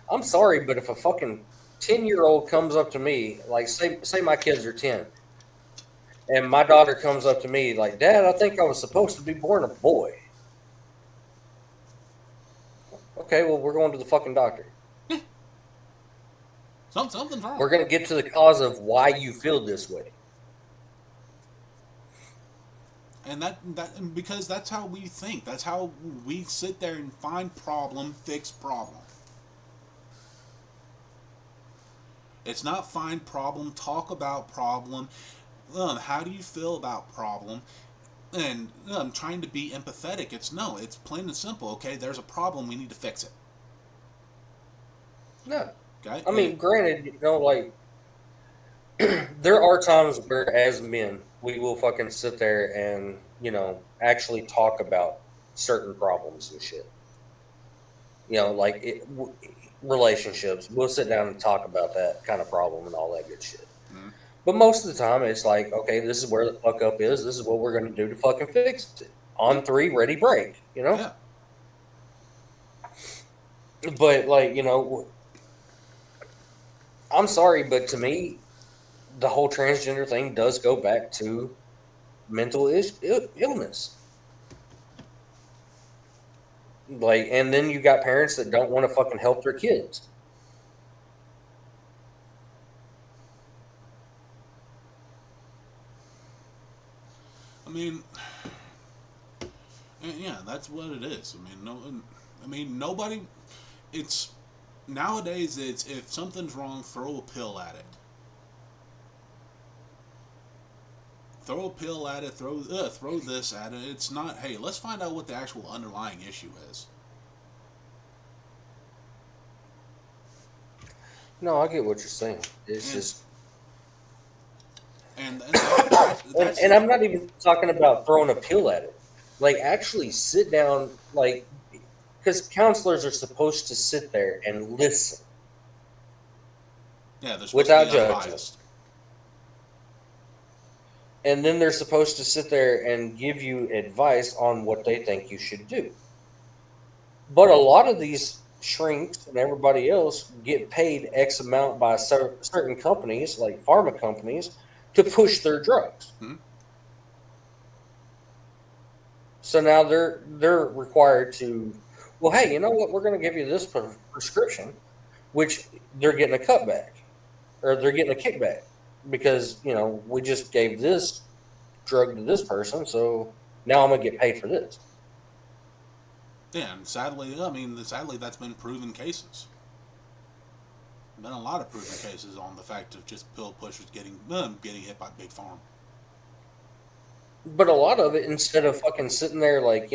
I'm sorry, but if a fucking 10-year-old comes up to me, like say my kids are 10, and my daughter comes up to me like, "Dad, I think I was supposed to be born a boy." Okay, well, we're going to the fucking doctor. something's wrong. We're going to get to the cause of why you feel this way. And that because that's how we think. That's how we sit there and find problem, fix problem. It's not find problem, talk about problem. How do you feel about problem? And I'm trying to be empathetic. It's plain and simple. Okay, there's a problem. We need to fix it. No. Okay. I mean, granted, like, there are times where, as men, we will fucking sit there and, actually talk about certain problems and shit. Like relationships. We'll sit down and talk about that kind of problem and all that good shit. Mhm. But most of the time, it's like, okay, this is where the fuck up is. This is what we're going to do to fucking fix it. On 3, ready, break. Yeah. But, like, I'm sorry, but to me, the whole transgender thing does go back to mental illness. Like, and then you got parents that don't want to fucking help their kids. I mean, yeah, that's what it is. I mean, nobody. It's nowadays. It's if something's wrong, throw a pill at it. throw a pill at it, throw this at it. It's not. Hey, let's find out what the actual underlying issue is. No, I get what you're saying. It's And just, and I'm not even talking about throwing a pill at it. Like, actually sit down, like, because counselors are supposed to sit there and listen yeah, they're supposed to without be judgment. unbiased. And then they're supposed to sit there and give you advice on what they think you should do. But a lot of these shrinks and everybody else get paid X amount by certain companies, like pharma companies, to push their drugs. Hmm? So now they're required to, well, hey, you know what? We're going to give you this prescription, which they're getting a cutback or they're getting a kickback because we just gave this drug to this person, so now I'm going to get paid for this. Yeah, and sadly, that's been proven cases. Been a lot of proven cases on the fact of just pill pushers getting hit by big pharma. But a lot of it, instead of fucking sitting there like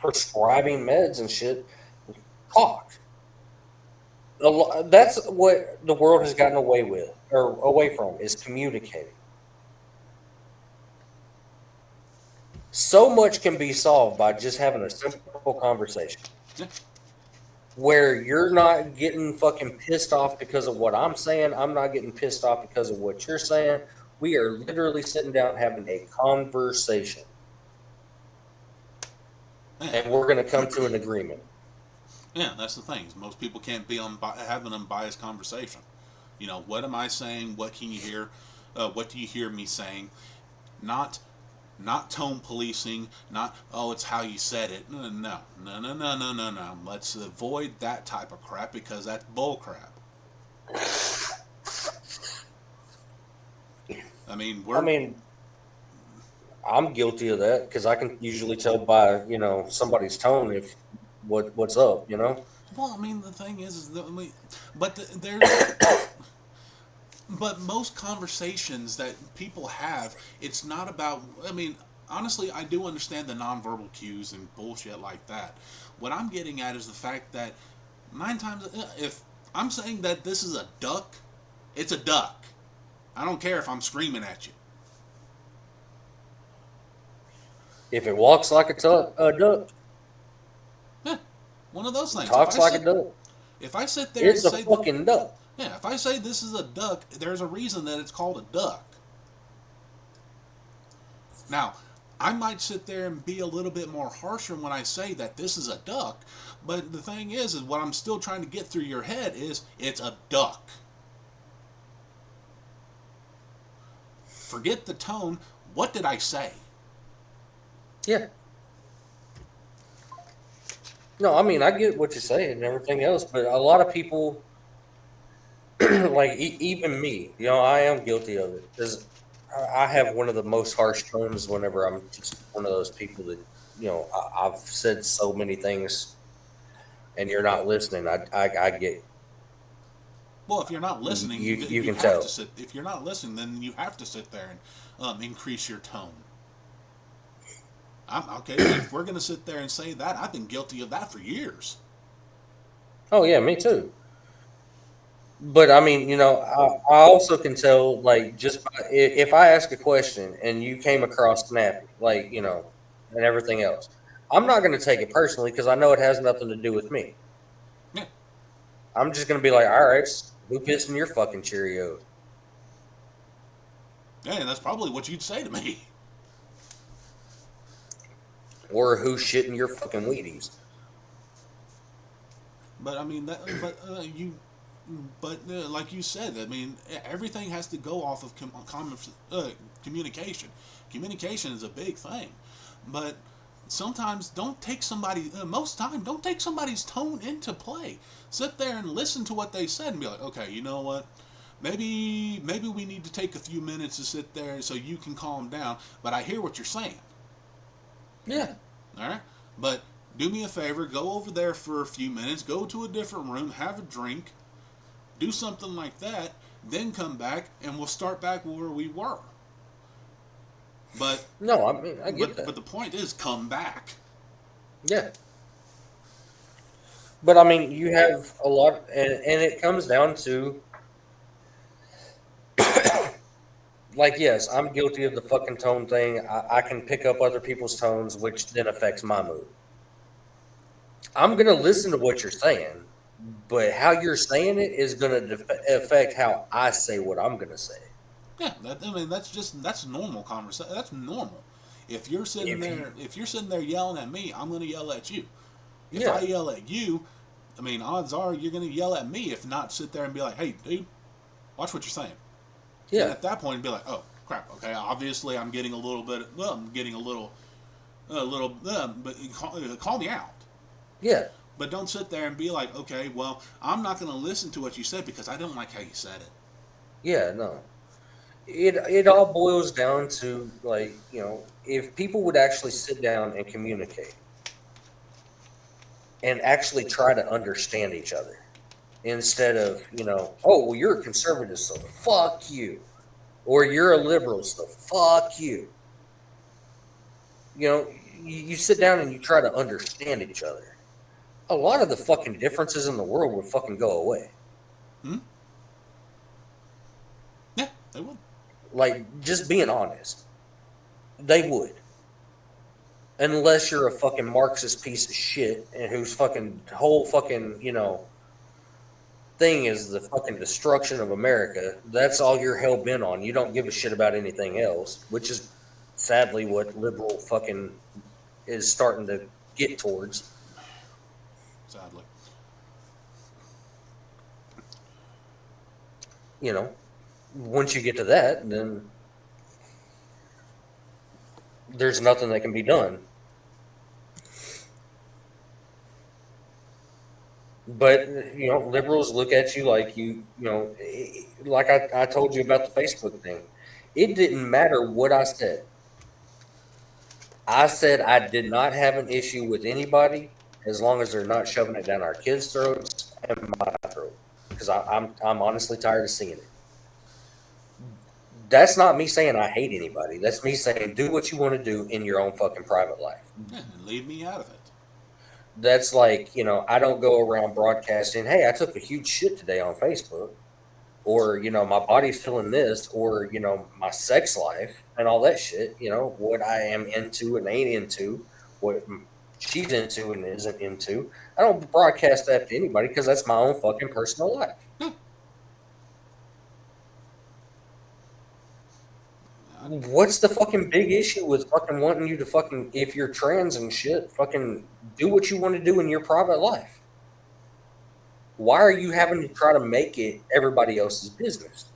prescribing meds and shit, talk. That's what the world has gotten away with or away from is communicating. So much can be solved by just having a simple conversation Yeah. where you're not getting fucking pissed off because of what I'm saying. I'm not getting pissed off because of what you're saying. We are literally sitting down having a conversation. Yeah. And we're going to come to an agreement. Yeah, that's the thing. Most people can't have an unbiased conversation. What am I saying? What can you hear? What do you hear me saying? Not tone policing, not, oh, it's how you said it. No. Let's avoid that type of crap because that's bull crap. I'm guilty of that because I can usually tell by somebody's tone if what's up. Well, the thing is that, there's but most conversations that people have, it's not about. Honestly, I do understand the nonverbal cues and bullshit like that. What I'm getting at is the fact that 9 times, if I'm saying that this is a duck, it's a duck. I don't care if I'm screaming at you. If it walks like a duck, Yeah, one of those things. Talks like a duck. If I sit there it's and say, a fucking duck. Yeah, if I say this is a duck, there's a reason that it's called a duck. Now, I might sit there and be a little bit more harsher when I say that this is a duck, but the thing is what I'm still trying to get through your head is it's a duck. Forget the tone. What did I say? Yeah. No, I get what you're saying and everything else, but a lot of people, like even me, I am guilty of it because I have one of the most harsh tones whenever I'm just one of those people that, I've said so many things and you're not listening. I get. Well, if you're not listening, you can tell. If you're not listening, then you have to sit there and increase your tone. Okay, if we're going to sit there and say that, I've been guilty of that for years. Oh, yeah, me too. But I also can tell, like, just if I ask a question and you came across snappy, like, and everything else, I'm not going to take it personally because I know it has nothing to do with me. Yeah. I'm just going to be like, all right, who pissed in your fucking Cheerios? Yeah, and that's probably what you'd say to me. Or who's shitting your fucking Wheaties? But like you said, everything has to go off of communication. Communication is a big thing, but sometimes most time, don't take somebody's tone into play. Sit there and listen to what they said and be like, okay, you know what? Maybe we need to take a few minutes to sit there so you can calm down. But I hear what you're saying. Yeah. All right. But do me a favor, go over there for a few minutes, go to a different room, have a drink, do something like that, then come back and we'll start back where we were. But No, I mean, I get but that. the point is, come back. Yeah. But I mean, you have a lot, and it comes down to, like, yes, I'm guilty of the fucking tone thing. I can pick up other people's tones, which then affects my mood. I'm going to listen to what you're saying, but how you're saying it is going to affect how I say what I'm going to say. Yeah, I mean that's normal conversation. That's normal. If you, If you're sitting there yelling at me, I'm going to yell at you. If I yeah, yell at you, I mean, odds are you're going to yell at me. If not, sit there and be like, "Hey, dude, watch what you're saying." And yeah, at that point, be like, "Oh, crap. Okay, obviously I'm getting a little bit. Well, I'm getting a little. But call me out." yeah, But don't sit there and be like, "Okay, well, I'm not going to listen to what you said because I don't like how you said it." yeah, no. It all boils down to, like, if people would actually sit down and communicate and actually try to understand each other instead of, oh, well, you're a conservative, so fuck you, or you're a liberal, so fuck you. You sit down and you try to understand each other. A lot of the fucking differences in the world would fucking go away. Hmm? Yeah, they will. Like, just being honest, they would. Unless you're a fucking Marxist piece of shit and whose fucking whole fucking, thing is the fucking destruction of America. That's all you're hell bent on. You don't give a shit about anything else, which is sadly what liberal fucking is starting to get towards. Sadly. You know, once you get to that, then there's nothing that can be done. But liberals look at you like like I told you about the Facebook thing. It didn't matter what I said. I said I did not have an issue with anybody as long as they're not shoving it down our kids' throats and my throat. Because I'm honestly tired of seeing it. That's not me saying I hate anybody. That's me saying do what you want to do in your own fucking private life. Yeah, and leave me out of it. That's like, I don't go around broadcasting, hey, I took a huge shit today on Facebook, or, my body's feeling this, or, my sex life and all that shit, what I am into and ain't into, what she's into and isn't into. I don't broadcast that to anybody because that's my own fucking personal life. Yeah, What's the fucking big issue with fucking wanting you to fucking, if you're trans and shit, fucking do what you want to do in your private life? Why are you having to try to make it everybody else's business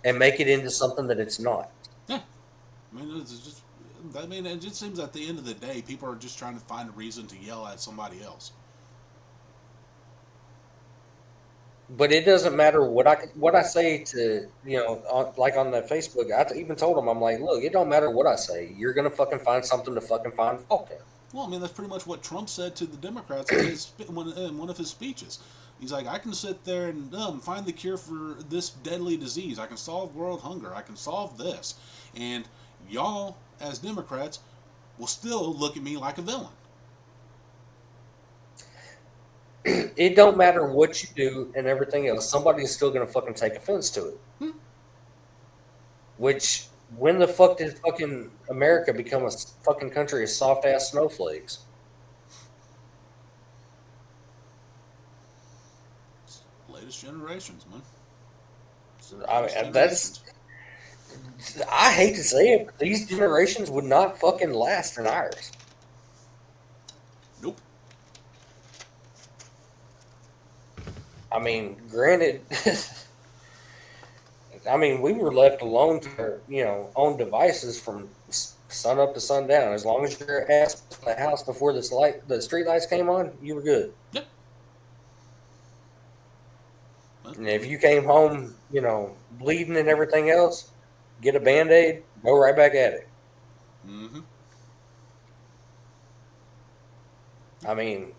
and make it into something that it's not? yeah. I mean, it's just. I mean, it just seems at the end of the day, people are just trying to find a reason to yell at somebody else. But it doesn't matter what I say to like on the Facebook. Even told them, I'm like, look, it don't matter what I say. You're gonna fucking find something to fucking find fault in. Well, I mean, that's pretty much what Trump said to the Democrats in one of his speeches. He's like, I can sit there and find the cure for this deadly disease. I can solve world hunger. I can solve this. And y'all, as Democrats, will still look at me like a villain. It don't matter what you do and everything else. Somebody's still gonna fucking take offense to it. Hmm. Which, when the fuck did fucking America become a fucking country of soft ass snowflakes? Latest generations, man. I Latest mean, I hate to say it, but these generations would not fucking last in ours. Nope. I mean, granted, I mean, we were left alone to our, own devices from sun up to sundown. As long as your ass was in the house before the street lights came on, you were good. Yep. And if you came home, bleeding and everything else, get a Band-Aid, go right back at it. Mm-hmm. I mean,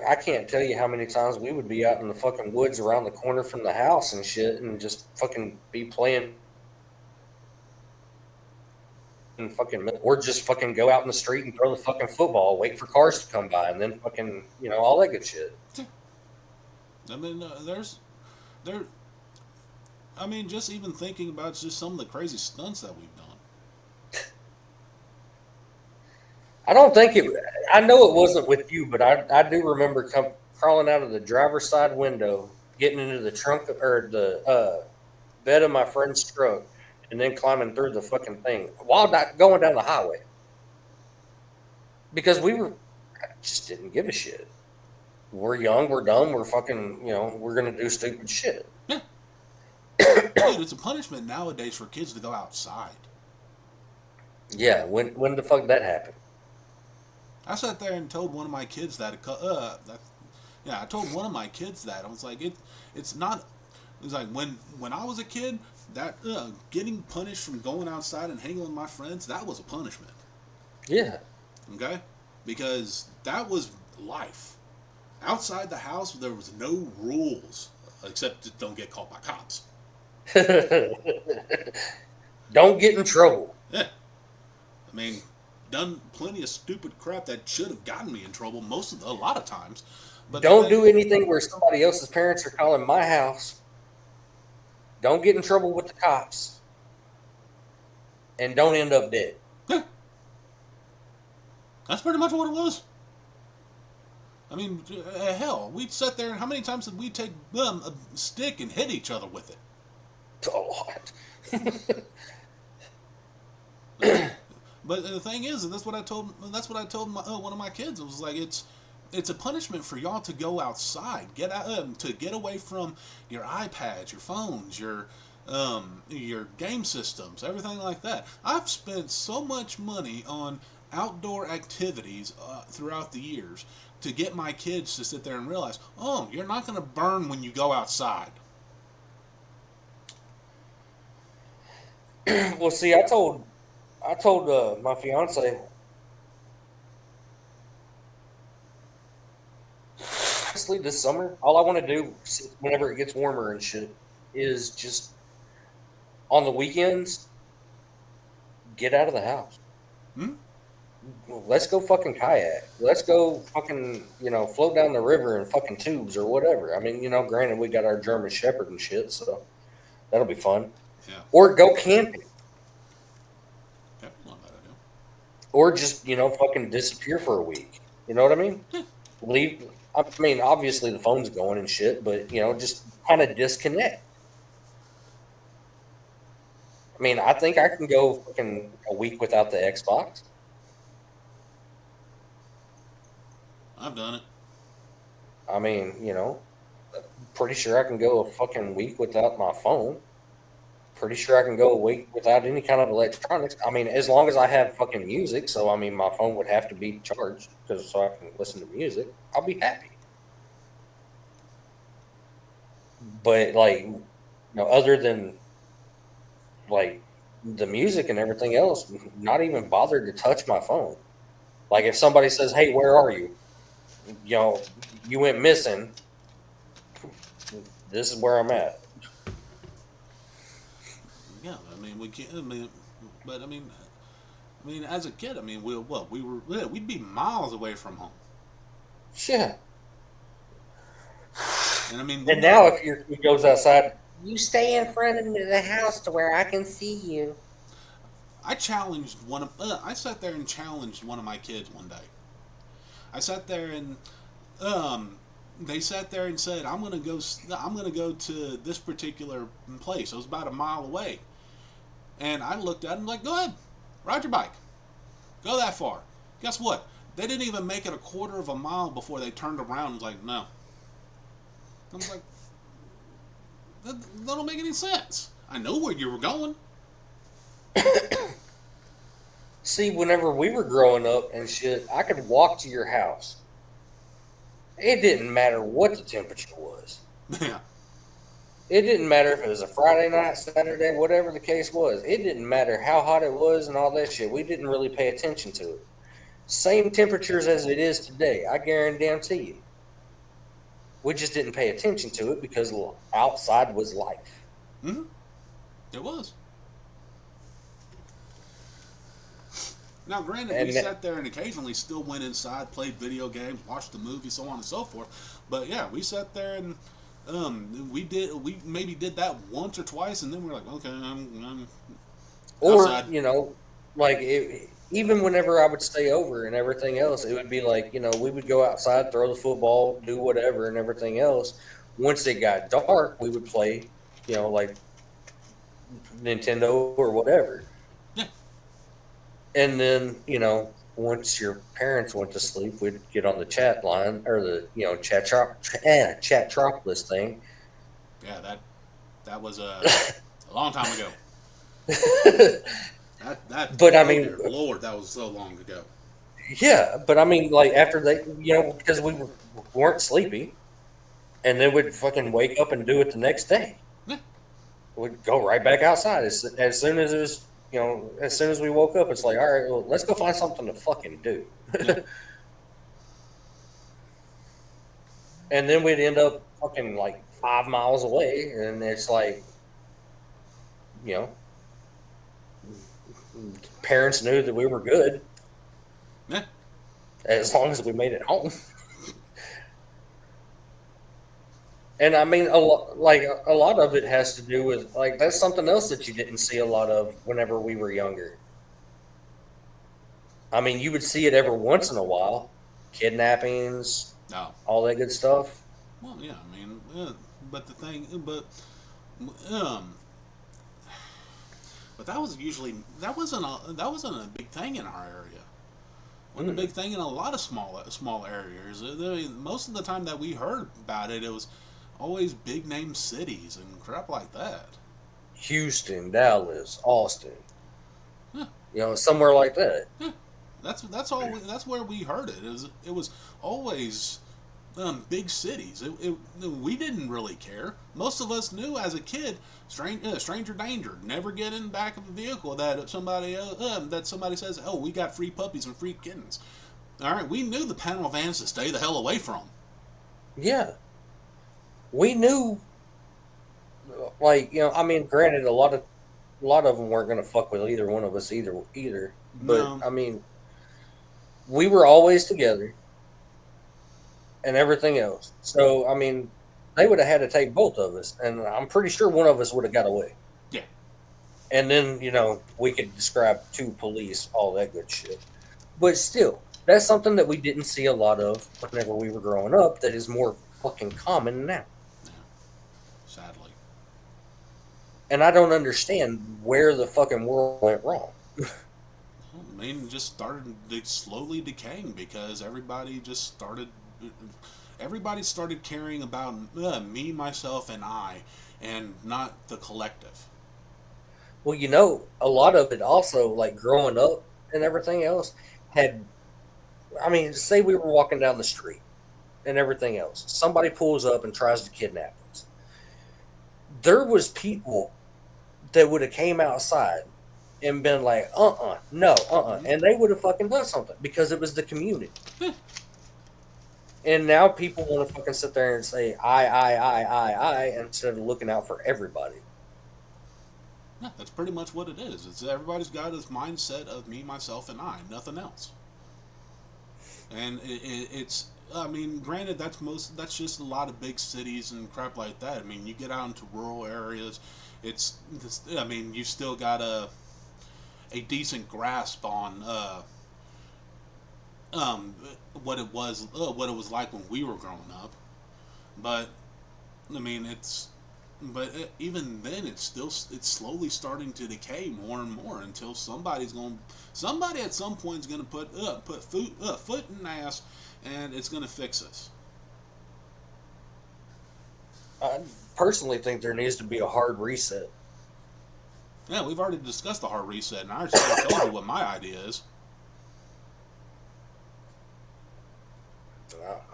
I can't tell you how many times we would be out in the fucking woods around the corner from the house and shit and just fucking be playing fucking, or just fucking go out in the street and throw the fucking football, wait for cars to come by, and then fucking, all that good shit. I mean, there. I mean, just even thinking about just some of the crazy stunts that we've done. I don't think it. I know it wasn't with you, but I do remember crawling out of the driver's side window, getting into the trunk or the bed of my friend's truck, and then climbing through the fucking thing while not going down the highway because I just didn't give a shit. We're young, we're dumb, we're fucking, we're gonna do stupid shit. Yeah. Dude, it's a punishment nowadays for kids to go outside. Yeah, when the fuck did that happen? I sat there and told one of my kids that. I told one of my kids that. I was like, it's not. It's like when I was a kid, that getting punished from going outside and hanging with my friends, that was a punishment. Yeah. Okay, because that was life. Outside the house, there was no rules except don't get caught by cops. Don't get in trouble. Yeah, I mean, done plenty of stupid crap that should have gotten me in trouble a lot of times. But don't do anything where somebody else's parents are calling my house. Don't get in trouble with the cops. And don't end up dead. Yeah. That's pretty much what it was. I mean, hell, we'd sit there and how many times did we take a stick and hit each other with it? A lot. But the thing is, and that's what I told one of my kids. It was like it's a punishment for y'all to go outside, get out, to get away from your iPads, your phones, your game systems, everything like that. I've spent so much money on outdoor activities throughout the years to get my kids to sit there and realize, oh, you're not going to burn when you go outside. Well, see, I told my fiance, honestly, this summer, all I want to do whenever it gets warmer and shit is just on the weekends get out of the house. Let's go fucking kayak. Let's go fucking, float down the river in fucking tubes or whatever. I mean, granted, we got our German Shepherd and shit, so that'll be fun. Yeah. Or go camping. Yeah, not bad idea. Or just, fucking disappear for a week. You know what I mean? Yeah. Leave. I mean, obviously the phone's going and shit, but, just kind of disconnect. I mean, I think I can go fucking a week without the Xbox. I've done it. I mean, pretty sure I can go a fucking week without my phone. Pretty sure I can go a week without any kind of electronics. I mean, as long as I have fucking music. So, I mean, my phone would have to be charged so I can listen to music. I'll be happy. But, like, other than, like, the music and everything else, not even bothered to touch my phone. Like, if somebody says, hey, where are you? You went missing. This is where I'm at. Yeah, I mean, we can't. I mean, as a kid, I mean, we'd be miles away from home. Yeah. And I mean, and now if he goes outside, you stay in front of the house to where I can see you. I sat there and challenged one of my kids one day. I sat there and they sat there and said, I'm gonna go to this particular place. It was about a mile away. And I looked at him like, go ahead, ride your bike. Go that far. Guess what? They didn't even make it a quarter of a mile before they turned around and was like, no. I was like, that don't make any sense. I know where you were going. See, whenever we were growing up and shit, I could walk to your house. It didn't matter what the temperature was. Yeah. It didn't matter if it was a Friday night, Saturday, whatever the case was. It didn't matter how hot it was and all that shit. We didn't really pay attention to it. Same temperatures as it is today, I guarantee you. We just didn't pay attention to it because outside was life. Mm-hmm. It was. Now, granted, And we sat there and occasionally still went inside, played video games, watched the movie, so on and so forth. But yeah, we sat there and we maybe did that once or twice, and then we're like, okay, I'm or outside. like even whenever I would stay over and everything else, it would be like we would go outside, throw the football, do whatever, and everything else. Once it got dark, we would play, like Nintendo or whatever. Yeah. And then, once your parents went to sleep, we'd get on the chat line or the, Chatropolis thing. Yeah, that was a long time ago. But I oh mean, dear Lord, that was so long ago. yeah, but I mean, like after they, because we weren't sleepy, and then we'd fucking wake up and do it the next day. Yeah. We'd go right back outside as soon as it was, as soon as we woke up. It's like, all right, well, let's go find something to fucking do. Yeah. And then we'd end up fucking like 5 miles away, and it's like, you know, parents knew that we were good. Yeah. As long as we made it home. And I mean, a lot of it has to do with like that's something else that you didn't see a lot of whenever we were younger. I mean, you would see it every once in a while, kidnappings, No. all that good stuff. Well, yeah, I mean, but the thing, um, but that was usually that wasn't a big thing in our area. Wasn't a big thing in a lot of small areas. I mean, most of the time that we heard about it, it was always big name cities and crap like that. Houston, Dallas, Austin, Yeah. Somewhere like that. Yeah. That's all. That's where we heard it. It was always big cities. We didn't really care. Most of us knew as a kid, stranger danger. Never get in the back of a vehicle that somebody says, "Oh, we got free puppies and free kittens." All right, we knew the panel vans to stay the hell away from. Yeah, we knew. Like I mean, granted, a lot of them weren't going to fuck with either one of us either. But No. I mean, we were always together and everything else. So I mean, they would have had to take both of us, and I'm pretty sure one of us would have got away. Yeah. And then we could describe to police all that good shit. But still, that's something that we didn't see a lot of whenever we were growing up. That is more fucking common now. Yeah. Sadly. And I don't understand where the fucking world went wrong. I mean, it just started slowly decaying because everybody started caring about me, myself, and I, and not the collective. Well, a lot of it also, like growing up and everything else, I mean, say we were walking down the street and everything else. Somebody pulls up and tries to kidnap us. There was people that would have came outside and been like, no, and they would have fucking done something because it was the community. And now people want to fucking sit there and say, I, instead of looking out for everybody. Yeah, that's pretty much what it is. It's everybody's got this mindset of me, myself, and I, nothing else. And it's, I mean, granted, that's just a lot of big cities and crap like that. I mean, you get out into rural areas, I mean, you still got a decent grasp on what it was like when we were growing up. But I mean, even then, it's slowly starting to decay more and more until somebody at some point is going to put foot in ass, and it's going to fix us. I personally think there needs to be a hard reset. Yeah, we've already discussed the hard reset, and I already told you what my idea is.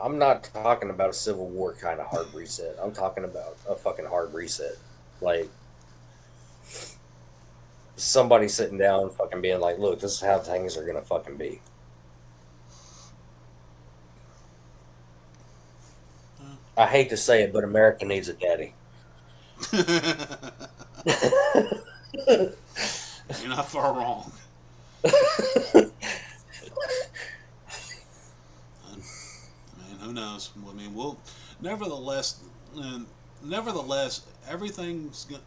I'm not talking about a Civil War kind of hard reset. I'm talking about a fucking hard reset. Like, somebody sitting down fucking being like, look, this is how things are going to fucking be. I hate to say it, but America needs a daddy. You're not far wrong. who knows? I mean, we'll nevertheless, uh, nevertheless, everything's gonna.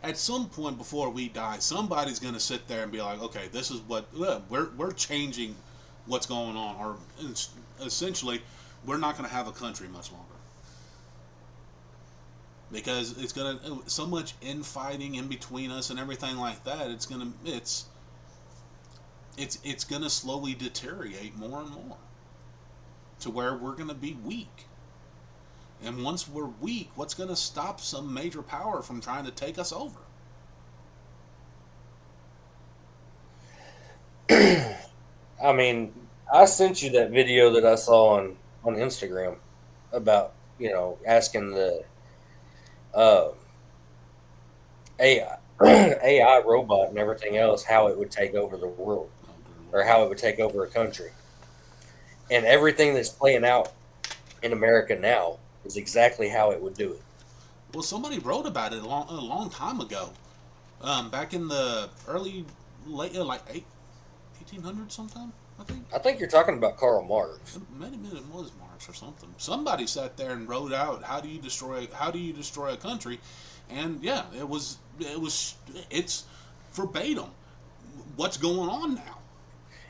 At some point before we die, somebody's going to sit there and be like, "Okay, this is what we're changing what's going on," or essentially, we're not going to have a country much longer because it's going to so much infighting in between us and everything like that. It's going to slowly deteriorate more and more to where we're going to be weak. And once we're weak, what's going to stop some major power from trying to take us over? I mean, I sent you that video that I saw on Instagram about, asking the AI AI robot and everything else how it would take over the world or how it would take over a country. And everything that's playing out in America now is exactly how it would do it. Well, somebody wrote about it a long time ago, back in the like 1800s sometime, I think. I think you're talking about Karl Marx. Maybe it was Marx or something. Somebody sat there and wrote out how do you destroy a country, and yeah, it's verbatim what's going on now.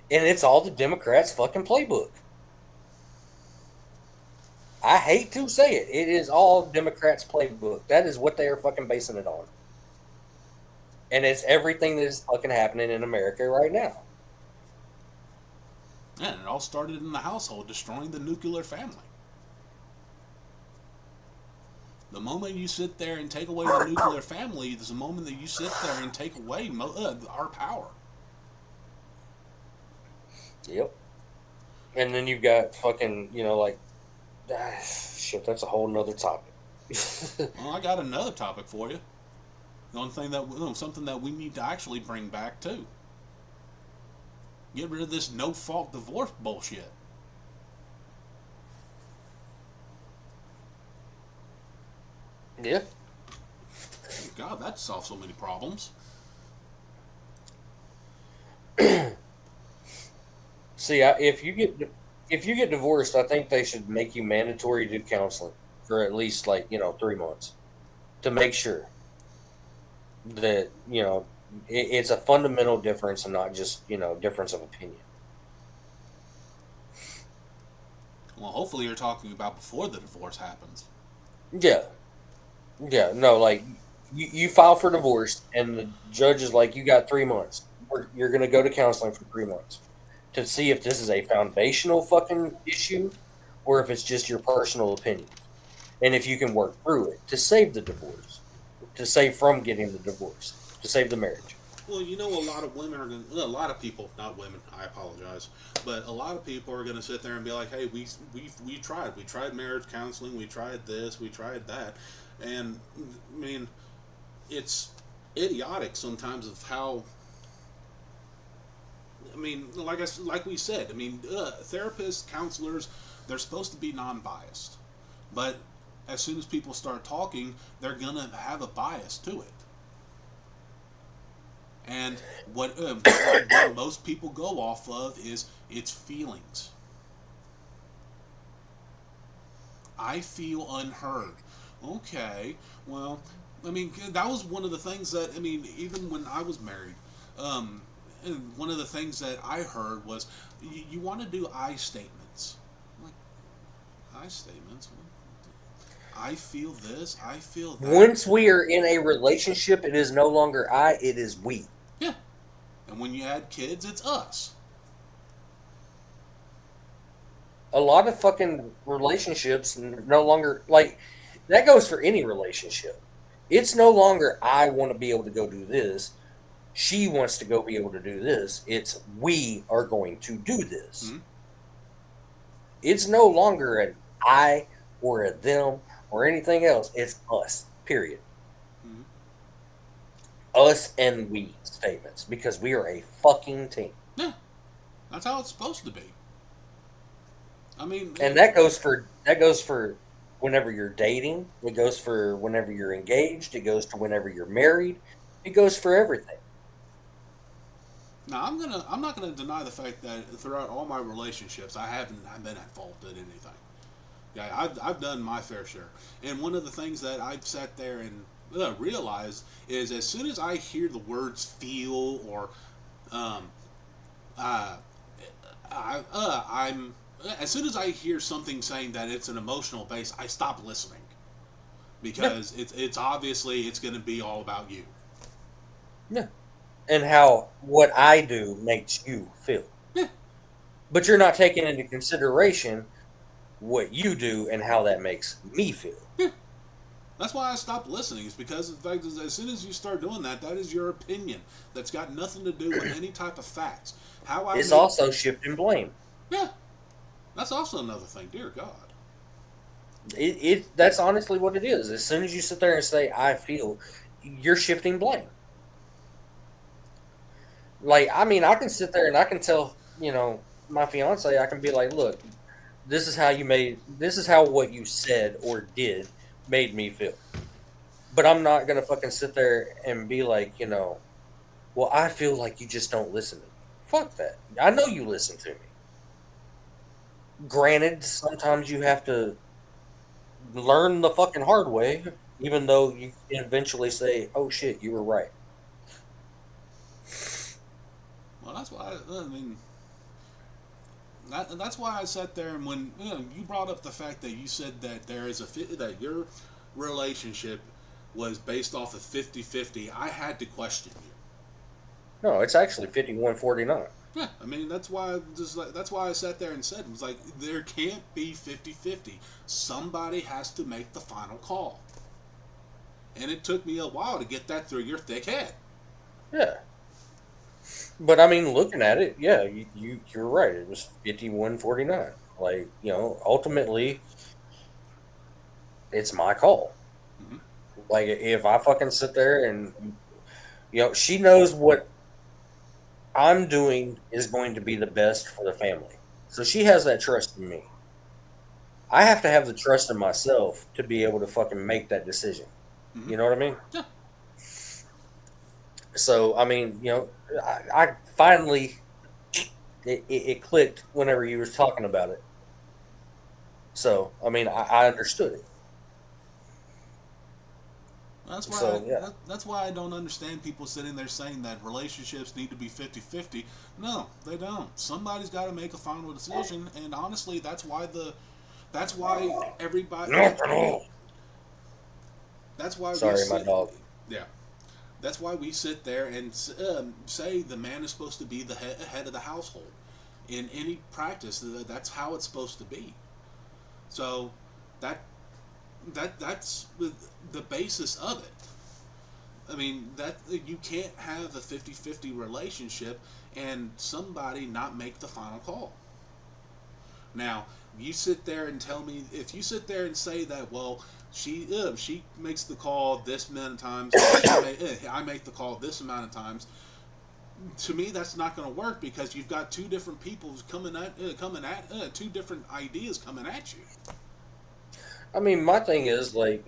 And it's all the Democrats' fucking playbook. I hate to say it. It is all Democrats' playbook. That is what they are fucking basing it on. And it's everything that is fucking happening in America right now. Yeah, and it all started in the household, destroying the nuclear family. The moment you sit there and take away the nuclear family is the moment that you sit there and take away our power. Yep. And then you've got fucking, shit, that's a whole nother topic. Well, I got another topic for you. Something that we need to actually bring back too. Get rid of this no-fault divorce bullshit. Yeah. God, that solves so many problems. See, if you get divorced, I think they should make you mandatory to do counseling for at least 3 months to make sure that it's a fundamental difference and not just difference of opinion. Well, hopefully you're talking about before the divorce happens. Yeah, no, you file for divorce and the judge is like, you got 3 months. Or you're going to go to counseling for 3 months to see if this is a foundational fucking issue or if it's just your personal opinion. And if you can work through it to save the divorce, to save from getting the divorce, to save the marriage. Well, a lot of women are going to, a lot of people, not women, I apologize, but a lot of people are going to sit there and be like, hey, we tried marriage counseling, we tried this, we tried that. And, I mean, it's idiotic sometimes of how, I mean, like we said, I mean, therapists, counselors, they're supposed to be non-biased. But as soon as people start talking, they're going to have a bias to it. And what most people go off of is its feelings. I feel unheard. Okay, well, I mean, that was one of the things that, I mean, even when I was married, and one of the things that I heard was, you want to do I statements. I'm like, I statements? I feel this, I feel that. Once we are in a relationship, it is no longer I, it is we. Yeah. And when you add kids, it's us. A lot of fucking relationships no longer, that goes for any relationship. It's no longer I want to be able to go do this. She wants to go be able to do this. It's we are going to do this. Mm-hmm. It's no longer an I or a them or anything else. It's us, period. Mm-hmm. Us and we statements, because we are a fucking team. Yeah. That's how it's supposed to be. I mean, and that goes for whenever you're dating, it goes for whenever you're engaged, it goes to whenever you're married, it goes for everything. Now, I'm not gonna deny the fact that throughout all my relationships, I haven't been at fault at anything. Yeah, I've done my fair share. And one of the things that I've sat there and realized is as soon as I hear the words feel or um, uh, I'm as soon as I hear something saying that it's an emotional base, I stop listening Yeah. because it's obviously it's going to be all about you. Yeah. And how what I do makes you feel. Yeah, But you're not taking into consideration what you do and how that makes me feel. yeah. That's why I stopped listening. It's because the fact is, as soon as you start doing that, that is your opinion. That's got nothing to do with any type of facts. How I It's make also shifting blame. yeah, that's also another thing. Dear God. That's honestly what it is. As soon as you sit there and say I feel, you're shifting blame. Like, I mean, I can sit there and I can tell, my fiance, I can be like, look, this is how what you said or did made me feel. But I'm not gonna fucking sit there and be like, well, I feel like you just don't listen to me. Fuck that. I know you listen to me. Granted, sometimes you have to learn the fucking hard way, even though you eventually say, oh shit, you were right. Well, that's why I mean that's why I sat there and when you brought up the fact that you said that there is that your relationship was based off of 50-50, I had to question you. No, it's actually 51-49. Yeah, I mean that's why I sat there and said it was like there can't be 50-50. Somebody has to make the final call. And it took me a while to get that through your thick head. Yeah. But I mean, looking at it, yeah, you're right. It was 51-49. Like, ultimately, it's my call. Hmm. Like, if I fucking sit there and, she knows what I'm doing is going to be the best for the family. So she has that trust in me. I have to have the trust in myself to be able to fucking make that decision. Hmm. You know what I mean? Yeah. So, I mean, I finally, it clicked whenever you was talking about it. So, I mean, I understood it. So, yeah. That's why I don't understand people sitting there saying that relationships need to be 50-50. No, they don't. Somebody's got to make a final decision, and honestly, that's why everybody that's why we Sorry, my sit dog. yeah. That's why we sit there and say the man is supposed to be the head of the household. In any practice, that's how it's supposed to be. So that that's the basis of it. I mean that you can't have a 50-50 relationship and somebody not make the final call. Now, you sit there and tell me if you sit there and say that well she makes the call this many times I make the call this amount of times. To me, that's not going to work because you've got two different people coming at two different ideas coming at you. I mean, my thing is like,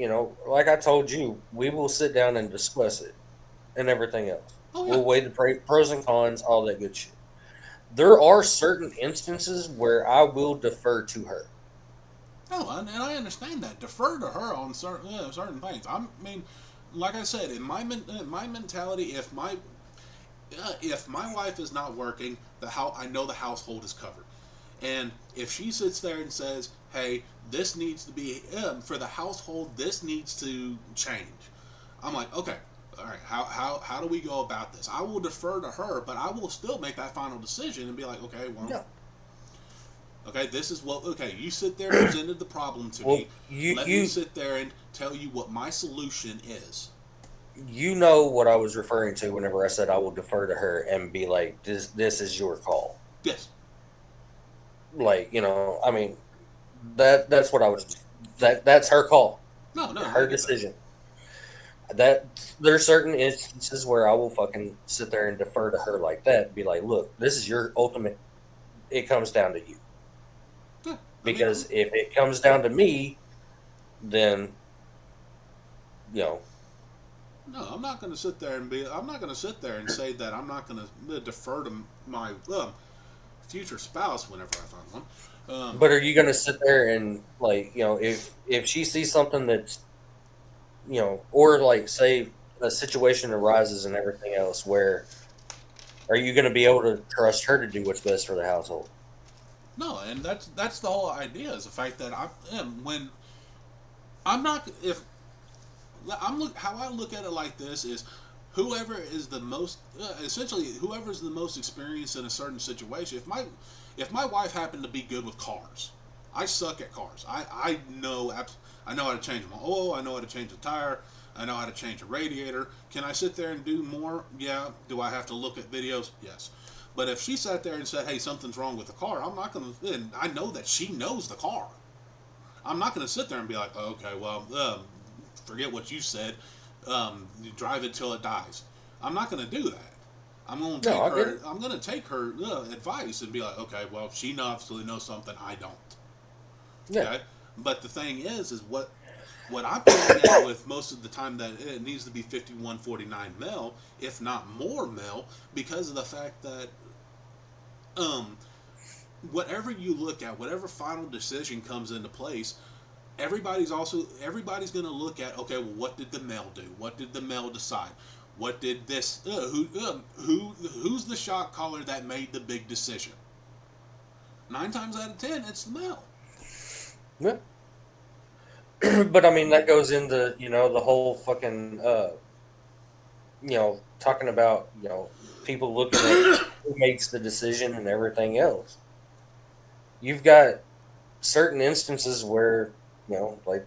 like I told you, we will sit down and discuss it and everything else. Oh yeah. We'll weigh the pros and cons, all that good shit. There are certain instances where I will defer to her. No, and I understand that. Defer to her on certain things. I mean, like I said, in my mentality, if my wife is not working, I know the household is covered. And if she sits there and says, "Hey, this needs to be for the household. This needs to change," I'm like, "Okay, all right. How do we go about this?" I will defer to her, but I will still make that final decision and be like, "Okay, well, No. okay, this is what. Okay, you sit there and presented the problem to Well, me. you Let me you sit there and tell you what my solution is." you know what I was referring to whenever I said I will defer to her and be like, this is your call. Yes. Like, I mean, that's what I was that's her call, No, no, I her get that. decision. That there's certain instances where I will fucking sit there and defer to her like that and be like, look, this is your ultimate. It comes down to you Yeah. I mean, because if it comes down to me, then you know, no, I'm not going to sit there and be. I'm not going to sit there and say that I'm not going to defer to my future spouse whenever I find one. But are you going to sit there and like, if she sees something that's, or like say a situation arises and everything else, where are you going to be able to trust her to do what's best for the household? No, and that's the whole idea is the fact that when I'm not if I'm look how I look at it like this is whoever is the most essentially whoever is the most experienced in a certain situation. If my wife happened to be good with cars, I suck at cars. I know how to change my oil. I know how to change a tire. I know how to change a radiator. Can I sit there and do more? Yeah. Do I have to look at videos? Yes. But if she sat there and said, "Hey, something's wrong with the car," I'm not going to. I know that she knows the car. I'm not going to sit there and be like, "Okay, well, forget what you said. You drive it till it dies." I'm not going to do that. I'm going to take No, I get her. it. I'm going to take her advice and be like, "Okay, well, she obviously knows something I don't." Yeah. Okay, but the thing is what I'm pointing at with most of the time that it needs to be 51-49 male, if not more male, because of the fact that um, whatever you look at, whatever final decision comes into place, everybody's going to look at, okay, well, what did the male do? What did the male decide? What did this? Who's the shot caller that made the big decision? 9 times out of 10, it's the male. Yeah. But I mean, that goes into, the whole fucking, talking about, people looking at who makes the decision and everything else. You've got certain instances where, like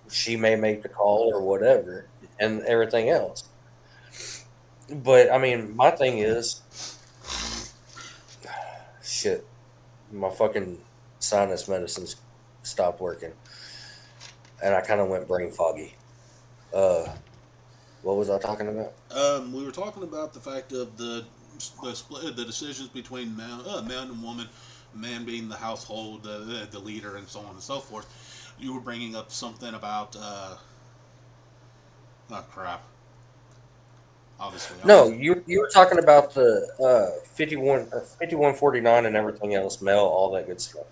she may make the call or whatever and everything else. But I mean, my thing is, shit, my fucking sinus medicines stopped working and I kind of went brain foggy. Uh, what was I talking about? We were talking about the fact of the decisions between man and woman, man being the household, the leader, and so on and so forth. You were bringing up something about oh crap. Obviously, I No, was. you were talking about the 51 or 5149 and everything else, mail, all that good stuff.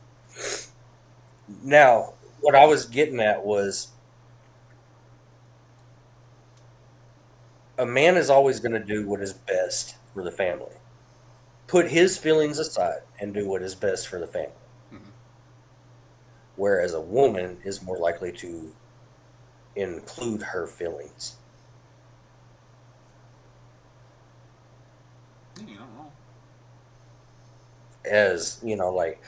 Now, what I was getting at was a man is always going to do what is best for the family. Put his feelings aside and do what is best for the family. Mhm. Whereas a woman is more likely to include her feelings. You know, As, like,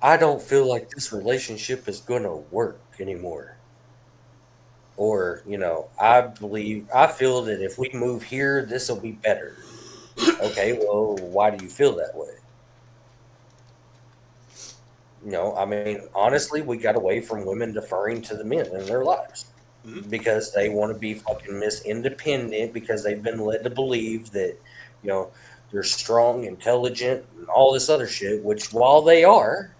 I don't feel like this relationship is going to work anymore. Or, I feel that if we move here, this will be better. Okay, well, why do you feel that way? I mean, honestly, we got away from women deferring to the men in their lives Mhm. because they want to be fucking Miss Independent because they've been led to believe that, you know, they're strong, intelligent, and all this other shit, which while they are,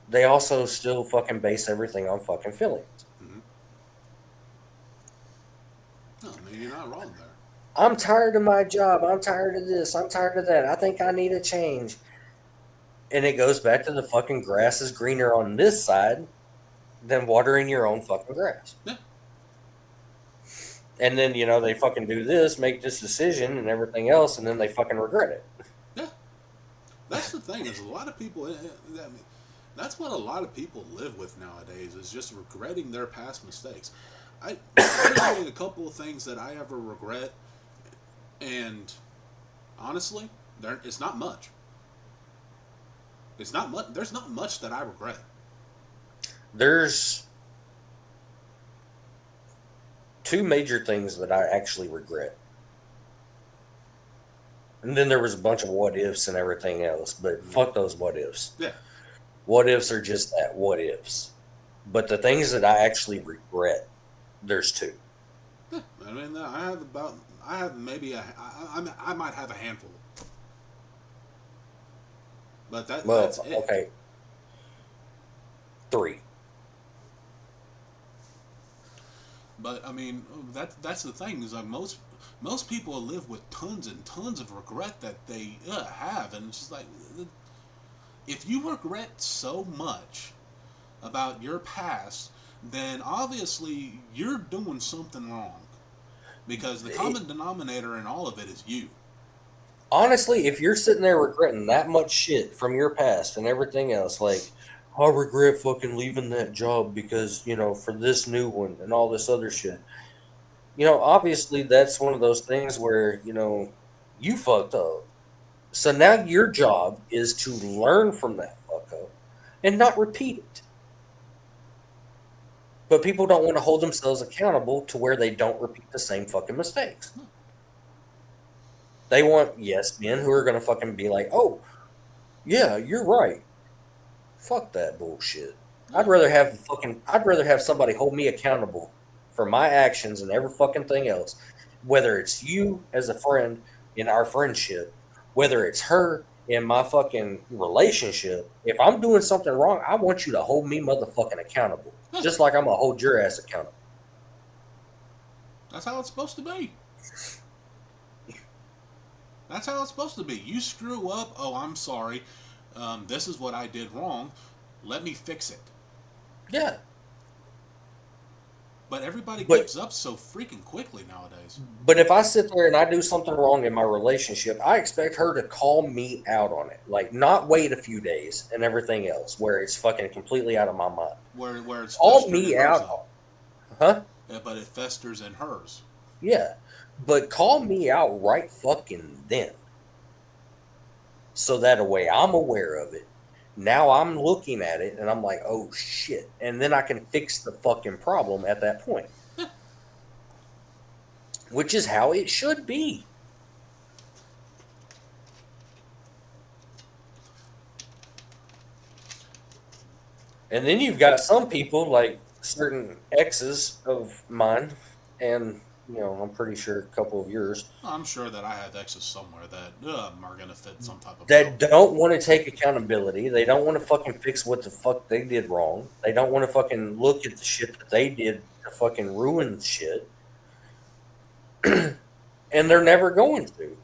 they also still fucking base everything on fucking feelings. Mhm. No, I mean you're not wrong there. I'm tired of my job. I'm tired of this. I'm tired of that. I think I need a change. And it goes back to the fucking grass is greener on this side than watering your own fucking grass. Yeah, And then, they fucking do this, make this decision and everything else, and then they fucking regret it. yeah. That's the thing is a lot of people. I mean, that's what a lot of people live with nowadays is just regretting their past mistakes. There's only a couple of things that I ever regret, and honestly, it's not much. It's not much. There's not much that I regret. There's two major things that I actually regret. And then there was a bunch of what ifs and everything else, but fuck those what ifs. Yeah. What ifs are just that, what ifs. But the things that I actually regret, there's two. Yeah. I mean, I have maybe I might have a handful, but Well, that's it. okay, three. But I mean, that's the thing is like most people live with tons and tons of regret that they have, and it's just like, if you regret so much about your past, then obviously you're doing something wrong, because the common denominator in all of it is you. Honestly, if you're sitting there regretting that much shit from your past and everything else, like, I regret fucking leaving that job because, for this new one and all this other shit. Obviously that's one of those things where, you fucked up. So now your job is to learn from that fuck up and not repeat it. But people don't want to hold themselves accountable to where they don't repeat the same fucking mistakes. They want yes men who are going to fucking be like, oh, yeah, you're right. Fuck that bullshit. I'd rather have somebody hold me accountable for my actions and every fucking thing else. Whether it's you as a friend in our friendship, whether it's her in my fucking relationship. If I'm doing something wrong, I want you to hold me motherfucking accountable. Just like I'm gonna hold your ass accountable. That's how it's supposed to be. That's how it's supposed to be. You screw up, oh, I'm sorry. This is what I did wrong. Let me fix it. Yeah. But everybody gives up so freaking quickly nowadays. But if I sit there and I do something wrong in my relationship, I expect her to call me out on it. Like, not wait a few days and everything else where it's fucking completely out of my mind. Where it's call me out. Huh? Yeah, but it festers in hers. Yeah. But call me out right fucking then. So that way I'm aware of it. Now I'm looking at it and I'm like, oh shit. And then I can fix the fucking problem at that point. Which is how it should be. And then you've got some people, like certain exes of mine, and I'm pretty sure a couple of yours. I'm sure that I have exes somewhere that are going to fit some type of... That don't want to take accountability. They don't want to fucking fix what the fuck they did wrong. They don't want to fucking look at the shit that they did to fucking ruin shit. And they're never going to.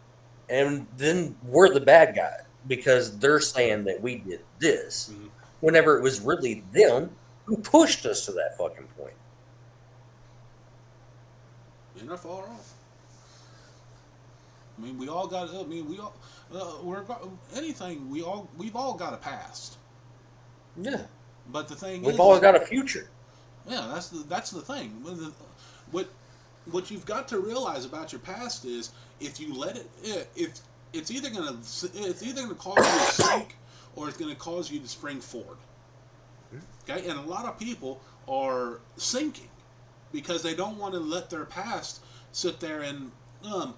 And then we're the bad guy because they're saying that we did this. Mm-hmm. Whenever it was really them who pushed us to that fucking point. You're not far off. I mean, we all got. I mean, we all. We're anything. We've all got a past. Yeah. But the thing we've all got a future. Yeah, that's the thing. What you've got to realize about your past is if you let it, if it's either gonna cause you to sink or it's gonna cause you to spring forward. Okay, and a lot of people are sinking because they don't want to let their past sit there and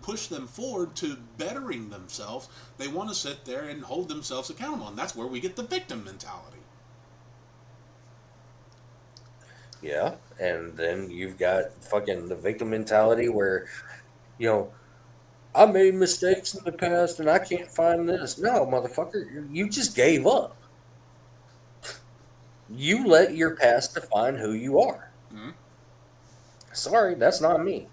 push them forward to bettering themselves. They want to sit there and hold themselves accountable, and that's where we get the victim mentality. Yeah, and then you've got fucking the victim mentality where, I made mistakes in the past and I can't find this. No, motherfucker, you just gave up. You let your past define who you are. Mm-hmm. Sorry, that's not me.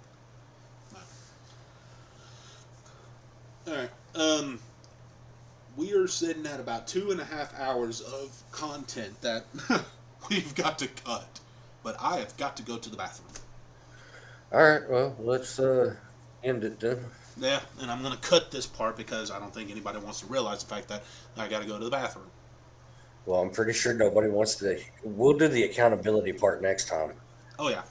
All right. We are sitting at about 2.5 hours of content that we've got to cut. But I have got to go to the bathroom. All right, well, let's end it then. Yeah, and I'm going to cut this part because I don't think anybody wants to realize the fact that I got to go to the bathroom. Well, I'm pretty sure nobody wants to. We'll do the accountability part next time. Oh, yeah.